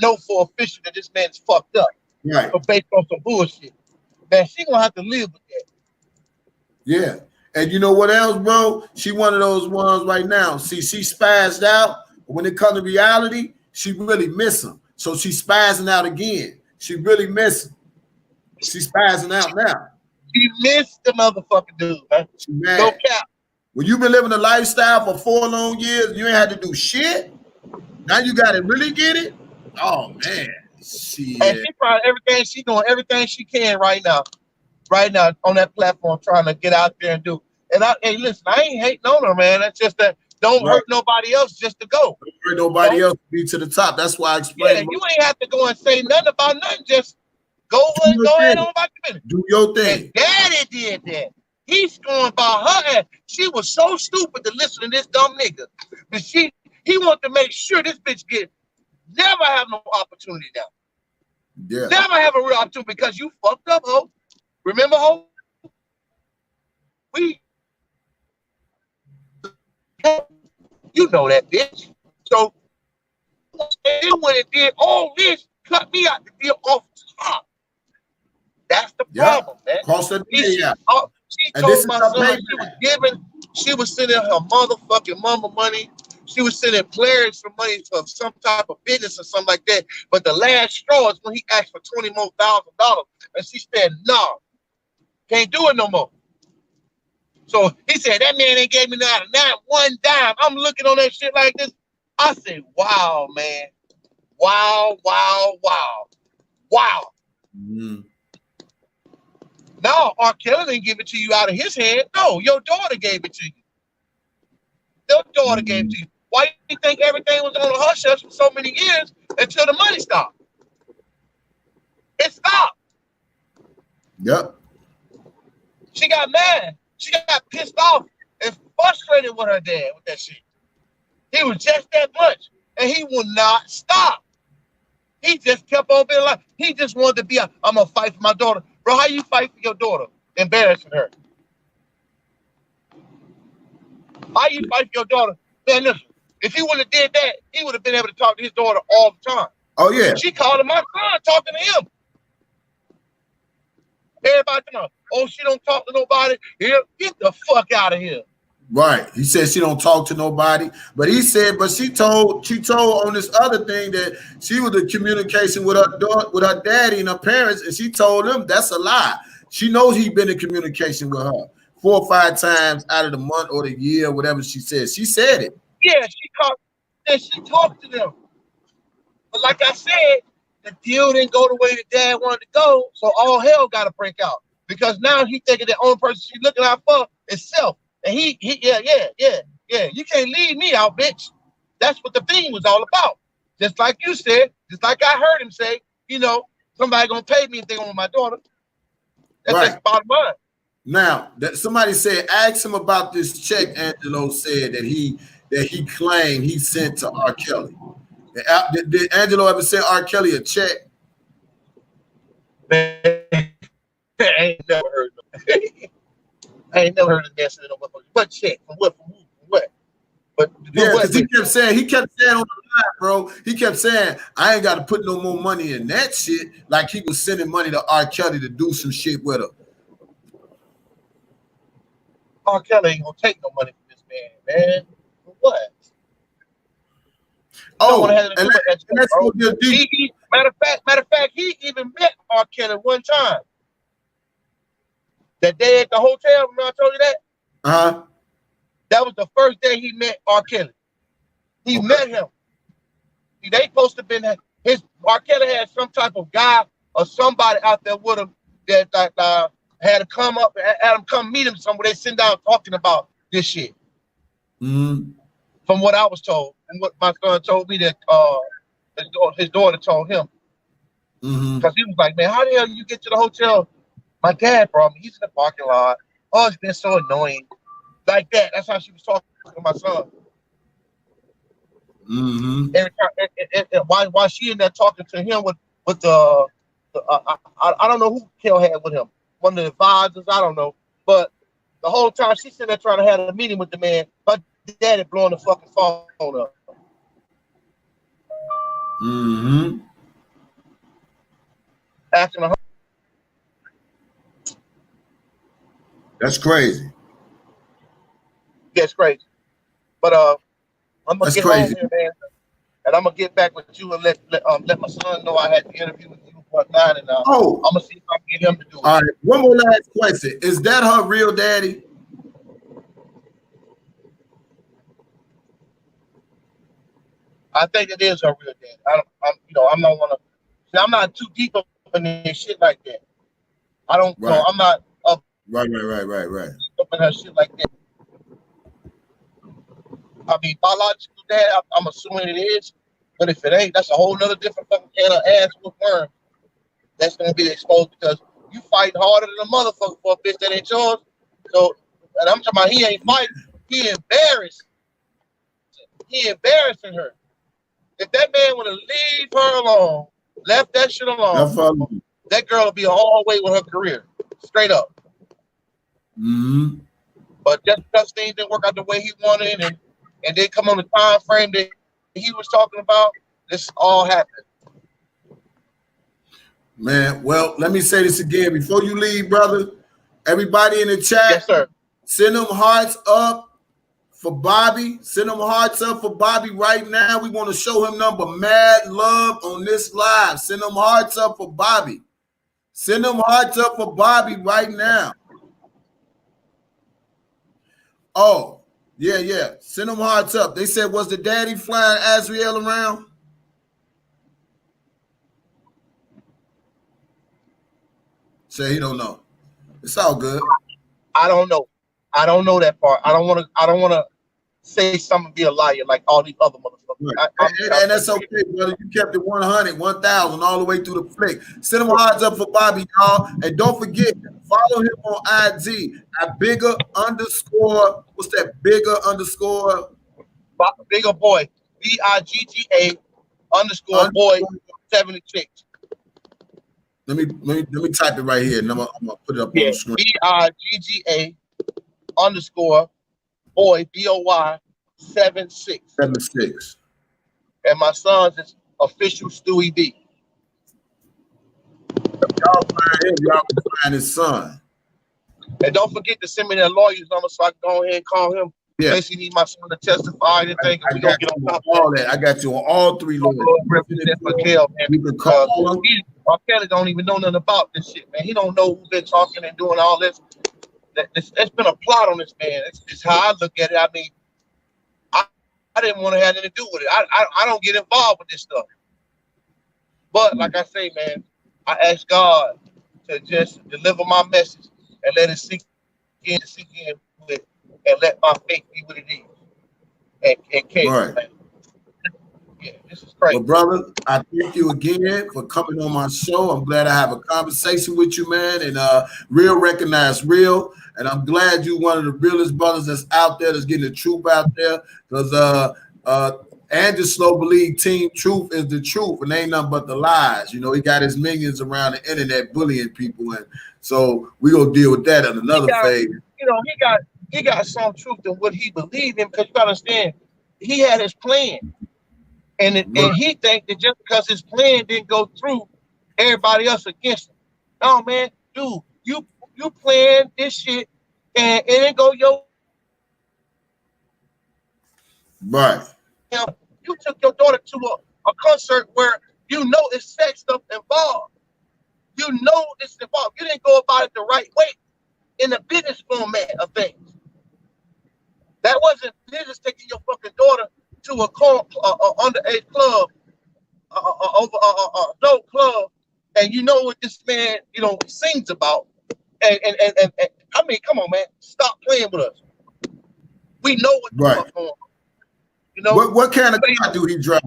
know for official that this man is fucked up. Right. So based on some bullshit. Man, she going to have to live with that. Yeah. And you know what else, bro? She one of those ones right now. See, she spazzed out. When it comes to reality, she really miss him. So she's spazzing out again. She really miss him. She's spazzing out now. She missed the motherfucking dude, man. She mad. No cap. When you've been living a lifestyle for 4 long years, you ain't had to do shit. Now you got to really get it. Oh man, shit. And she probably everything she can right now on that platform, trying to get out there and do. And hey, listen, I ain't hating on her, man. That's just that don't hurt nobody else just to go. Don't hurt nobody else to be to the top. That's why I explained. Yeah, you ain't have to go and say nothing about nothing. Just go ahead on about the business. Do your thing. And Daddy did that. He's going by her ass. She was so stupid to listen to this dumb nigga. But he wanted to make sure this bitch never have no opportunity now. Yeah. Never have a real opportunity because you fucked up, ho. Remember, ho? You know that bitch. So when it did all this, cut me out the deal off top. That's the problem, man. Cross that She told my son she was sending her motherfucking mama money. She was sending players some money for some type of business or something like that. But the last straw is when he asked for $20,000 more, and she said, "No, can't do it no more." So he said, "That man ain't gave me not one dime." I'm looking on that shit like this. I said, "Wow, man, wow, wow, wow, wow." Mm. Now R. Kelly didn't give it to you out of his hand. No, your daughter gave it to you. Your daughter gave it to you. Why do you think everything was on the hush hush for so many years until the money stopped? It stopped. Yep. She got mad. She got pissed off and frustrated with her dad with that shit. He was just that much, and he would not stop. He just kept on being like, he just wanted to be I'm gonna fight for my daughter. Bro, how you fight for your daughter? Embarrassing her. How you fight for your daughter? Man, listen, if he would have did that, he would have been able to talk to his daughter all the time. Oh, yeah. She called him my son, talking to him. Everybody know, oh, she don't talk to nobody. Here, get the fuck out of here. Right. He said she don't talk to nobody. But he said, but she told on this other thing that she was in communication with her daughter, with her daddy and her parents, and she told them that's a lie. She knows he's been in communication with her 4 or 5 times out of the month or the year, whatever she said. She said it. Yeah, she talked to them. But like I said, the deal didn't go the way the dad wanted to go, so all hell got to break out. Because now he thinking the only person she's looking out for is self. And he, yeah. You can't leave me out, bitch. That's what the thing was all about. Just like you said, just like I heard him say, somebody gonna pay me if they want my daughter. That's right. Just the bottom line. Now, that somebody said, ask him about this check. Angelo said that he claimed he sent to R. Kelly. Did Angelo ever send R. Kelly a check? Man, I ain't never heard of it. I ain't never heard of that. What check? From what? From who? From what? But yeah, because he kept saying on the line, bro. He kept saying, I ain't got to put no more money in that shit. Like he was sending money to R. Kelly to do some shit with her. R. Kelly ain't gonna take no money from this man. For what? Oh, matter of fact, he even met R. Kelly one time. That day at the hotel, remember I told you that? Uh-huh. That was the first day he met R. Kelly. He met him. See, they supposed to have been R. Kelly had some type of guy or somebody out there with him that had him come meet him somewhere. They sit down talking about this shit. Mm-hmm. From what I was told, and what my son told me that his daughter told him. Because he was like, man, how the hell you get to the hotel? My dad brought me. He's in the parking lot. Oh, it's been so annoying. Like that. That's how she was talking to my son. Every time, and while she in there talking to him with the I don't know who Kel had with him. One of the advisors, I don't know. But the whole time she's sitting there trying to have a meeting with the man, her daddy blowing the fucking phone up. Asking her. That's crazy. Yeah, it's crazy. But I'm gonna get home here, man, and I'm gonna get back with you and let my son know I had the interview with you whatnot, and I'm gonna see if I can get him to do it. All right, one more last question: is that her real daddy? I think it is her real daddy. I'm not too deep up in this shit like that. I don't know. I'm not up. Right. Up in her shit like that. I mean, biological dad, I'm assuming it is. But if it ain't, that's a whole nother different fucking can of ass with worm. That's gonna be exposed because you fight harder than a motherfucker for a bitch that ain't yours. So, and I'm talking about he ain't fighting. He embarrassed. He embarrassing her. If that man would have leave her alone, left that shit alone, that girl will be all the way with her career. Straight up. But just because things didn't work out the way he wanted and then come on the time frame that he was talking about, this all happened. Man, well, let me say this again. Before you leave, brother, Everybody in the chat, yes, sir. Send them hearts up for Bobby. Send them hearts up for Bobby right now. We want to show him number mad love on this live. Send them hearts up for Bobby. Send them hearts up for Bobby right now. Oh, yeah. Send them hearts up. They said, was the daddy flying Azriel around? Say he don't know. It's all good. I don't know. I don't know that part. I don't want to say something and be a liar like all these other motherfuckers. Right. And that's okay, brother. You kept it 100, 1,000 all the way through the flick. Send them hearts up for Bobby, y'all. And don't forget, follow him on IG at bigger underscore. What's that? Bigger underscore? Bigger boy. BIGGA underscore boy 76. Let me type it right here, and I'm gonna put it up on the screen. BIGGA underscore boy BOY 76. 76. And my son's is official Stewie B. Y'all can find his son. And don't forget to send me that lawyer's number so I can go ahead and call him. Yeah. In case you need my son to testify and anything. I got you on all that. I got you on all three lawyers. You can call him. R. Kelly don't even know nothing about this shit, man. He don't know who been talking and doing all this. It's been a plot on this man. It's how I look at it. I mean, I didn't want to have anything to do with it. I don't get involved with this stuff. But like I say, man, I ask God to just deliver my message and let it sink in with it, and let my faith be what it is. And case, right. Man. Yeah, this is crazy. Well, brother, I thank you again for coming on my show. I'm glad I have a conversation with you, man. And real recognize real. And I'm glad you one of the realest brothers that's out there, that's getting the truth out there. Because Andrew Slow believe Team Truth is the truth, and ain't nothing but the lies. You know, he got his minions around the internet bullying people, and so we gonna deal with that in another phase. You know, he got some truth in what he believed in, because you gotta understand, he had his plan. And he think that just because his plan didn't go through, everybody else against him. No, man, dude, you planned this shit and it didn't go your right. You took your daughter to a concert where you know it's sex stuff involved. You know it's involved. You didn't go about it the right way in the business format of things. That wasn't business taking your fucking daughter to a underage club, adult club, and you know what this man, sings about. And I mean, come on, man, stop playing with us. We know what the fuck going on. You know what kind of car do he drive?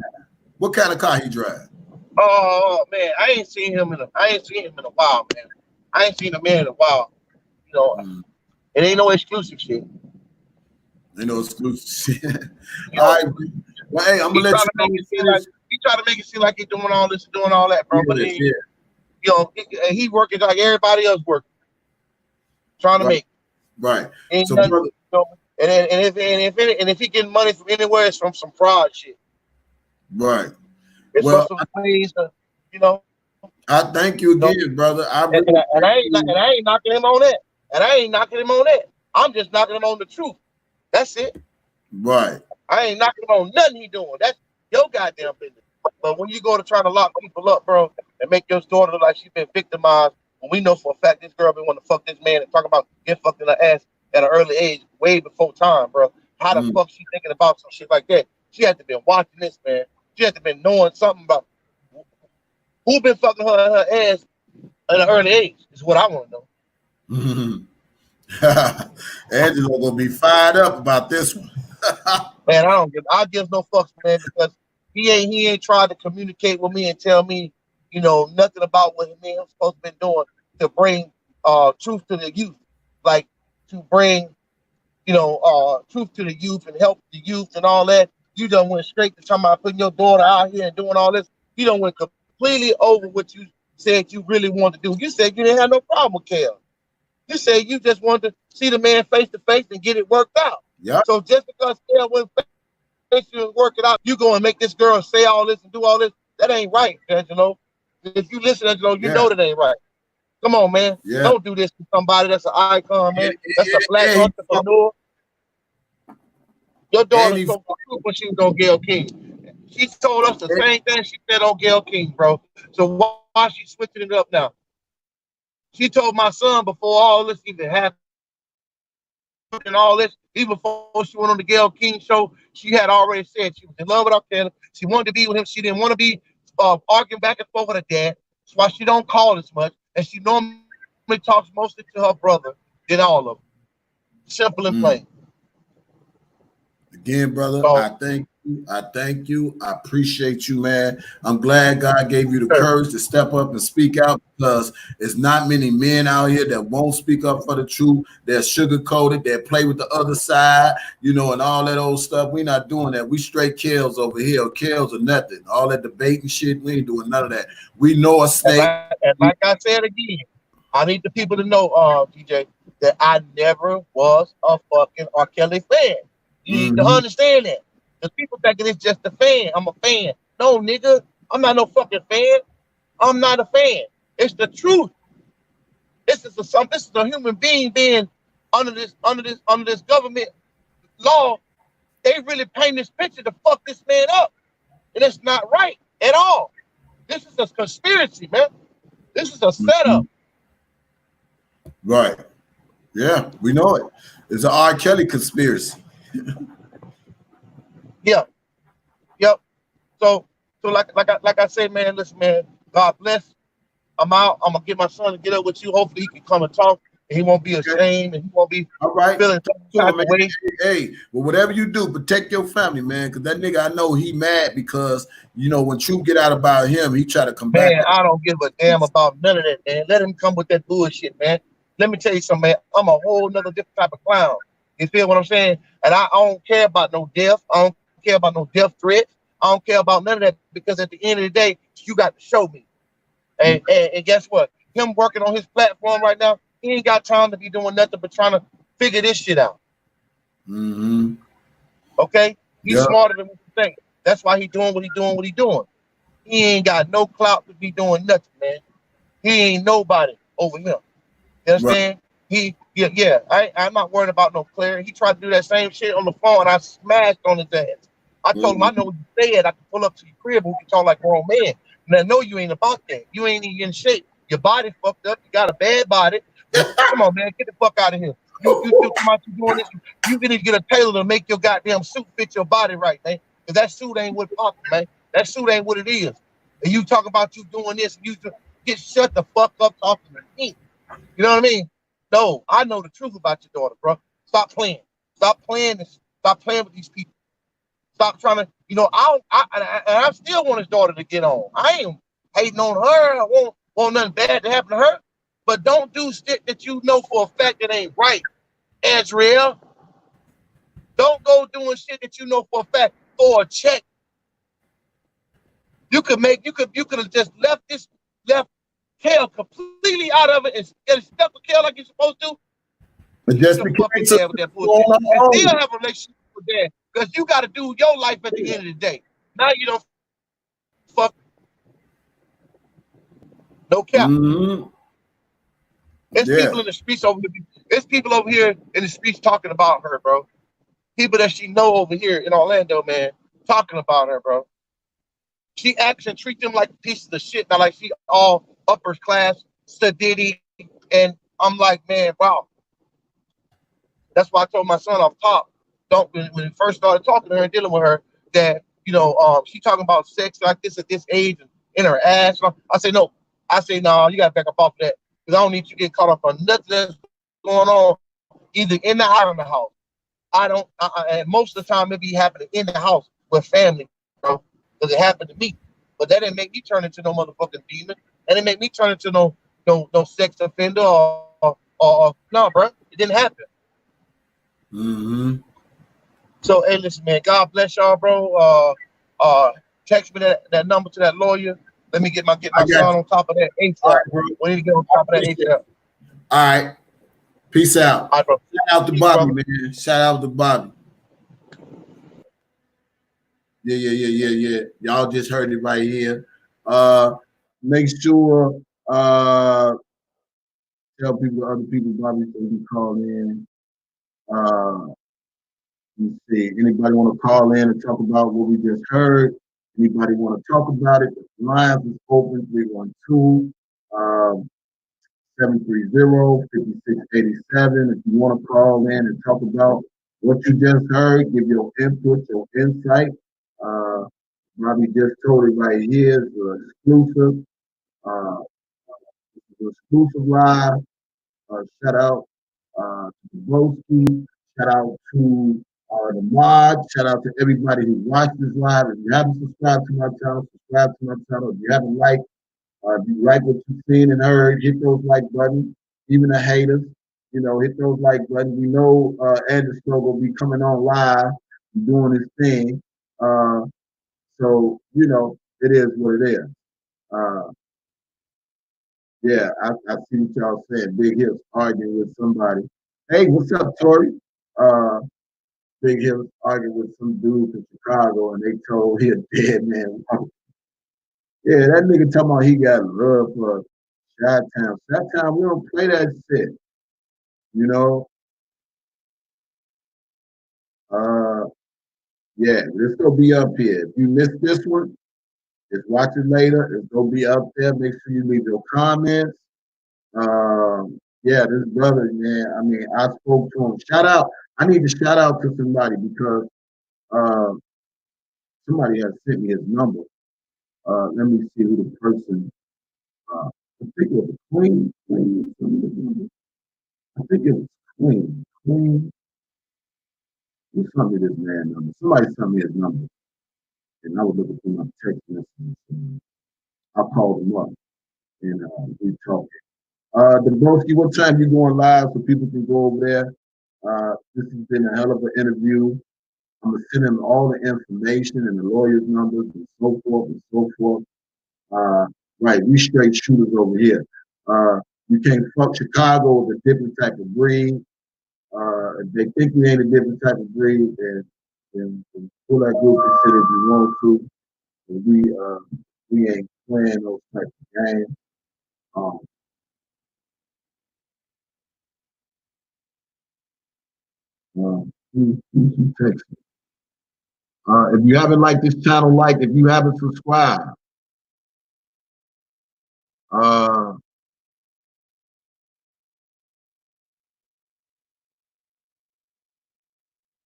What kind of car he drive? Oh man, I ain't seen him in a while, man. I ain't seen a man in a while. It ain't no exclusive shit. Ain't no exclusive shit. All right. Well, hey, I'm gonna let you know. He try to make it seem like he's doing all this and doing all that, bro. But he working like everybody else working, trying to make it. Right. Ain't So, nothing, brother, and if he getting money from anywhere, it's from some fraud shit. Right. It's from some things, I thank you again, brother. I ain't knocking him on that. I'm just knocking him on the truth. That's it. Right. I ain't knocking him on nothing he doing. That's your goddamn business. But when you go to try to lock people up, bro, and make your daughter look like she's been victimized, when we know for a fact this girl been wanting to fuck this man and talk about get fucked in her ass at an early age, way before time, bro. How the fuck she thinking about some shit like that? She had to been watching this, man. She had to been knowing something about who been fucking her ass at an early age. Is what I want to know. Angelo gonna be fired up about this one. Man, I give no fucks, man, because he ain't tried to communicate with me and tell me, nothing about what me and him supposed to been doing to bring truth to the youth, like to bring, truth to the youth and help the youth and all that. You done went straight to talking about putting your daughter out here and doing all this. You done went completely over what you said you really wanted to do. You said you didn't have no problem with Kel. You said you just wanted to see the man face to face and get it worked out. Yeah. So just because Kel went face to work it out, you go and make this girl say all this and do all this. That ain't right, Angelo. If you listen, Angelo, you know that ain't right. Come on, man. Yeah. Don't do this to somebody that's an icon, man. That's a black entrepreneur. Your daughter told the truth when she was on Gayle King. She told us the same thing she said on Gayle King, bro. So why she switching it up now? She told my son before all this even happened and all this, even before she went on the Gayle King show, she had already said she was in love with our Taylor. She wanted to be with him. She didn't want to be arguing back and forth with her dad. That's why she don't call as much. And she normally talks mostly to her brother than all of them. Simple and plain. Again, brother, so, I thank you. I appreciate you, man. I'm glad God gave you the courage to step up and speak out, because it's not many men out here that won't speak up for the truth. They're sugar-coated, they play with the other side, you know, and all that old stuff. We're not doing that. We straight kills over here. Kills or nothing. All that debate and shit, we ain't doing none of that. We know a snake. And like I said again, I need the people to know, DJ, that I never was a fucking R. Kelly fan. You need to understand that. The people thinking it's just a fan. I'm a fan. No, nigga, I'm not no fucking fan. I'm not a fan. It's the truth. This is a human being being under this government law. They really paint this picture to fuck this man up, and it's not right at all. This is a conspiracy, man. This is a setup. Right. Yeah, we know it. It's an R. Kelly conspiracy. Yep. So like I say, man, listen, man, God bless. I'm out. I'm gonna get my son to get up with you. Hopefully he can come and talk, and he won't be ashamed, and he won't be feeling some type of way. Hey, well, whatever you do, protect your family, man, because that nigga, I know he mad because, you know, when truth get out about him, he try to come back. Man, I don't give a damn about none of that, man. Let him come with that bullshit, man. Let me tell you something, man. I'm a whole nother different type of clown. You feel what I'm saying? And I don't care about no death. I don't care about no death threats. I don't care about none of that, because at the end of the day, you got to show me. And guess what? Him working on his platform right now, he ain't got time to be doing nothing but trying to figure this shit out. Okay? He's smarter than what you think. That's why he's doing what he's doing. He ain't got no clout to be doing nothing, man. He ain't nobody over him. You understand? Right. I'm not worried about no Claire. He tried to do that same shit on the phone, and I smashed on his ass. I told him, I know what you said. I can pull up to your crib and we can talk like grown man. And I know you ain't about that. You ain't even in shape. Your body fucked up. You got a bad body. Come on, man. Get the fuck out of here. You come out, you doing this. You need to get a tailor to make your goddamn suit fit your body right, man. Because that suit ain't what popping, man. That suit ain't what it is. And you talk about you doing this, and you get shut the fuck up talking to me. You know what I mean? No, I know the truth about your daughter, bro. Stop playing. Stop playing this. Stop playing with these people. Stop trying to, you know, I still want his daughter to get on. I ain't hating on her. I want nothing bad to happen to her. But don't do shit that you know for a fact that ain't right, Azriel. Don't go doing shit that you know for a fact for a check. You could have just left Kel completely out of it and stuck with Kel like you're supposed to. But just because with that bullshit. And still have a relationship with that, because you got to do your life at the end of the day. Now you don't fuck. No cap. There's people in the streets over here. There's people over here in the streets talking about her, bro. People that she know over here in Orlando, man, talking about her, bro. She acts and treat them like pieces of shit. Now, like she all upper class, sedity, and I'm like, man, wow. That's why I told my son off top, when we first started talking to her and dealing with her, that, you know, she talking about sex like this at this age and in her ass. I say, no. I say, no, you got to back up off of that, because I don't need you to get caught up on nothing that's going on, either in the house or in the house. I don't, and most of the time it be happening in the house with family, bro, because it happened to me. But that didn't make me turn into no motherfucking demon. And it made me turn into no sex offender or no, bro. It didn't happen. So, hey, listen, man. God bless y'all, bro. Text me that number to that lawyer. Let me get my son on top of that ASAP. Right, we need to get on top of that ASAP. All right. Peace out. All right, bro. Shout out to Bobby, man. Shout out to Bobby. Yeah. Y'all just heard it right here. Make sure tell people, other people, Bobby, so you can call in. Let me see. Anybody want to call in and talk about what we just heard? Anybody want to talk about it? The lines is open 312 730 5687. If you want to call in and talk about what you just heard, give your input, your insight. Bobby just told it right here. It's an exclusive, uh, exclusive live. Shout out to Broski. Shout out to the mod. Shout out to everybody who watched this live. If you haven't subscribed to my channel, subscribe to my channel. If you haven't liked, if you like what you've seen and heard, hit those like buttons. Even the haters, hit those like buttons. We know Anderson will be coming on live, doing his thing. So, it is what it is. Yeah, I see what y'all saying. Big Hips arguing with somebody. Hey, what's up, Tori? Big Hips arguing with some dude from Chicago, and they told he a dead man. Yeah, that nigga talking about he got love for Chi-Town. Chi-Town, we don't play that shit. You know? Yeah, this will be up here. If you missed this one, just watch it later. It's gonna be up there. Make sure you leave your comments. Yeah, this brother, man. I mean, I spoke to him. Shout out. I need to shout out to somebody because uh, somebody has sent me his number. Let me see who the person. I think it was Queen. I think it was Queen. Queen. Who sent me this man number? Somebody sent me his number, and I was looking through my text messages. And I called him up, and we talked. Dabrowski, what time you going live so people can go over there? This has been a hell of an interview. I'm gonna send him all the information and the lawyers' numbers and so forth and so forth. Right, we straight shooters over here. You can't fuck Chicago with a different type of breed. If they think we ain't a different type of breed, then pull that group and shit if you want to. But we ain't playing those type of games. Um, who texted? If you haven't liked this channel, like. If you haven't subscribed,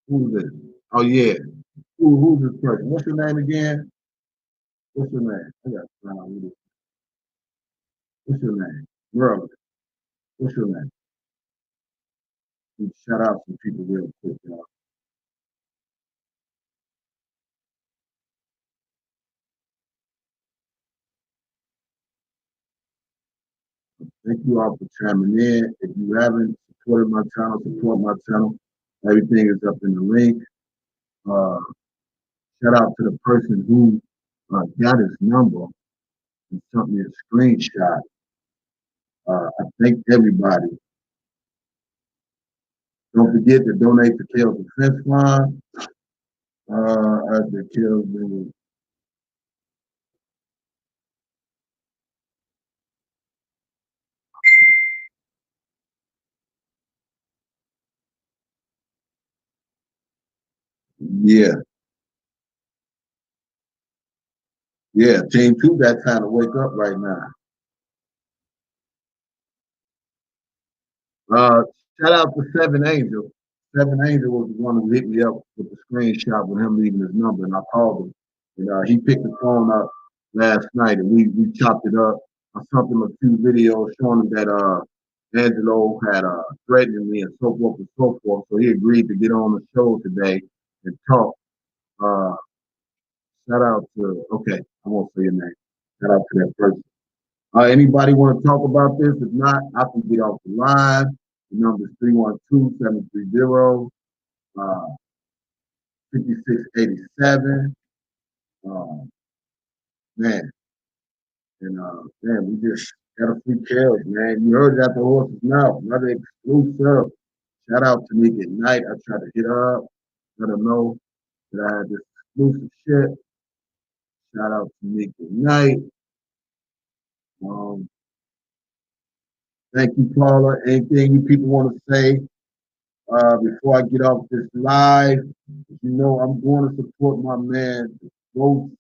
who's this? Oh yeah, who's this person? What's your name again? What's your name? I got to find out who this. What's your name? Girl, what's your name? Shout out some people real quick, y'all. Thank you all for chiming in. If you haven't supported my channel, support my channel. Everything is up in the link. Shout out to the person who got his number and sent me a screenshot. I thank everybody. Don't forget to donate to Kale's Defense Fund. As the Kale's Yeah. Yeah, Team 2 got time to wake up right now. Shout out to Seven Angel. Seven Angel was the one who hit me up with the screenshot with him leaving his number, and I called him. And he picked the phone up last night, and we chopped it up. I sent him a few videos showing him that Angelo had threatened me and so forth and so forth. So he agreed to get on the show today and talk. Shout out to, okay, I won't say your name. Shout out to that person. Anybody want to talk about this? If not, I can get off the line. The number is 312-730-5687. Man, and man, we just got a few kills, man. You heard it at the horse's mouth. Another exclusive. Shout out to Nick at night. I tried to hit her up, let her know that I had this exclusive shit. Shout out to Nick at night. Thank you, Paula. Anything you people want to say before I get off this live? You know, I'm going to support my man, Ghost.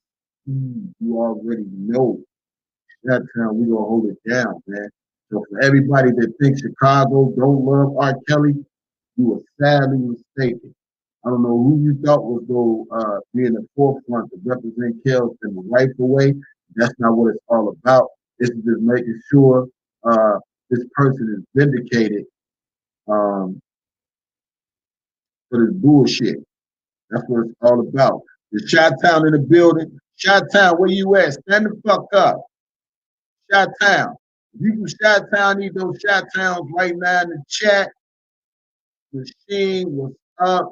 You already know. That time we gonna hold it down, man. So for everybody that thinks Chicago don't love R. Kelly, you are sadly mistaken. I don't know who you thought was going to be in the forefront to represent Kells in the rightful way. That's not what it's all about. This is just making sure this person is vindicated for this bullshit. That's what it's all about. The Chi-Town in the building. Chi-Town, where you at? Stand the fuck up. Chi-Town. If you from Chi-Town, need those Chi-Towns right now in the chat. Machine, what's up?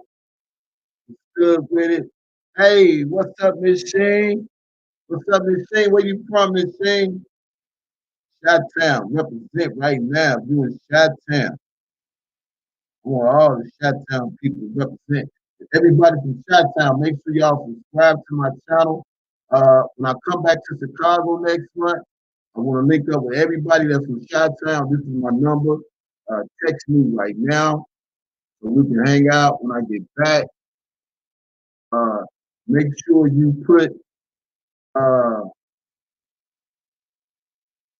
Good with it. Hey, what's up, Miss Shane? What's up, Miss Shane? Where you from, Miss Shane? Chi-Town, represent right now. You in Chi-Town. I want all the Chi-Town people to represent. Everybody from Chi-Town, make sure y'all subscribe to my channel. When I come back to Chicago next month, I want to link up with everybody that's from Chi-Town. This is my number. Text me right now so we can hang out when I get back. Make sure you put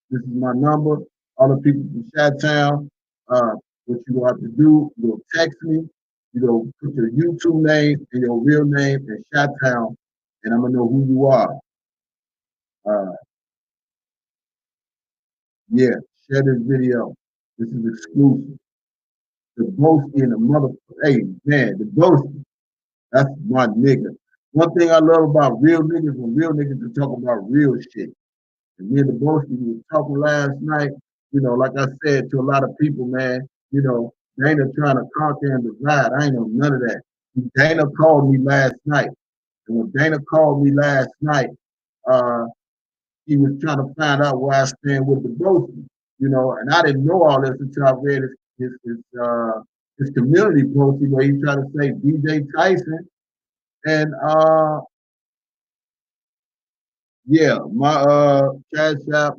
this is my number. All the people from Chi-Town, what you have to do, you'll text me, you put your YouTube name and your real name and Chi-Town, and I'm gonna know who you are. Yeah, share this video. This is exclusive. The Ghosty and the mother, hey man, the Ghosty, that's my nigga. One thing I love about real niggas when real niggas can talk about real shit. And me and the Ghosty was talking last night, like I said to a lot of people, man, Dana trying to conquer and divide. I ain't know none of that. Dana called me last night. And when Dana called me last night, he was trying to find out where I stand with the Ghosty, and I didn't know all this until I read his community post where he tried to say DJ Tyson. And yeah, my cash app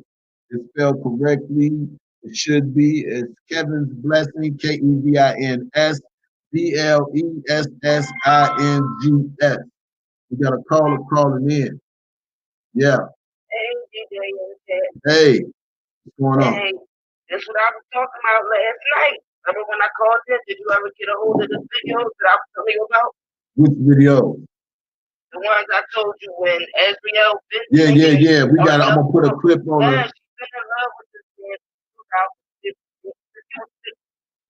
is spelled correctly. It should be. It's Kevinsblessings, KevinsBlessings. We got a caller calling in. Yeah. Hey, DJ. Hey, what's going on? Hey, that's what I was talking about last night. Remember when I called in? Did you ever get a hold of the videos that I was telling you about? Which video? The ones I told you when Azriel. Yeah. I'm gonna put a clip on it. Yeah, she's been in love with this man since 2015.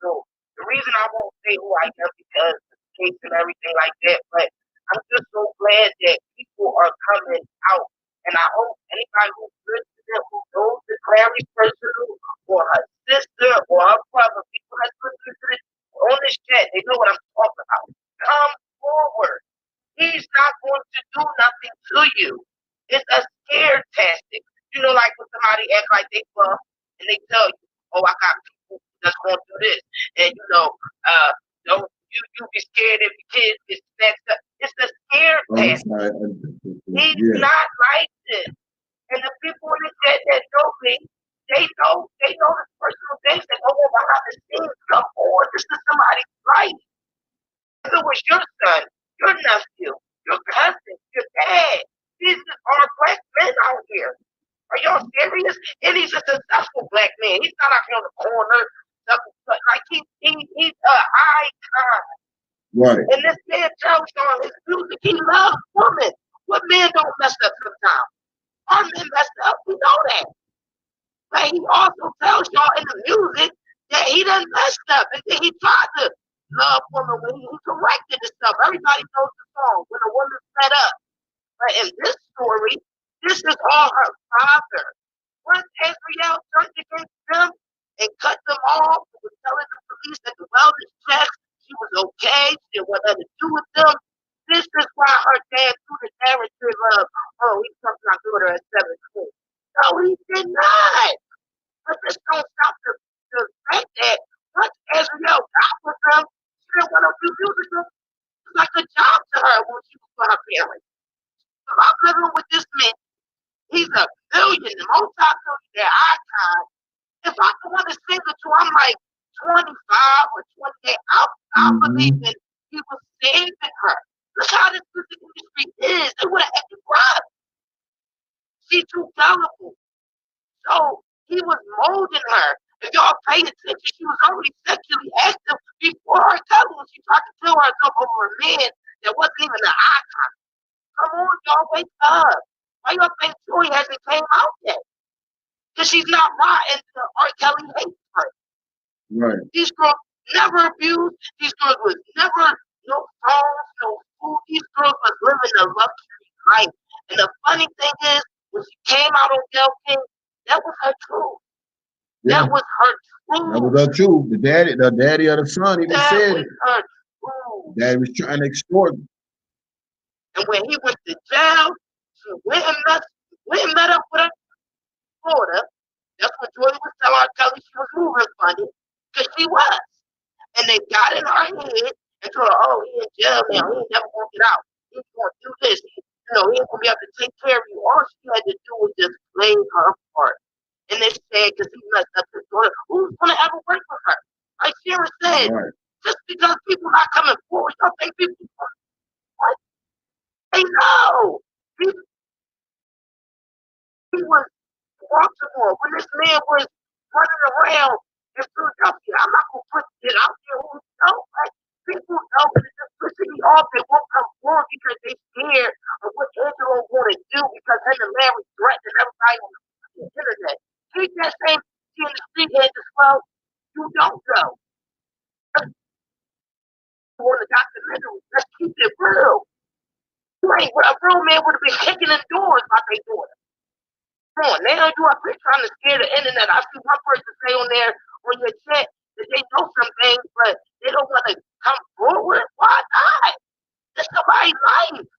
So the reason I won't say who I am because of the case and everything like that, but I'm just so glad that people are coming out. And I hope anybody who's listening, who knows the Larry personal or her sister or her brother, people that's listening to this on this chat, they know what I'm talking about. Come forward. He's not going to do nothing to you. It's a scare tactic. Like when somebody act like they buff and they tell you, oh, I got people that's going to do this. And don't you be scared if your kids get snatched up. It's a scare tactic. He's not like this. And the people in the chat that know me, they know the personal things that go on behind the scenes. Come on, this is somebody's life. If it was your son, your nephew, your cousin, your dad, these are black men out here. Are y'all serious? And he's a successful black man. He's not out here on the corner. Like he's an icon. Right. And this man tells y'all his music, he loves women. What man don't mess up sometimes? Our men mess up, we know that. But he also tells y'all in the music that he done messed up and then he tried to love women when he corrected his stuff. Everybody knows the song, When a Woman's Fed Up. But in this story, this is all her father. Once Azriel turned against them and cut them off and was telling the police that the wellness checks, she was okay, she didn't want nothing to do with them. This is why her dad threw the narrative of, oh, he took my daughter at 17. No, he did not. But this don't stop the fact that once Azriel got with them, she didn't want to do music. It was like a job to her when she was with her parents. So I'm living with this man. He's a billionaire, multi-billionaire icon. If I the one that's single to, I'm like 25 or 28. I believe that he was saving her. Look how this music industry is. They would have acted rough. She's too gullible. So he was molding her. If y'all pay attention, she was already sexually active before her cousin when she tried to kill herself over a man that wasn't even an icon. Come on, y'all, wake up. Why y'all think Joy hasn't came out yet? Because she's not rotten to R. Kelly hates her. Right. These girls never abused. These girls was never no phones, no food. These girls was living a luxury life. And the funny thing is, when she came out on Gayle King, that was her truth. Yeah. That was her truth. That was her truth. The daddy of the son even that said was it. Her truth. Daddy was trying to extort him. And when he went to jail, she went and met up with her in Florida. That's when Joy was telling R. Kelly she was moving funny, because she was. And they got in her head and told her, oh, he in jail now. He ain't never gonna get out. He's gonna do this. He ain't gonna be able to take care of you. All she had to do was just play her part. And they said, because he messed up his daughter, who's gonna ever work with her? Like Shira said, just because people not coming forward, y'all think people what? They know. He was Baltimore when this man was running around in Philadelphia. I'm not gonna put it out there who knows. Like, people know that it's just pushing me off. They won't come forward because they scared of what Angelo gonna do, because him and Larry threatening everybody on the internet. Keep that same in the street head as well. You don't know. On the documentary, let's keep it real. You ain't a real man would have been kicking in doors like they doing. Come on, now you up here trying to scare the internet. I see one person say on there on your chat that they know some things, but they don't want to come forward. Why not? It's somebody's life.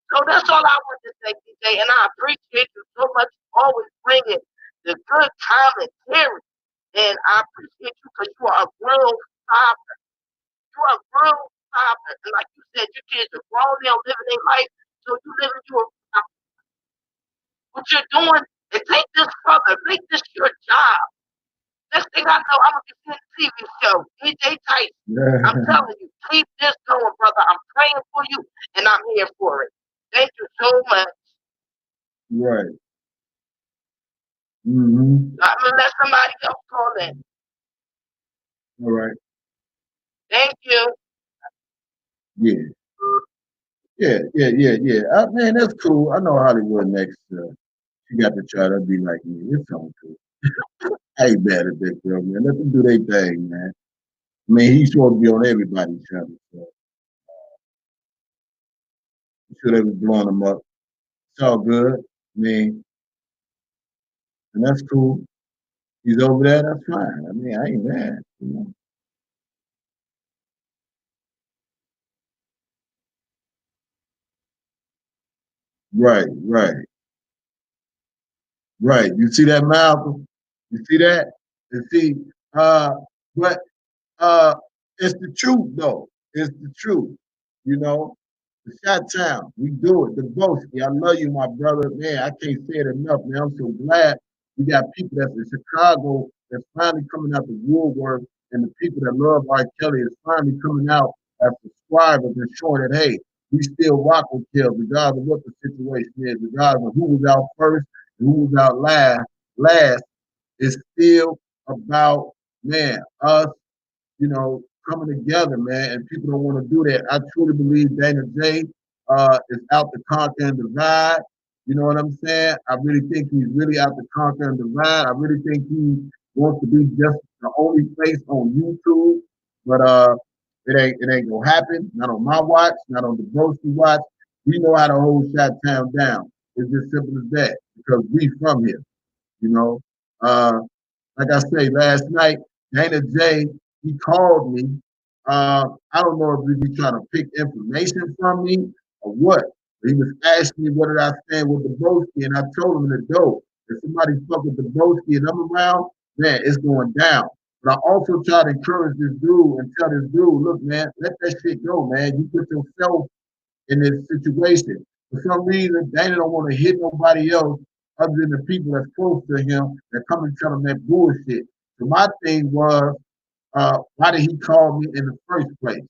So that's all I want to say, DJ, and I appreciate you so much for always bringing the good commentary. And I appreciate you because you are a real father. You are a real father. And like you said, your kids are grown now, living their life, so you living your what you're doing is take this brother, make this your job. Next thing I know, I'm going to be seeing a TV show, DJ Tyson. Yeah. I'm telling you, keep this going, brother. I'm praying for you, and I'm here for it. Thank you so much. Right. I'm going to let somebody else call in. All right. Thank you. Yeah. Man, that's cool. I know Hollywood next. She got to try to be like me. It's on cool. I ain't bad at that girl, man. Let them do their thing, man. I mean, he's supposed to be on everybody's channel. So. I'm sure they was blowing him up. It's all good. I mean, and that's cool. He's over there, that's fine. I mean, I ain't mad, you know. Right. You see that, Malcolm? You see that? You see, but it's the truth, though. It's the truth. You know, the Shot Town, we do it. The Boski, I love you, my brother. Man, I can't say it enough, man. I'm so glad we got people that's in Chicago that's finally coming out the woodwork, and the people that love R. Kelly is finally coming out as subscribers and showing that, hey, we still rock with Kelly, regardless of what the situation is, regardless of who was out first and who was out last. It's still about, man, us, you know, coming together, man, and people don't want to do that. I truly believe Dana J is out to conquer and divide. You know what I'm saying? I really think he's really out to conquer and divide. I really think he wants to be just the only face on YouTube, but it ain't gonna happen. Not on my watch, not on the Broski watch. We know how to hold Shot Town down. It's just simple as that because we from here. You know, like I say, last night Dana J, he called me. I don't know if he was trying to pick information from me or what. He was asking me what did I stand with the Broski, and I told him in the dope. If somebody fuck with the Broski and I'm around, man, it's going down. But I also try to encourage this dude and tell this dude, look, man, let that shit go, man. You put yourself in this situation. For some reason, Dana don't want to hit nobody else other than the people that's close to him that come and tell him that bullshit. So my thing was, why did he call me in the first place?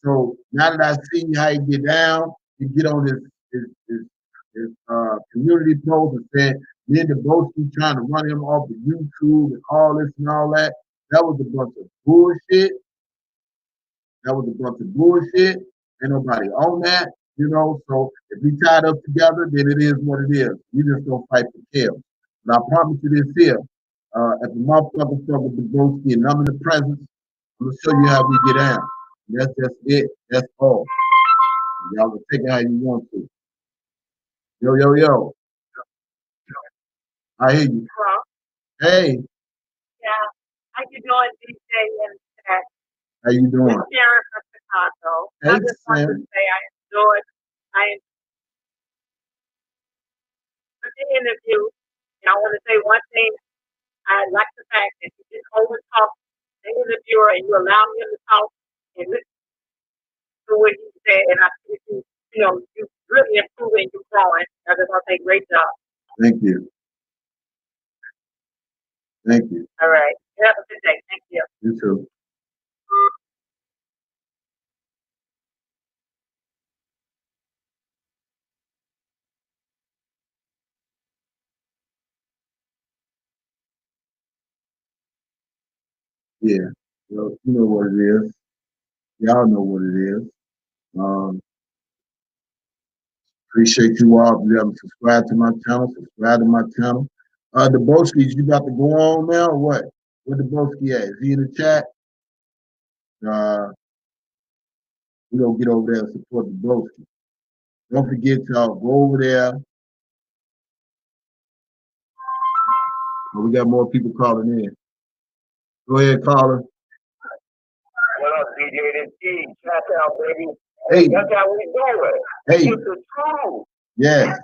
So now that I see how he get down, he get on his community post and said, me and the Boski trying to run him off of YouTube and all this and all that. That was a bunch of bullshit. That was a bunch of bullshit. Ain't nobody on that, you know. So if we tied up together, then it is what it is. We just don't fight for kills. And I promise you this here. If the motherfucker fuck with the Boski and I'm in the presence, I'm gonna show you how we get down. And that's just it. That's all. Y'all can take it how you want to. Yo, yo, yo. I hear you. Hello? Hey. Yeah. How you doing, DJ and Chat? How you doing? It's Sharon from Chicago. Hey, I just want to say I enjoyed the interview. And I want to say one thing. I like the fact that you didn't overtalk the interviewer and you allowed him to talk and listen to what he said. And I think you really improved and you're growing. I just want to say great job. Thank you. Thank you. All right. Have a good day. Thank you. You too. Yeah. Well, you know what it is. Y'all know what it is. Appreciate you all. If you haven't subscribed to my channel, subscribe to my channel. The Boskis, you about to go on now or what? Where the Boski at? Is he in the chat? We're gonna get over there and support the Boski. Don't forget, y'all, go over there. We got more people calling in. Go ahead, caller. What up, DJ? This G. Shout out, baby. Hey. That's how we doing. Hey. It's the truth. Yes.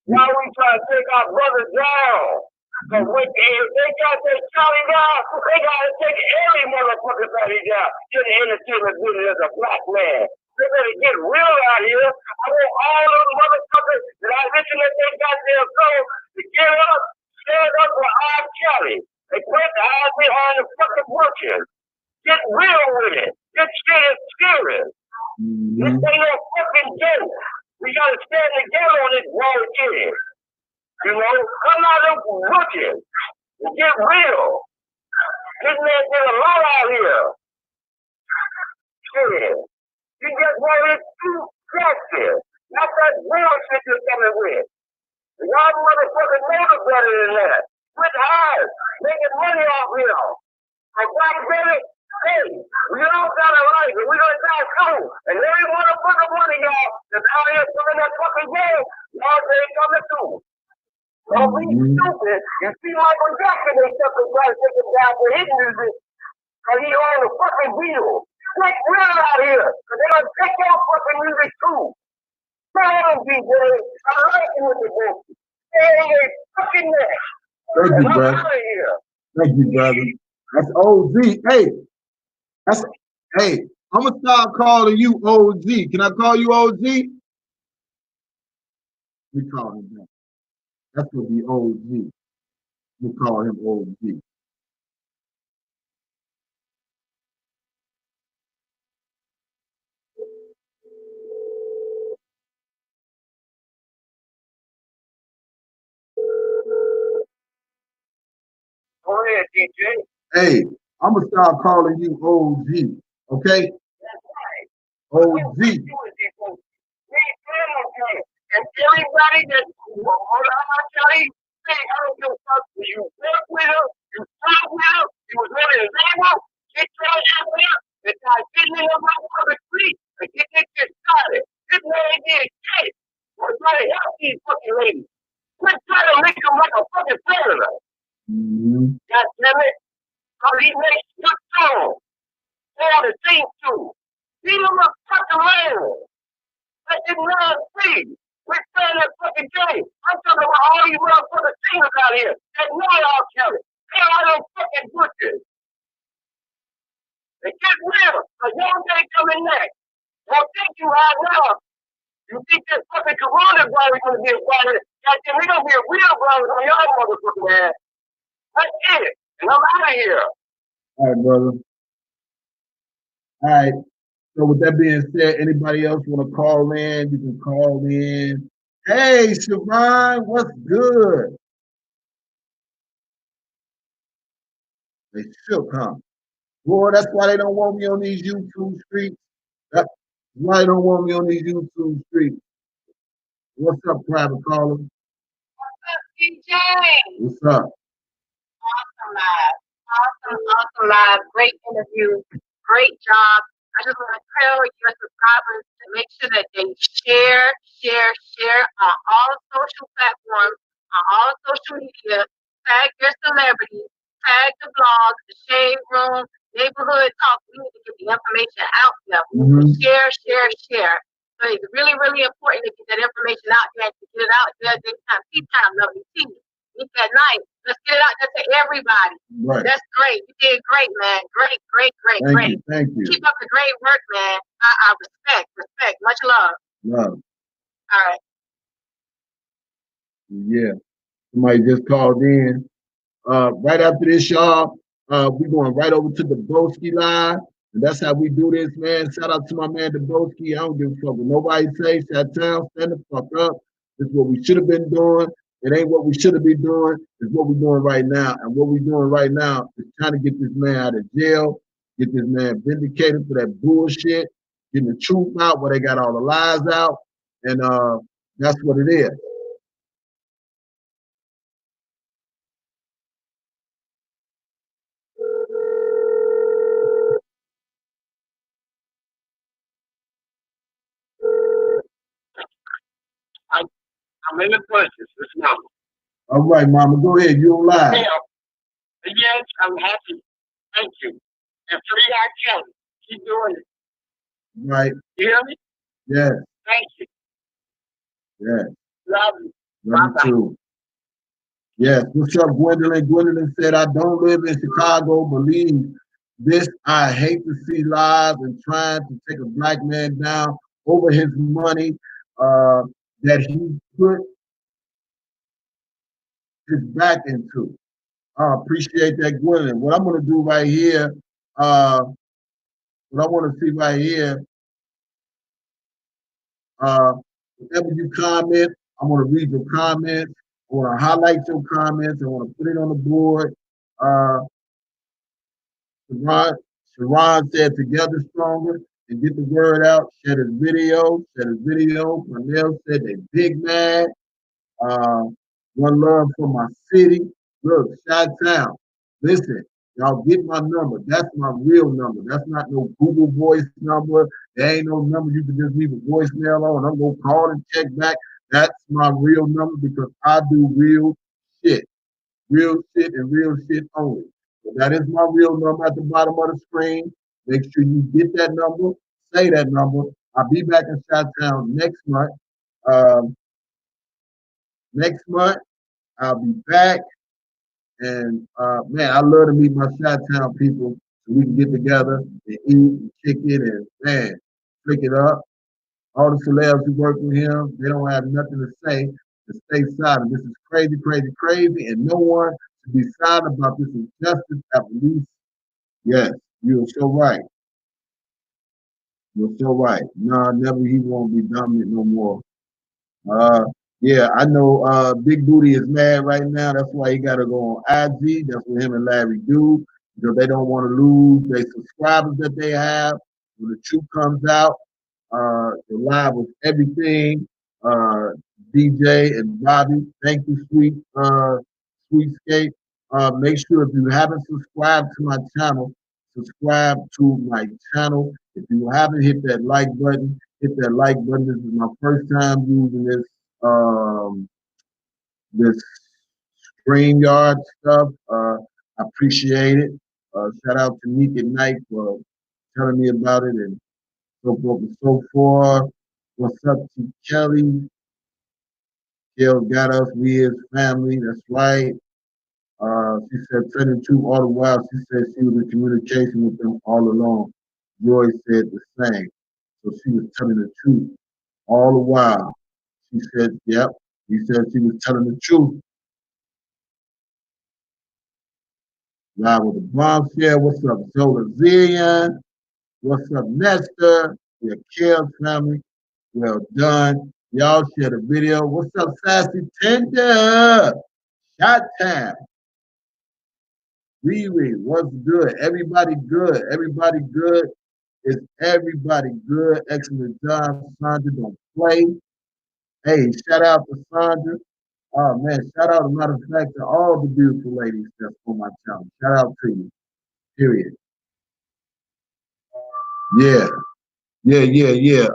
Why we trying to take our brothers down? Because if they got their Charlie down, they got to take every motherfucker body down. Get the entertainment business as a black man. They better get real out here. I want all those motherfuckers that I listen to their goddamn show to get up, stand up with our Charlie. They put the eyes behind the fucking bushes. Get real with it. This shit is serious. This ain't no fucking game. We gotta stand together on this world shit. You know, come out of bushes and get real. This man did a lot out here. Shit. You just wanted too aggressive. That's that bullshit you're coming with. Y'all motherfuckers know the better than that. Quit hard. Making money off here. I got it. Hey, we all got a life, and we gonna die soon. And every motherfucker money, y'all, that's out here doing that fucking game, y'all ain't coming through. Don't be stupid. You see Michael Jackson, they took him trying to take him down for his music, because he on the fucking deal. Get real out here, because they gonna take your fucking music too. Tell them, DJ, I'm liking with the book. Stay on their fucking neck. Thank you, brother. Thank you, brother. That's OG. Hey, I'm gonna start calling you OG. Can I call you OG? We call him that. That's gonna be OG. We call him OG. Go ahead, DJ. Hey, I'm gonna start calling you OG. Okay? That's right. OG. And everybody that hold on, I tell you, say, I don't give a fuck. You work with her, you talk with her, you was on his level, get your ass there, and start getting in the motherfucking street and get this shit started. This man did shit. We're trying to help these fucking ladies. Quit trying to make them like a fucking predator. God damn it. Because he makes good songs. All the things too. Leave him a fucking land. Let him run free. We're playing that fucking game. I'm talking about all you motherfucking singers out here that know y'all killing. They are them fucking butchers. And get real, because your day coming next. Don't think you hide now. You think this fucking coronavirus is going to be a part of it. Goddamn, we gonna be a real brothers on y'all motherfucking ass. That's it. And I'm out of here. All right, brother. All right. So with that being said, anybody else want to call in? You can call in. Hey, Siobhan, what's good? They still come. Boy, that's why they don't want me on these YouTube streets. That's why they don't want me on these YouTube streets. What's up, private caller? What's up, DJ? What's up? Awesome live. Awesome live. Great interview. Great job. I just want to tell your subscribers to make sure that they share on all social platforms, on all social media. Tag your celebrities, tag the blogs, the shade room, neighborhood talk. We need to get the information out there. Share. So it's really, really important to get that information out there, to get it out there. Daytime, tea time, lovely tea. It's at night. Let's get it out there to everybody. Right. That's great. You did great, man. Great. Thank you. Keep up the great work, man. I respect. Much love. Love. All right. Yeah. Somebody just called in. Right after this, y'all, we're going right over to the Broski Live. And that's how we do this, man. Shout out to my man, the Broski. I don't give a fuck what nobody say. Shout town, stand the fuck up. This is what we should have been doing. It ain't what we should have been doing. It's what we're doing right now. And what we're doing right now is trying to get this man out of jail, get this man vindicated for that bullshit, getting the truth out where they got all the lies out. And that's what it is. I'm in the punches. This number. All right, mama, go ahead. You on live. Yeah. Yes, I'm happy. Thank you. And free our Kelly. Keep doing it. Right. You hear me? Yes. Thank you. Yes. Love you. Love you too. Yes. What's up, Gwendolyn? Gwendolyn said, I don't live in Chicago. Believe this, I hate to see lies and trying to take a black man down over his money that he put his back into. I appreciate that, Gwendolyn. What I'm going to do right here, what I want to see right here, whenever you comment, I want to read your comments. I want to highlight your comments. I want to put it on the board. Sharon said, together stronger and get the word out. Share his video. Cornell said they big mad. One love for my city. Look, Chi-Town. Listen, y'all get my number. That's my real number. That's not no Google voice number. There ain't no number you can just leave a voicemail on. I'm going to call and check back. That's my real number because I do real shit. Real shit and real shit only. So that is my real number at the bottom of the screen. Make sure you get that number. Say that number. I'll be back in Chi-Town next month. Next month, I'll be back. And man, I love to meet my Chi-Town people so we can get together and eat and kick it and man, flick it up. All the celebs who work with him, they don't have nothing to say to stay silent. This is crazy, and no one should be silent about this injustice at least. Yes, you're so right. You're so right. No, never he won't be dominant no more. Yeah, I know Big Booty is mad right now. That's why he gotta go on IG. That's what him and Larry do. Because they don't want to lose their subscribers that they have. When the truth comes out, the live with everything. DJ and Bobby, thank you, Sweetscape. Make sure if you haven't subscribed to my channel, subscribe to my channel. If you haven't hit that like button, hit that like button. This is my first time using this StreamYard stuff. I appreciate it. Shout out to Meek at Night for telling me about it and so forth and so forth. What's up to Kelly? Kel got us, we his family, that's right. She said, telling the truth all the while. She said she was in communication with them all along. Joy said the same. So she was telling the truth all the while. She said, yep, He said she was telling the truth. Live with the bombshell. What's up, Zola Zillion? What's up, Nestor? Your Kill family. Well done. Y'all share the video. What's up, Sassy Tender? Shot time. Riri, what's good? Everybody good. Everybody good. Is everybody good? Excellent job. Sandra, don't play. Hey, shout out to Sandra. Oh man, shout out, as a matter of fact, to all the beautiful ladies that's on my channel. Shout out to you. Period. Yeah. Yeah.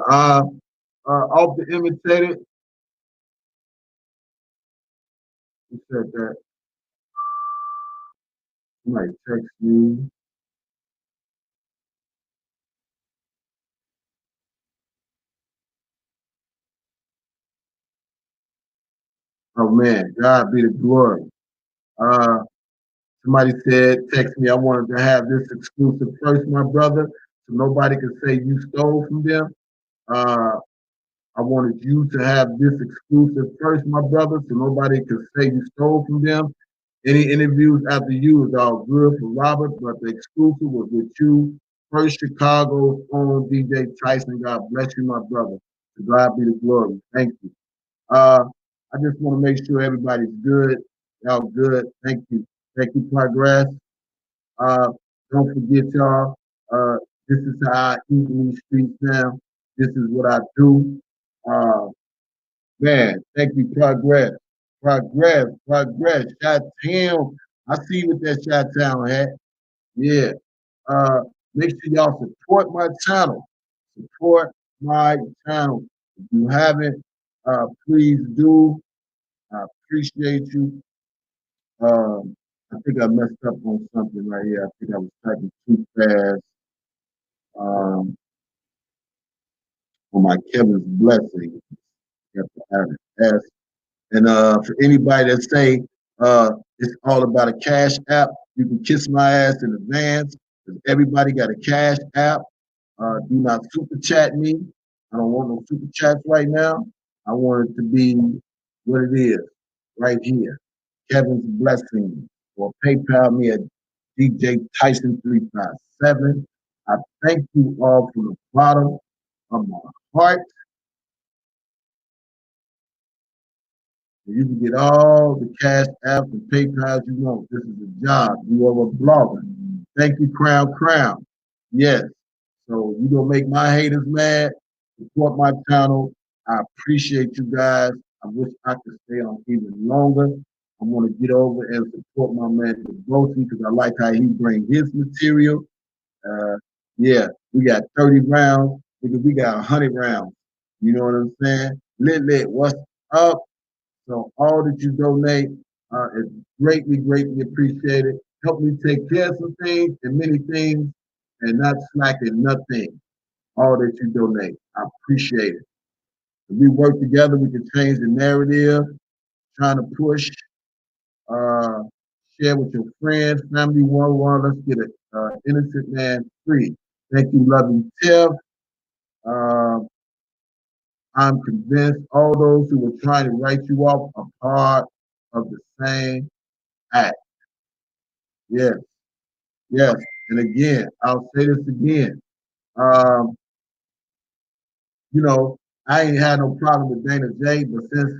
Off the imitated. Who said that? Somebody text me. Oh man, God be the glory. Somebody said, text me, I wanted to have this exclusive first, my brother, so nobody could say you stole from them. I wanted you to have this exclusive first, my brother, so nobody could say you stole from them. Any interviews after you is all good for Robert, but the exclusive was with you. First Chicago's own DJ Tyson. God bless you, my brother. To God be the glory. Thank you. I just want to make sure everybody's good. Y'all good. Thank you. Thank you, Progress. Uh, don't forget, y'all. This is how I eat in these streets now. This is what I do. Uh, Man, thank you, Progress. Progress. Shot Town. I see what that Shot Town hat. Yeah. Uh, Make sure y'all support my channel. Support my channel. If you haven't, please do. I appreciate you. I think I messed up on something right here. I think I was typing too fast. On my Kevinsblessings. You have to add an S. And for anybody that say it's all about a cash app, you can kiss my ass in advance. Because everybody got a cash app. Do not super chat me. I don't want no super chats right now. I want it to be what it is, right here. Kevin's Blessings. Or PayPal me at DJ Tyson 357. I thank you all from the bottom of my heart. You can get all the cash apps and PayPal you want. This is a job. You are a blogger. Thank you, Crown. Yes. So you gonna make my haters mad. Support my channel. I appreciate you guys. I wish I could stay on even longer. I'm gonna get over and support my man Bossy because I like how he bring his material. Yeah, we got 30 rounds because we got 100 rounds. You know what I'm saying? Lit. What's up? So all that you donate is greatly appreciated. Help me take care of some things and many things and not slacking nothing. All that you donate. I appreciate it. If we work together, we can change the narrative, trying to push, uh, share with your friends, family, one. Let's get an innocent man free. Thank you, loving Tiff. Uh, I'm convinced all those who were trying to write you off are part of the same act. Yes. And again, I'll say this again. Um, you know, I ain't had no problem with Dana J, but since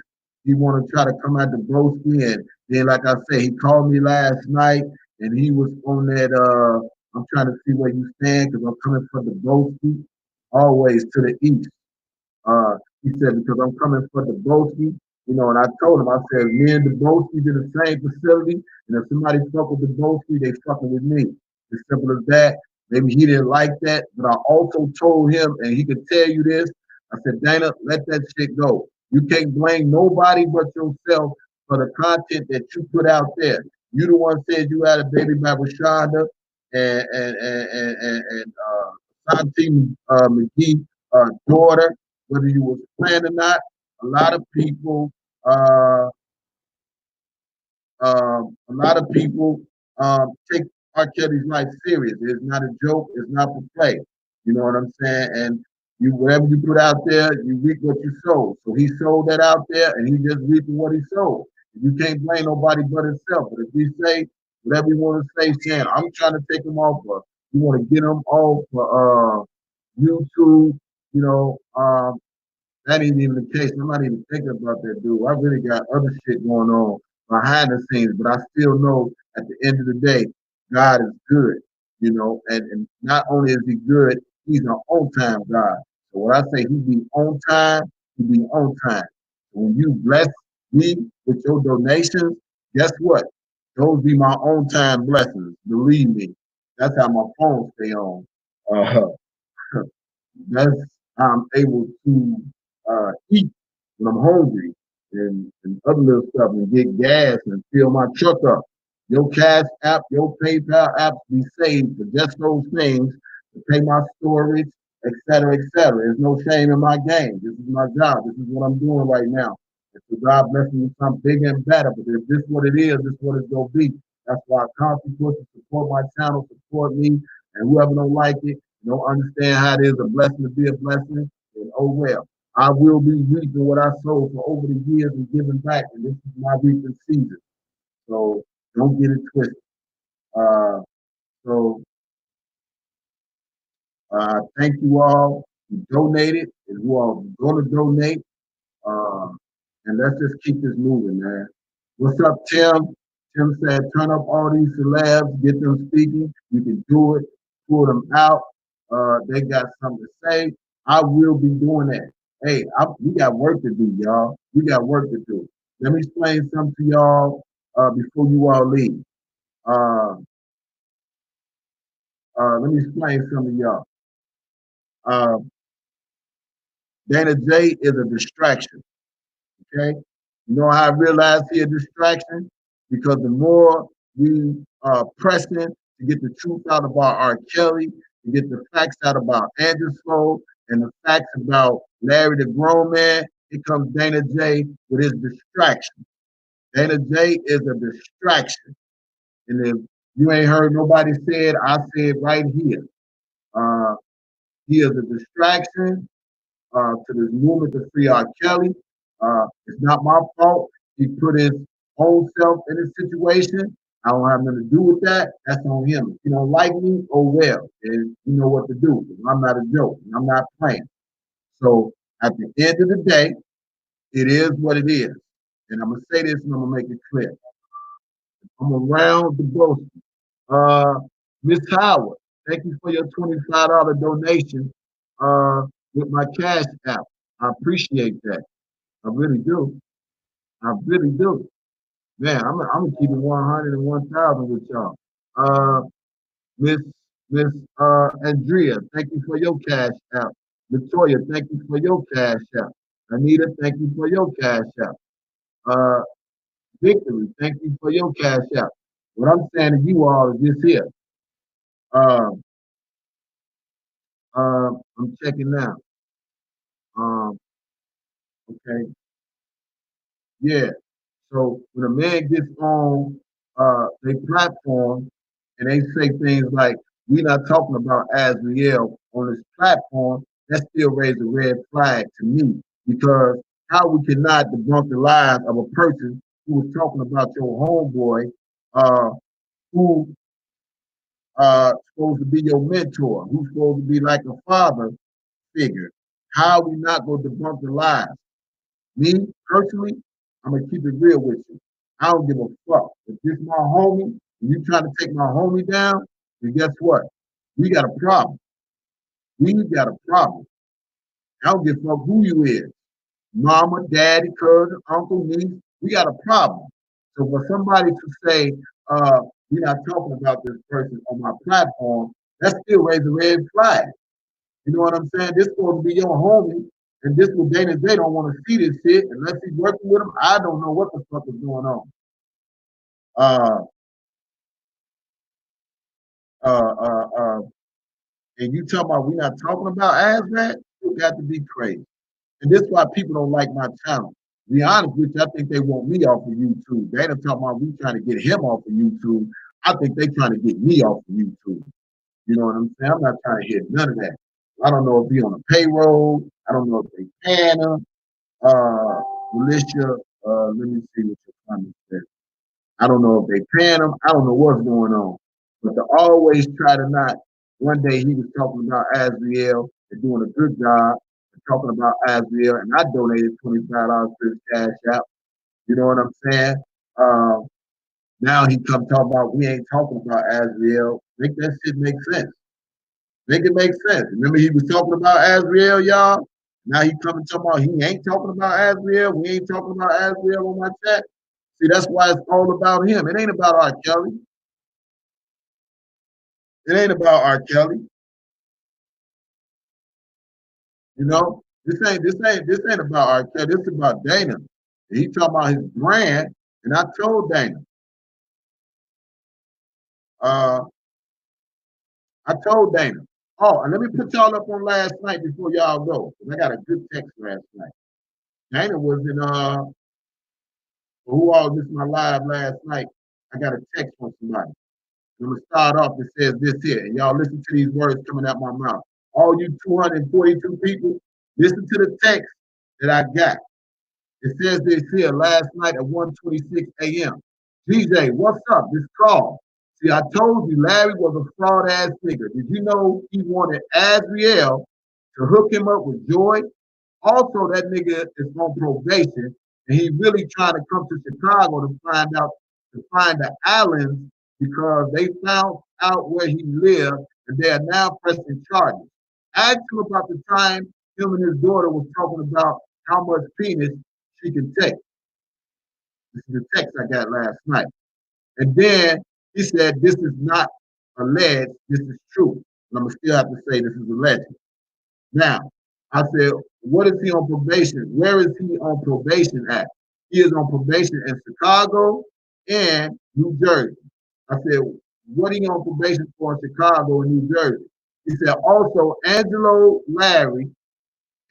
he want to try to come at the broski, and then like I said, he called me last night and he was on that I'm trying to see where you stand because I'm coming for the broski, always to the east. He said, because I'm coming for the Boski, and I told him, I said, me and the Boski in the same facility, and if somebody fuck with the Boski, they fucking with me. As simple as that. Maybe he didn't like that, but I also told him, and he could tell you this, I said, Dana, let that shit go. You can't blame nobody but yourself for the content that you put out there. You the one said you had a baby by Rashonda and Santi McGee daughter, whether you was playing or not. A lot of people, take R. Kelly's life serious. It's not a joke. It's not for play. You know what I'm saying? And whatever you put out there, you reap what you sow. So he sowed that out there, and he just reaping what he sowed. You can't blame nobody but himself. But if we say whatever you want to say, saying I'm trying to take him off, you want to get him off YouTube, you know, that ain't even the case. I'm not even thinking about that dude. I really got other shit going on behind the scenes, but I still know at the end of the day, God is good, you know, and not only is he good, he's an on-time God. So when I say he be on time, he be on time. When you bless me with your donations, guess what? Those be my on-time blessings. Believe me. That's how my phone stay on. Uh, that's how I'm able to eat when I'm hungry and other little stuff and get gas and fill my truck up. Your Cash App, your PayPal app be saved for just those things to pay my storage, et cetera, et cetera. There's no shame in my game. This is my job. This is what I'm doing right now. And so God bless me with something bigger and better. But if this is what it is, this is what it's going to be. That's why I constantly push to support my channel, support me, and whoever don't like it, don't understand how it is a blessing to be a blessing, and oh well. I will be reaping what I sowed for over the years and giving back, and this is my reaping season. So don't get it twisted. Uh, so thank you all who donated and who are going to donate. Uh, and let's just keep this moving, man. What's up, Tim? Tim said, turn up all these celebs, get them speaking. You can do it, pull them out. They got something to say. I will be doing that. Hey, we got work to do, y'all. We got work to do. Let me explain something to y'all before you all leave. Let me explain something to y'all. Dana J is a distraction. Okay? You know how I realized he a distraction? Because the more we are pressing to get the truth out about R. Kelly, to get the facts out about Anderson, and the facts about Larry the Grown Man, here comes Dana J with his distraction. Dana J is a distraction. And if you ain't heard nobody say it, I say it right here. He is a distraction to this movement to free R. Kelly. It's not my fault. He put his own self in this situation. I don't have nothing to do with that. That's on him. If you don't like me, oh well. And you know what to do. I'm not a joke. I'm not playing. So at the end of the day, it is what it is. And I'm going to say this and I'm going to make it clear. I'm around the boat. Miss Howard, thank you for your $25 donation with my Cash App. I appreciate that. I really do. I really do. Man, I'm gonna keep it 100 and 1,000 with y'all. Miss Miss Andrea, thank you for your Cash App. Latoya, thank you for your Cash App. Anita, thank you for your Cash App. Victory, thank you for your Cash App. What I'm saying to you all is this here. I'm checking now. Okay. Yeah. So when a man gets on their platform and they say things like, we're not talking about Azriel on this platform, that still raises a red flag to me, because how we cannot debunk the lies of a person who was talking about your homeboy who supposed to be your mentor, who's supposed to be like a father figure. How are we not going to debunk the lies? Me, personally, I'm going to keep it real with you. I don't give a fuck. If this my homie, and you trying to take my homie down, then guess what? We got a problem. We got a problem. I don't give a fuck who you is. Mama, daddy, cousin, uncle, niece. We got a problem. So for somebody to say, we're not talking about this person on my platform, that still raises a red flag. You know what I'm saying? This is supposed to be your homie, and this will Dana J don't want to see this shit unless he's working with him. I don't know what the fuck is going on. And you talking about we not talking about Azriel? You got to be crazy. And this is why people don't like my channel. To be honest with you, I think they want me off of YouTube. Dana talking about we trying to get him off of YouTube. I think they trying to get me off of YouTube. You know what I'm saying? I'm not trying to hear none of that. I don't know if he on a payroll. I don't know if they paying him. Militia, let me see what your comment says. I don't know if they paying him. I don't know what's going on. But to always try to not, one day he was talking about Azriel and doing a good job and talking about Azriel, and I donated $25 to his cash out. You know what I'm saying? Now he come talk about we ain't talking about Azriel. Make that shit make sense. Make it make sense. Remember he was talking about Azriel, y'all? Now he coming talking about he ain't talking about Azriel. We ain't talking about Azriel on my chat. See, that's why it's all about him. It ain't about R. Kelly. It ain't about R. Kelly. You know, this ain't about R. Kelly. This is about Dana. He talking about his brand, and I told Dana. I told Dana. Oh, and let me put y'all up on last night before y'all go. I got a good text last night. Dana was in who all missed my live last night. I got a text from somebody. I'm gonna start off. It says this here, and y'all listen to these words coming out my mouth. All you 242 people, listen to the text that I got. It says this here last night at 1:26 a.m. DJ, what's up? This call. See, I told you Larry was a fraud ass nigga. Did you know he wanted Azriel to hook him up with Joy? Also, that nigga is on probation, and he really trying to come to Chicago to find the Allens because they found out where he lived, and they are now pressing charges. Ask him about the time him and his daughter was talking about how much penis she can take. This is the text I got last night. And then he said, this is not alleged, this is true. And I'm going to still have to say this is alleged. Now, I said, what is he on probation? Where is he on probation at? He is on probation in Chicago and New Jersey. I said, what are you on probation for in Chicago and New Jersey? He said, also, Angelo, Larry,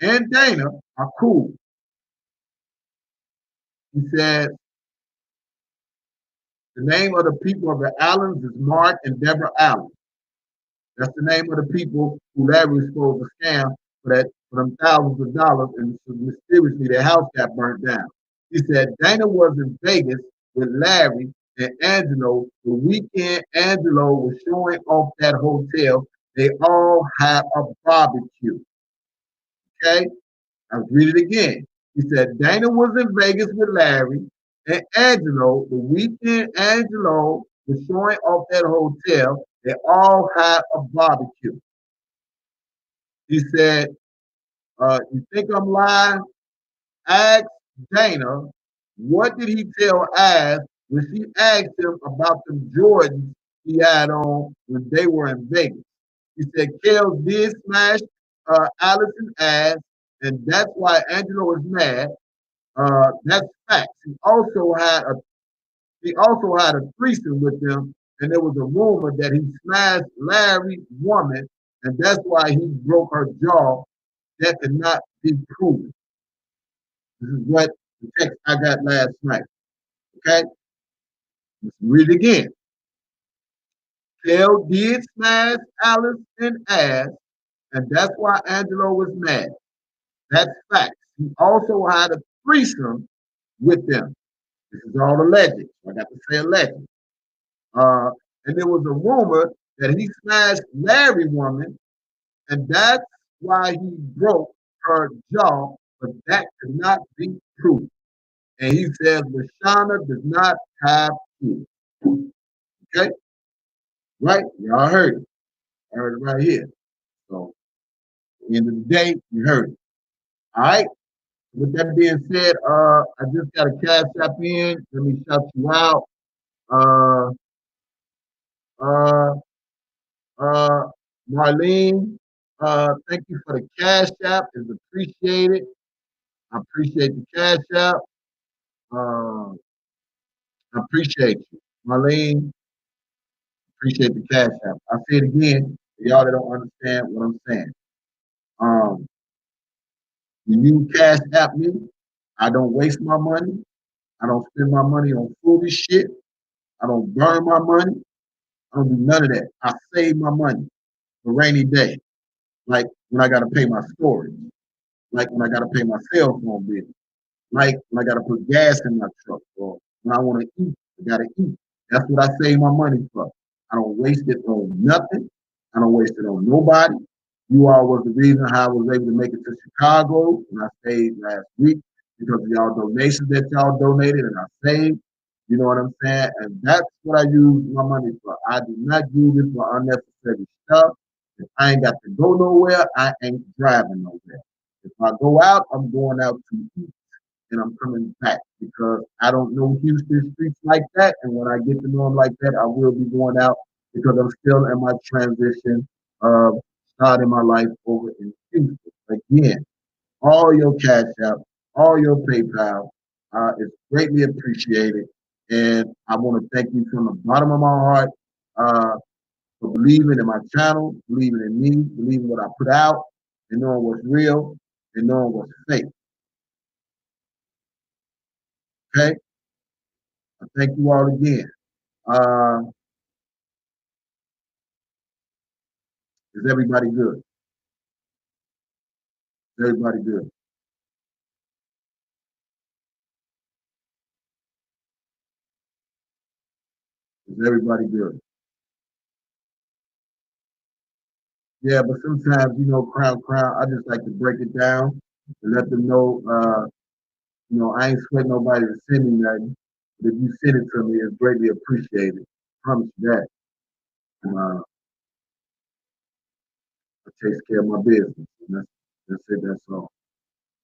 and Dana are cool. He said, the name of the people of the Allens is Mark and Deborah Allen. That's the name of the people who Larry was supposed to scam for them thousands of dollars, and mysteriously their house got burnt down. He said Dana was in Vegas with Larry and Angelo the weekend Angelo was showing off that hotel. They all had a barbecue. Okay? I'll read it again. He said Dana was in Vegas with Larry and Angelo the weekend Angelo was showing off that hotel. They all had a barbecue. He said, you think I'm lying? Ask Dana, what did he tell Az when she asked him about the Jordans he had on when they were in Vegas? He said, Kale did smash Allison's ass, and that's why Angelo is mad. That's facts. He also had a threesome with them, and there was a rumor that he smashed Larry's woman, and that's why he broke her jaw. That could not be proven. This is what the text I got last night. Okay? Let's read it again. Kel did smash Alice in ass, and that's why Angelo was mad. That's facts. He also had a threesome with them. This is all alleged. I got to say alleged. And there was a rumor that he smashed Larry's woman, and that's why he broke her jaw, but that could not be proven. And he says Lashana does not have kids. Okay? Right? Y'all heard it. I heard it right here. So, at the end of the day, you heard it. All right? With that being said, I just got a cash app in. Let me shout you out. Marlene, thank you for the cash app. It's appreciated. I appreciate the cash app. I appreciate you. Marlene, appreciate the cash app. I say it again for y'all that don't understand what I'm saying. When you cash app me, I don't waste my money. I don't spend my money on foolish shit. I don't burn my money. I don't do none of that. I save my money for rainy day. Like when I got to pay my storage, like when I got to pay my cell phone bill, like when I got to put gas in my truck, or when I want to eat, I got to eat. That's what I save my money for. I don't waste it on nothing. I don't waste it on nobody. You all was the reason how I was able to make it to Chicago when I stayed last week because of y'all donations that y'all donated and I saved. You know what I'm saying? And that's what I use my money for. I do not use it for unnecessary stuff. If I ain't got to go nowhere, I ain't driving nowhere. If I go out, I'm going out to eat and I'm coming back because I don't know Houston streets like that. And when I get to know them like that, I will be going out because I'm still in my transition of starting my life over in Houston. Again, all your Cash App, all your PayPal is greatly appreciated. And I want to thank you from the bottom of my heart for believing in my channel, believing in me, believing what I put out, and knowing what's real and knowing what's fake. Okay? I thank you all again. Is everybody good? Is everybody good? Is everybody good? Yeah, but sometimes, crown, I just like to break it down and let them know, I ain't sweating nobody to send me nothing. But if you send it to me, it's greatly appreciated. I promise you that. I take care of my business. And that's it, that's all.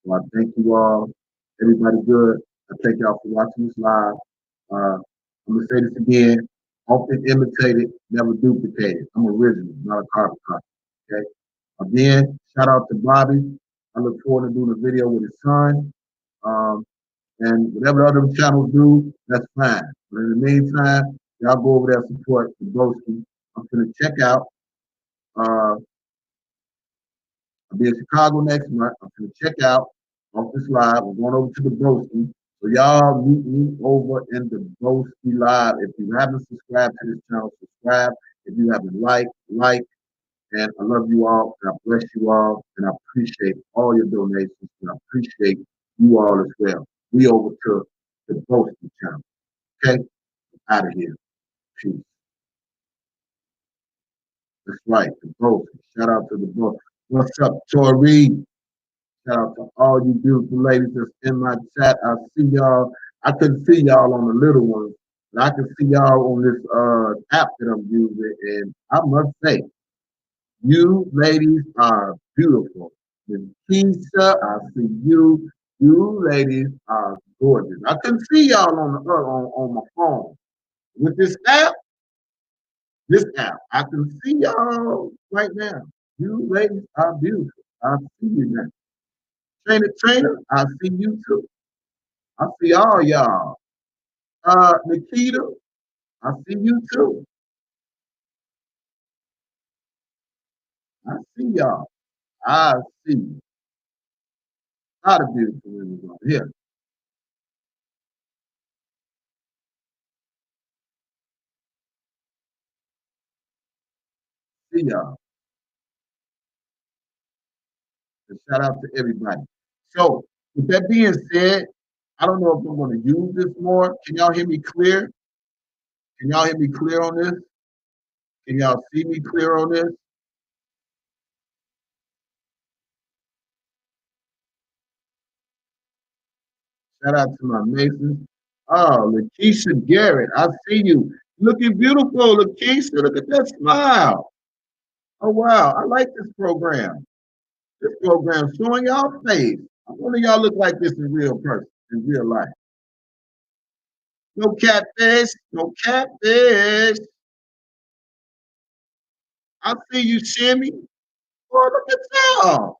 So I thank you all. Everybody good. I thank y'all for watching this live. I'm gonna say this again. Often imitated, never duplicated. I'm original, not a carbon copy. Okay. Again, shout out to Bobby. I look forward to doing a video with his son. And whatever other channels do, that's fine. But in the meantime, y'all go over there and support the Broski. I'm gonna check out. I'll be in Chicago next month. I'm gonna check out off this live. We're going over to the Broski. So y'all meet me over in the Broski Live. If you haven't subscribed to this channel, subscribe. If you haven't like. And I love you all. And I bless you all. And I appreciate all your donations. And I appreciate you all as well. We over to the Broski channel. Okay? Out of here. Peace. That's right. The Broski. Shout out to the Broski. What's up, Tori? Shout out to all you beautiful ladies that's in my chat. I see y'all. I couldn't see y'all on the little ones, but I can see y'all on this app that I'm using. And I must say, you ladies are beautiful. Miss Keisha, I see you. You ladies are gorgeous. I couldn't see y'all on my phone. With this app, I can see y'all right now. You ladies are beautiful. I see you now. Trainer, I see you too. I see all y'all. Nikita, I see you too. I see y'all. I see a lot of beautiful women on here. See y'all. And shout out to everybody. So, with that being said, I don't know if I'm going to use this more. Can y'all hear me clear? Can y'all hear me clear on this? Can y'all see me clear on this? Shout out to my Masons. Oh, Lakeisha Garrett, I see you. Looking beautiful, Lakeisha. Look at that smile. Oh, wow. I like this program. This program showing y'all face. I wonder y'all look like this in real person, in real life. No catfish, no catfish. I see you, Shimmy. Oh, look at y'all.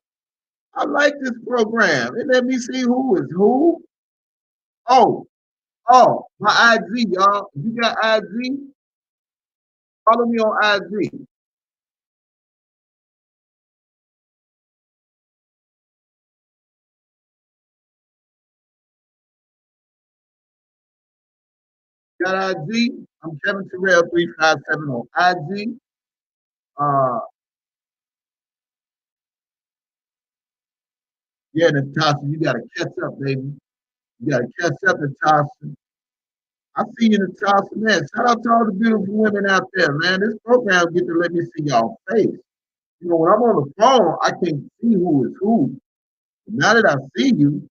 I like this program. And let me see who is who. Oh, my IG, y'all. If you got IG, follow me on IG. Got IG? I'm Kevin Terrell 357 on IG. Yeah, Natasha, you gotta catch up, baby. You gotta catch up, Natasha. I see you, Natasha, man. Shout out to all the beautiful women out there, man. This program get to let me see y'all face. You know, when I'm on the phone, I can't see who is who. But now that I see you,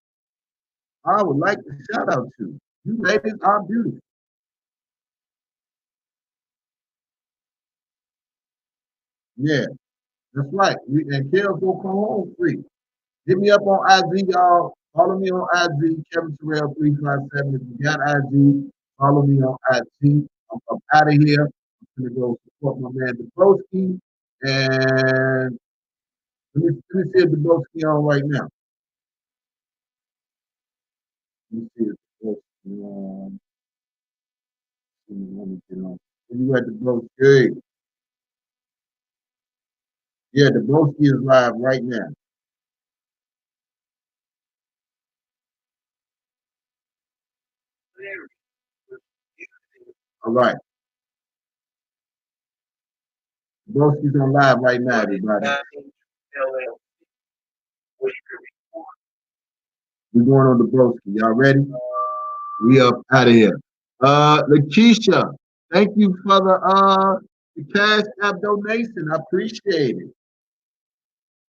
I would like to shout out you. You ladies are beautiful. Yeah, that's right. And Kels will come home free. Hit me up on IG, y'all. Follow me on IG, Kevin Terrell 357. If you got IG, follow me on IG. I'm out of here. I'm gonna go support my man Debowski. And let me see if Debowski on right now. Let me see if Debowski on. Let me get on. Where you at, Debowski? Yeah, Debowski is live right now. All right. Debowski's on live right now, everybody. We're going on Debowski. Y'all ready? We up out of here. Lakeisha, thank you for the cash app donation. I appreciate it.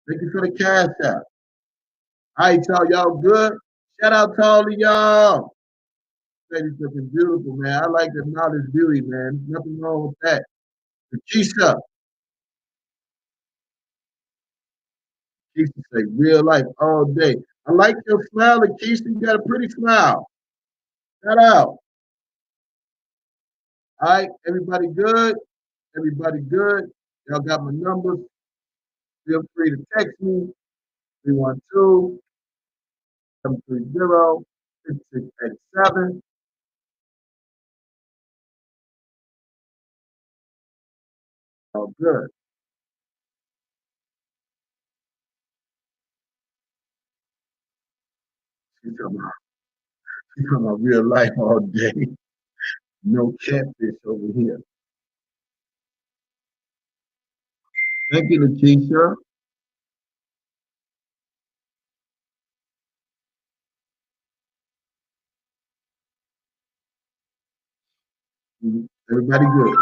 Thank you for the cash app. All right, y'all good? Shout out to all of y'all. Ladies looking beautiful, man. I like the knowledge beauty, man. Nothing wrong with that. Lakeisha. Lakeisha say real life all day. I like your smile, Lakeisha. You got a pretty smile. Shout out. All right, everybody good? Everybody good? Y'all got my numbers. Feel free to text me. 312-730-6687. All good. She's talking about real life all day. No catfish over here. Thank you, Lakeisha. Everybody good?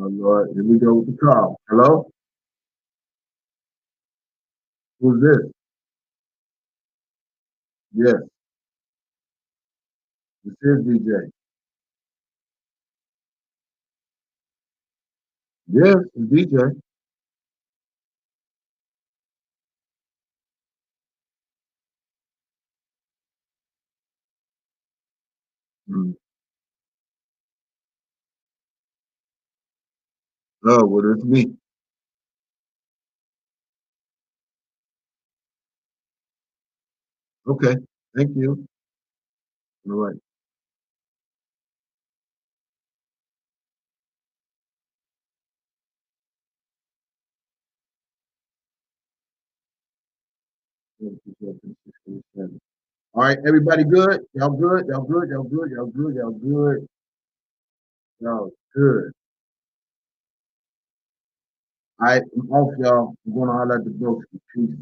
Oh, Lord. Here we go with the call. Hello? Who's this? Yes, this is DJ. Yes, it's DJ. Mm. Oh, well, it's me. Okay. Thank you. All right. All right, everybody good? Y'all good? Y'all good? Y'all good? Y'all good? Y'all good? Y'all good. All right, I'm off, y'all. I'm going to holler at the books. Peace.